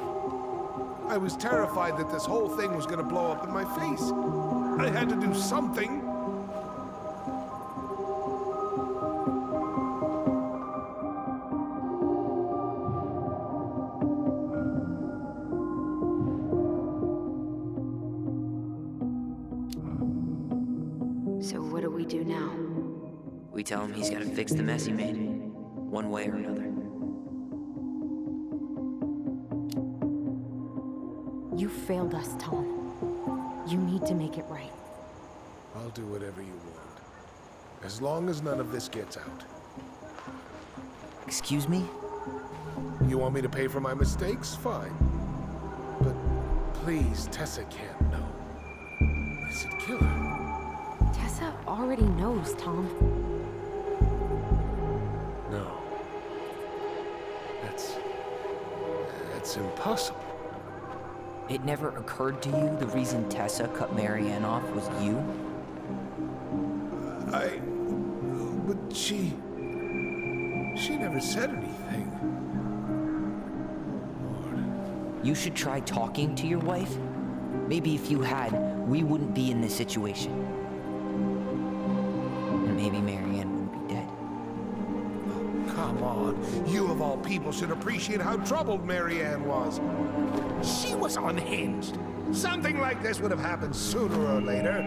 I was terrified that this whole thing was gonna blow up in my face. I had to do something. So what do we do now? We tell him he's gotta fix the mess he made, one way or another. You failed us, Tom. You need to make it right. I'll do whatever you want. As long as none of this gets out. Excuse me? You want me to pay for my mistakes? Fine. But please, Tessa can't know. This'd kill her. Tessa already knows, Tom. No. That's impossible. It never occurred to you the reason Tessa cut Marianne off was you? But she never said anything. Lord. You should try talking to your wife. Maybe if you had, we wouldn't be in this situation. And maybe Marianne wouldn't be dead. Oh, come on. You of all people should appreciate how troubled Marianne was. She was unhinged. Something like this would have happened sooner or later.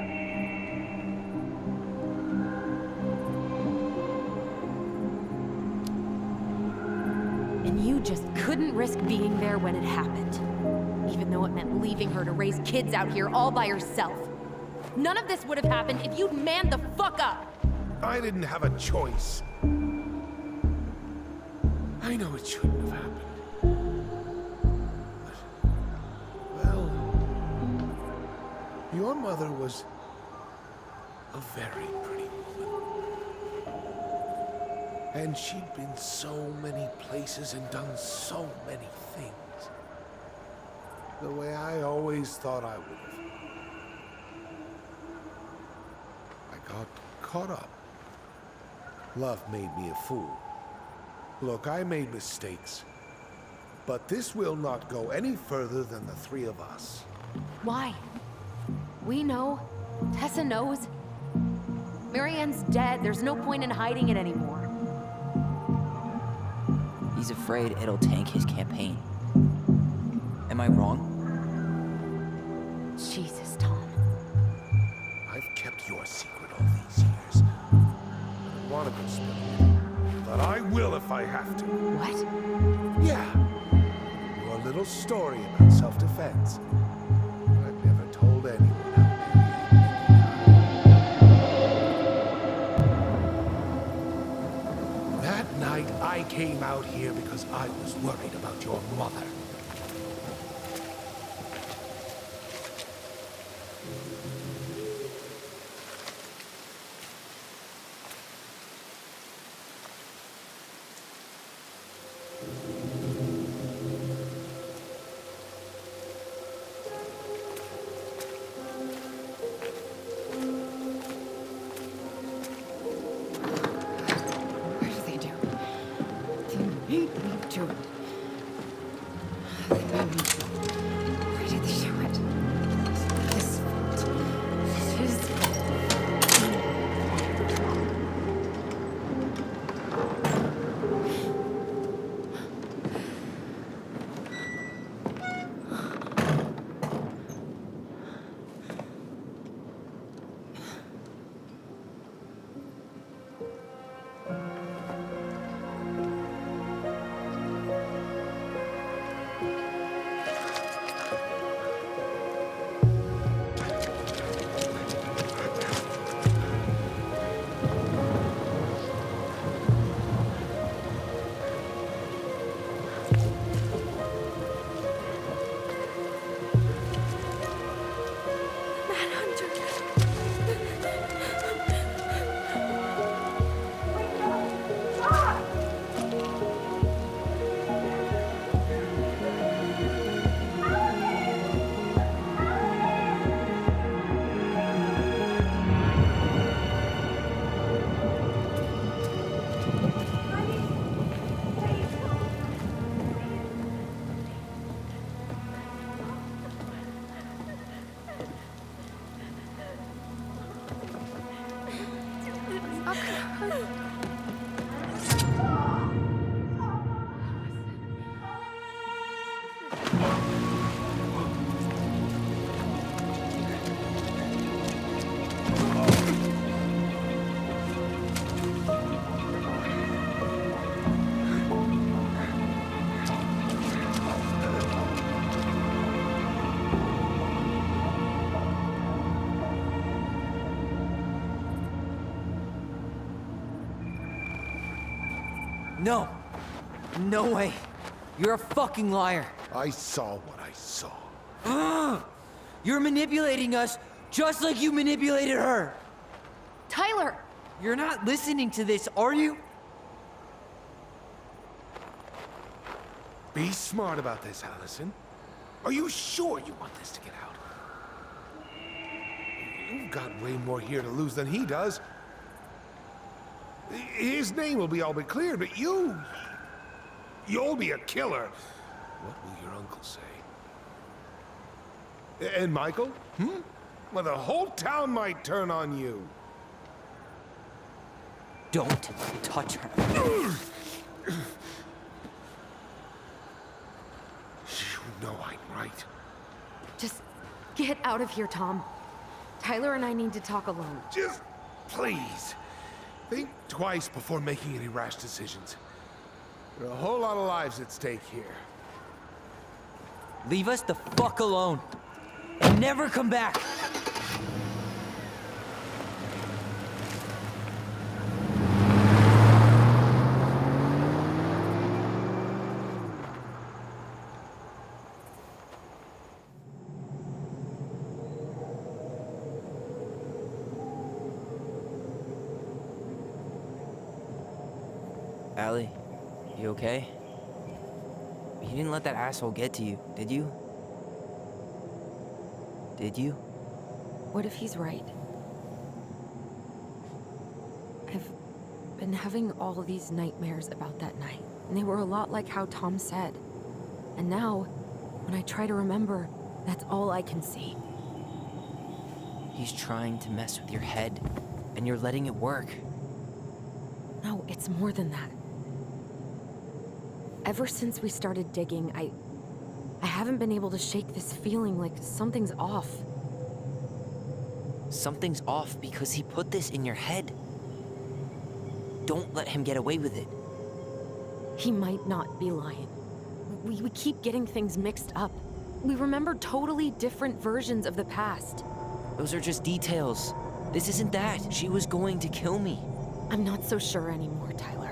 And you just couldn't risk being there when it happened. Even though it meant leaving her to raise kids out here all by herself. None of this would have happened if you'd manned the fuck up! I didn't have a choice. I know it shouldn't have happened. Well, your mother was a very pretty woman. And she'd been so many places and done so many things. The way I always thought I would have. I got caught up. Love made me a fool. Look, I made mistakes. But this will not go any further than the three of us. Why? We know. Tessa knows. Marianne's dead. There's no point in hiding it anymore. He's afraid it'll tank his campaign. Am I wrong? Jesus, Tom. I've kept your secret all these years. I don't want to go spilling it, but I will if I have to. What? Yeah. Your little story about self-defense. I've never told anyone how Marianne. That night, I came out here because I was worried about your mother. No. No way. You're a fucking liar. I saw what I saw. You're manipulating us just like you manipulated her. Tyler! You're not listening to this, are you? Be smart about this, Allison. Are you sure you want this to get out? You've got way more here to lose than he does. His name will be all but cleared, but you'll be a killer. What will your uncle say? And Michael? Well, the whole town might turn on you. Don't touch her. You know I'm right. Just get out of here, Tom. Tyler and I need to talk alone. Just please. Think twice before making any rash decisions. There are a whole lot of lives at stake here. Leave us the fuck alone. And never come back. Allie, you okay? You didn't let that asshole get to you, did you? Did you? What if he's right? I've been having all these nightmares about that night, and they were a lot like how Tom said. And now, when I try to remember, that's all I can see. He's trying to mess with your head, and you're letting it work. No, it's more than that. Ever since we started digging, I haven't been able to shake this feeling like something's off. Something's off because he put this in your head. Don't let him get away with it. He might not be lying. We keep getting things mixed up. We remember totally different versions of the past. Those are just details. This isn't that. She was going to kill me. I'm not so sure anymore, Tyler.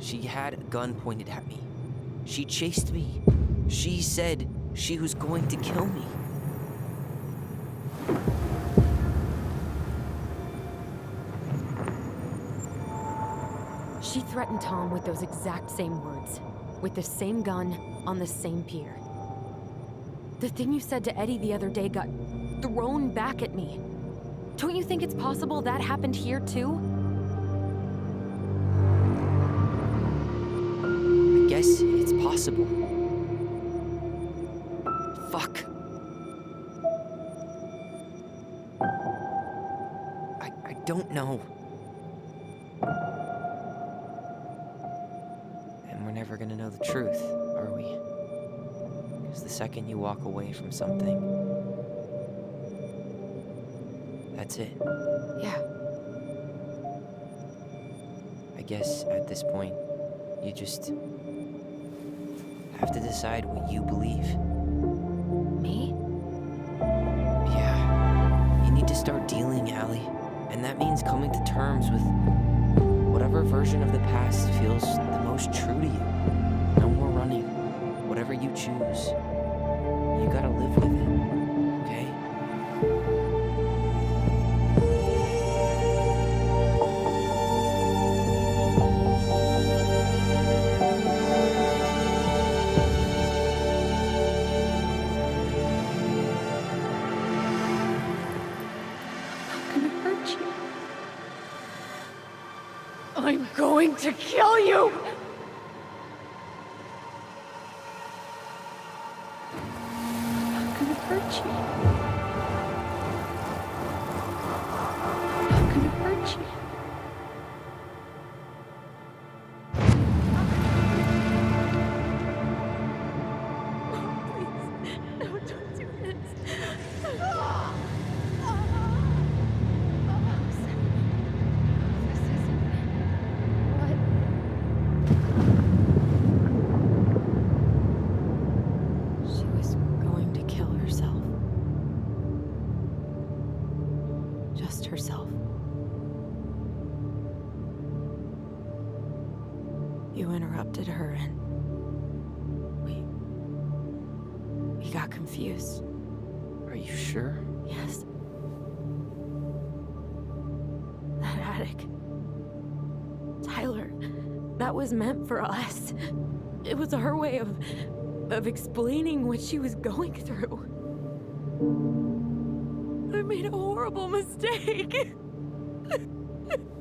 She had a gun pointed at me. She chased me. She said she was going to kill me. She threatened Tom with those exact same words. With the same gun, on the same pier. The thing you said to Eddie the other day got thrown back at me. Don't you think it's possible that happened here too? I guess it's possible. Fuck. I don't know. And we're never gonna know the truth, are we? Because the second you walk away from something, that's it. Yeah. I guess at this point, you just have to decide what you believe. Me? Yeah. You need to start dealing, Allie. And that means coming to terms with whatever version of the past feels the most true to you. No more running. Whatever you choose, you gotta live with it, okay? I'm going to kill you! How can it hurt you? How can it hurt you? No, don't do this. She was going to kill herself. Just herself. You interrupted her and we got confused. Are you sure? Yes. That attic. Tyler, that was meant for us. It was her way of explaining what she was going through. I made a horrible mistake.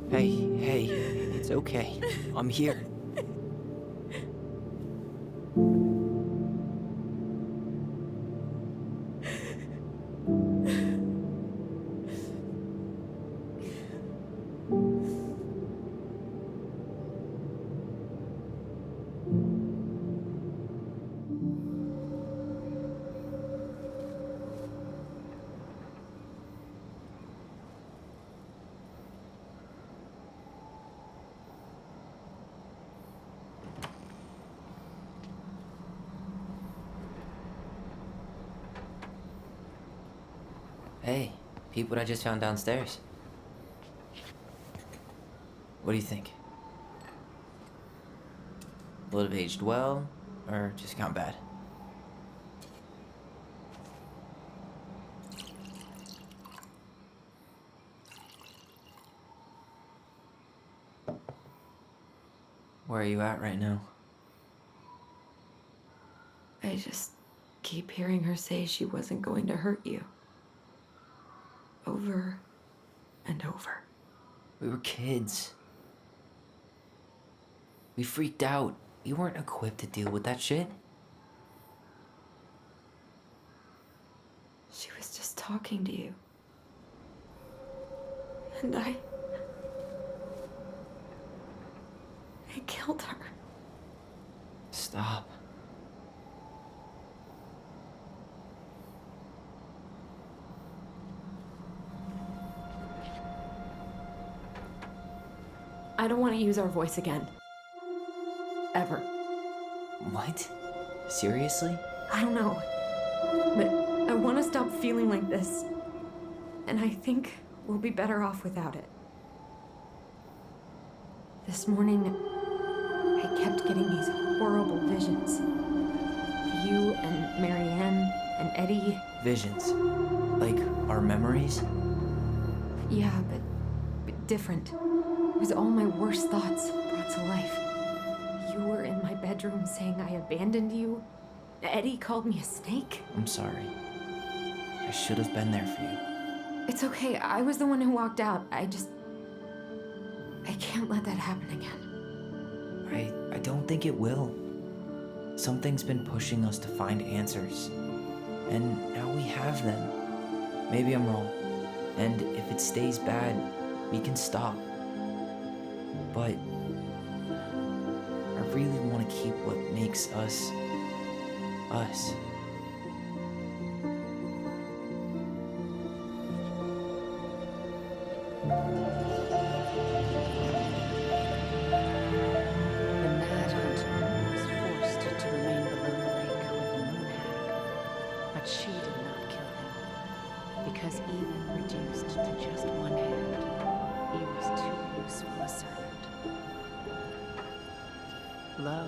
Hey, it's okay. I'm here. Hey, peep what I just found downstairs. What do you think? Will it have aged well, or just gone bad? Where are you at right now? I just keep hearing her say she wasn't going to hurt you. Over and over. We were kids. We freaked out. We weren't equipped to deal with that shit. She was just talking to you. And I killed her. Stop. I don't want to use our voice again. Ever. What? Seriously? I don't know. But I want to stop feeling like this. And I think we'll be better off without it. This morning, I kept getting these horrible visions. Of you and Marianne and Eddie. Visions. Like our memories? Yeah, but different. It was all my worst thoughts brought to life. You were in my bedroom saying I abandoned you. Eddie called me a snake. I'm sorry. I should have been there for you. It's okay. I was the one who walked out. I can't let that happen again. I don't think it will. Something's been pushing us to find answers. And now we have them. Maybe I'm wrong. And if it stays bad, we can stop. But I really want to keep what makes us, us. The Mad Hunter was forced to remain below the lake with the Moon Hag, but she did not kill him, because even reduced to just one hand, he was too useful a servant. Lo,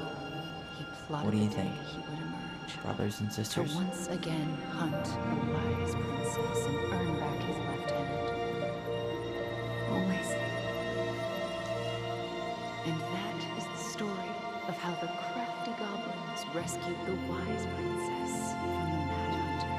he plotted What do you the think? day he would emerge, Brothers and sisters? to once again hunt the wise princess and earn back his left hand. Always. And that is the story of how the crafty goblins rescued the wise princess from the Mad Hunter.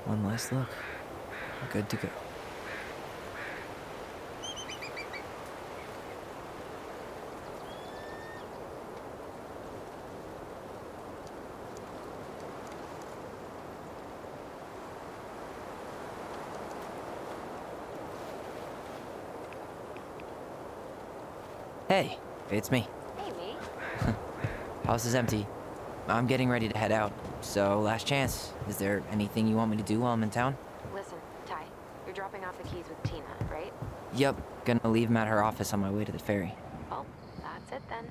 One last look. We're good to go. Hey, it's me. Hey, me. House is empty. I'm getting ready to head out. So, last chance. Is there anything you want me to do while I'm in town? Listen, Ty, you're dropping off the keys with Tina, right? Yep, gonna leave 'em at her office on my way to the ferry. Well, that's it then.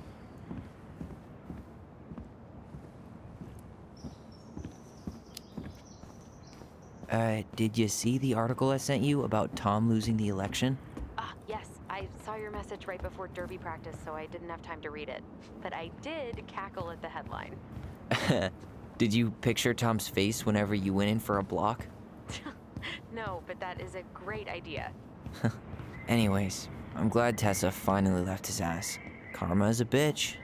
Did you see the article I sent you about Tom losing the election? Ah, yes, I saw your message right before derby practice, so I didn't have time to read it. But I did cackle at the headline. Did you picture Tom's face whenever you went in for a block? No, but that is a great idea. Anyways, I'm glad Tessa finally left his ass. Karma is a bitch.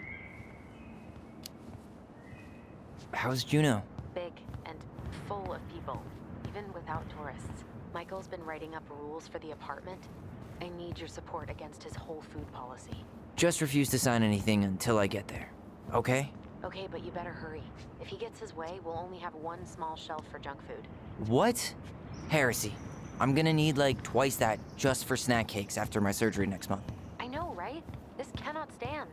How's Juno? Big and full of people, even without tourists. Michael's been writing up rules for the apartment. I need your support against his whole food policy. Just refuse to sign anything until I get there, okay? Okay, but you better hurry. If he gets his way, we'll only have one small shelf for junk food. What? Heresy. I'm gonna need like twice that just for snack cakes after my surgery next month. I know, right? This cannot stand.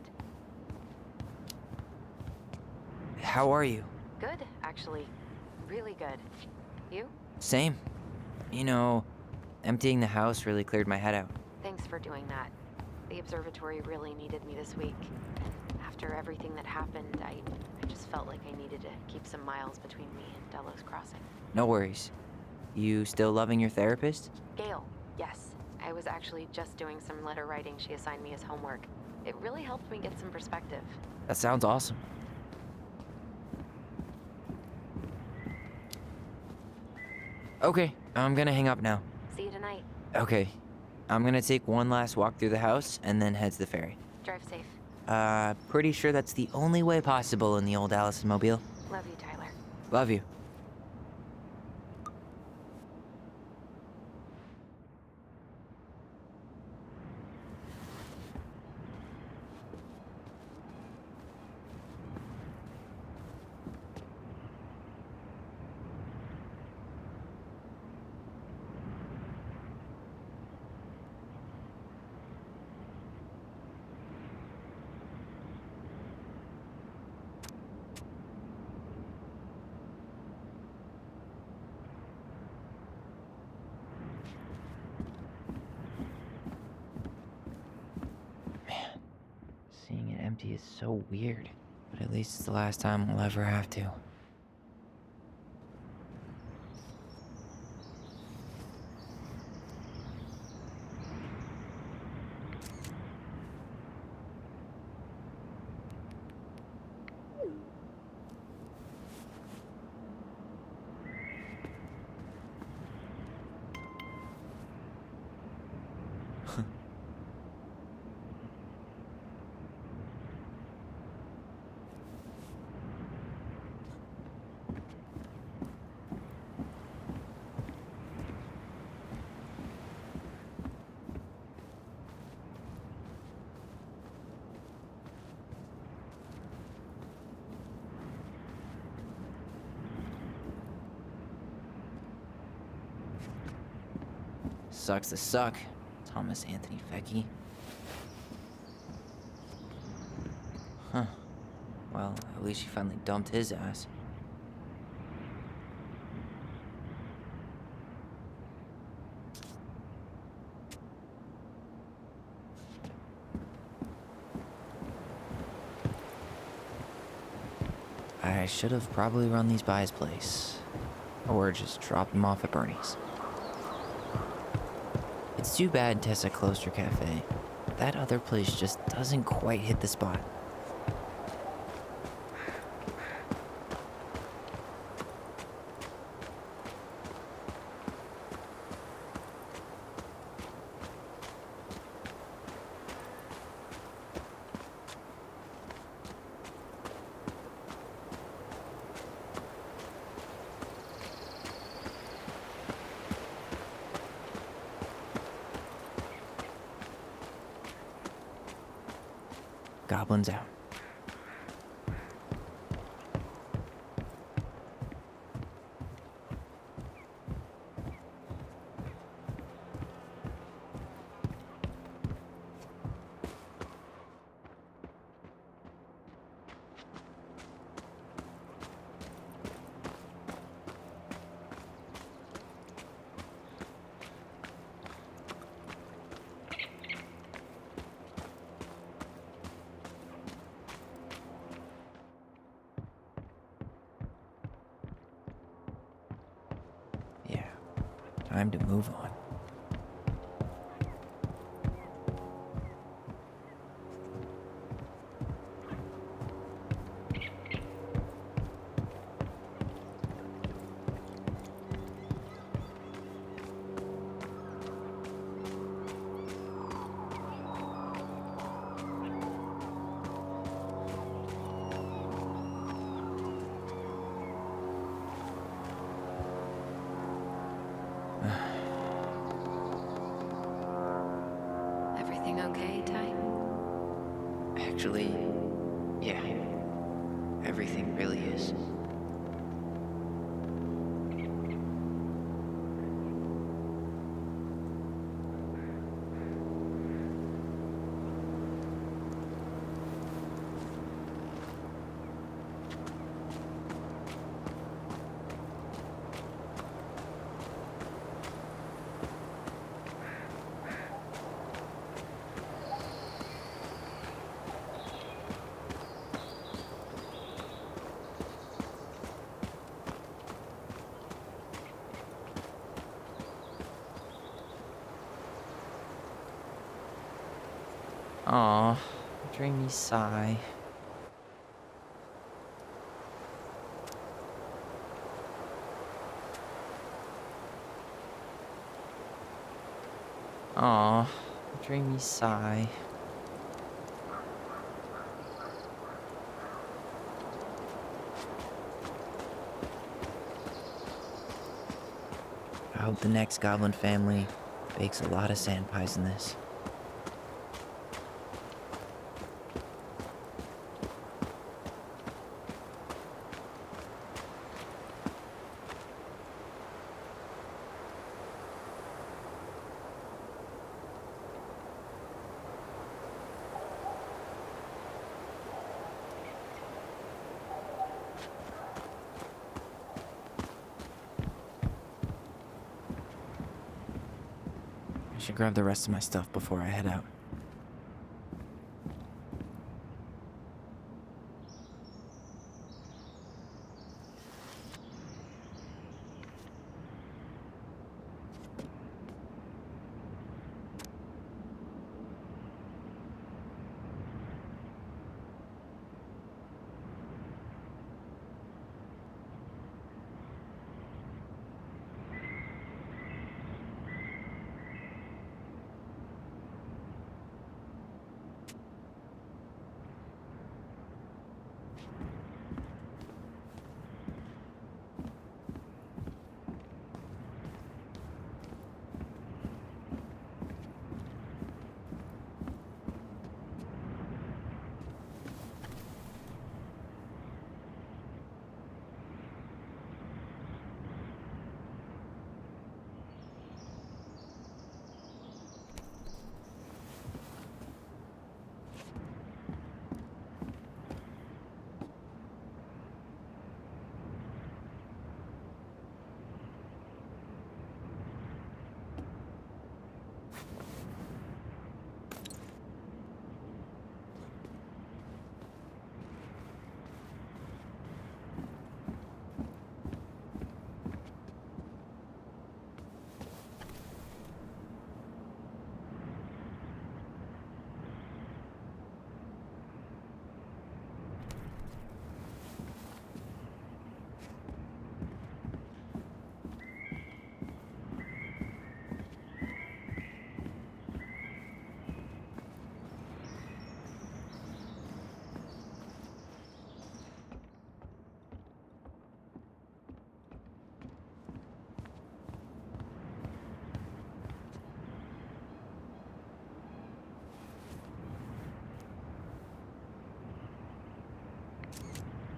How are you? Good, actually. Really good. You? Same. You know, emptying the house really cleared my head out. Thanks for doing that. The observatory really needed me this week. After everything that happened, I just felt like I needed to keep some miles between me and Delos Crossing. No worries. You still loving your therapist? Gail, yes. I was actually just doing some letter writing she assigned me as homework. It really helped me get some perspective. That sounds awesome. Okay, I'm gonna hang up now. See you tonight. Okay. I'm gonna take one last walk through the house and then head to the ferry. Drive safe. Pretty sure that's the only way possible in the old Allison Mobile. Love you, Tyler. Love you. Seeing it empty is so weird, but at least it's the last time we'll ever have to. Sucks to suck, Thomas Anthony Fecky. Huh. Well, at least she finally dumped his ass. I should have probably run these by his place. Or just dropped them off at Bernie's. It's too bad Tessa closed her cafe. That other place just doesn't quite hit the spot. Goblins out. Time to move on. okay, Ty? Actually, yeah. Everything really is. Aw, dreamy sigh. Aw, dreamy sigh. I hope the next goblin family bakes a lot of sand pies in this. I should grab the rest of my stuff before I head out.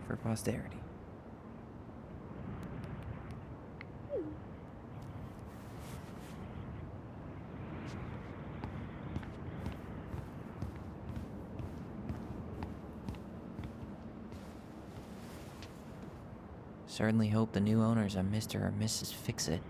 For posterity. Certainly hope the new owners are Mr. or Mrs. Fix-It.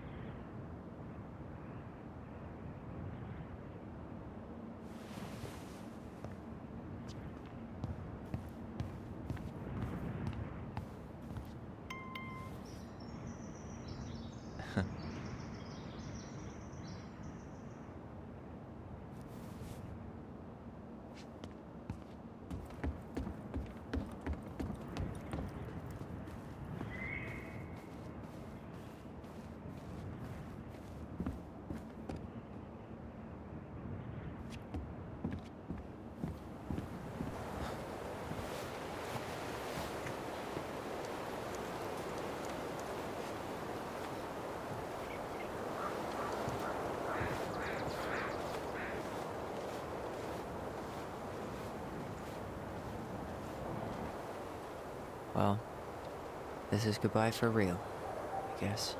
Well, this is goodbye for real, I guess.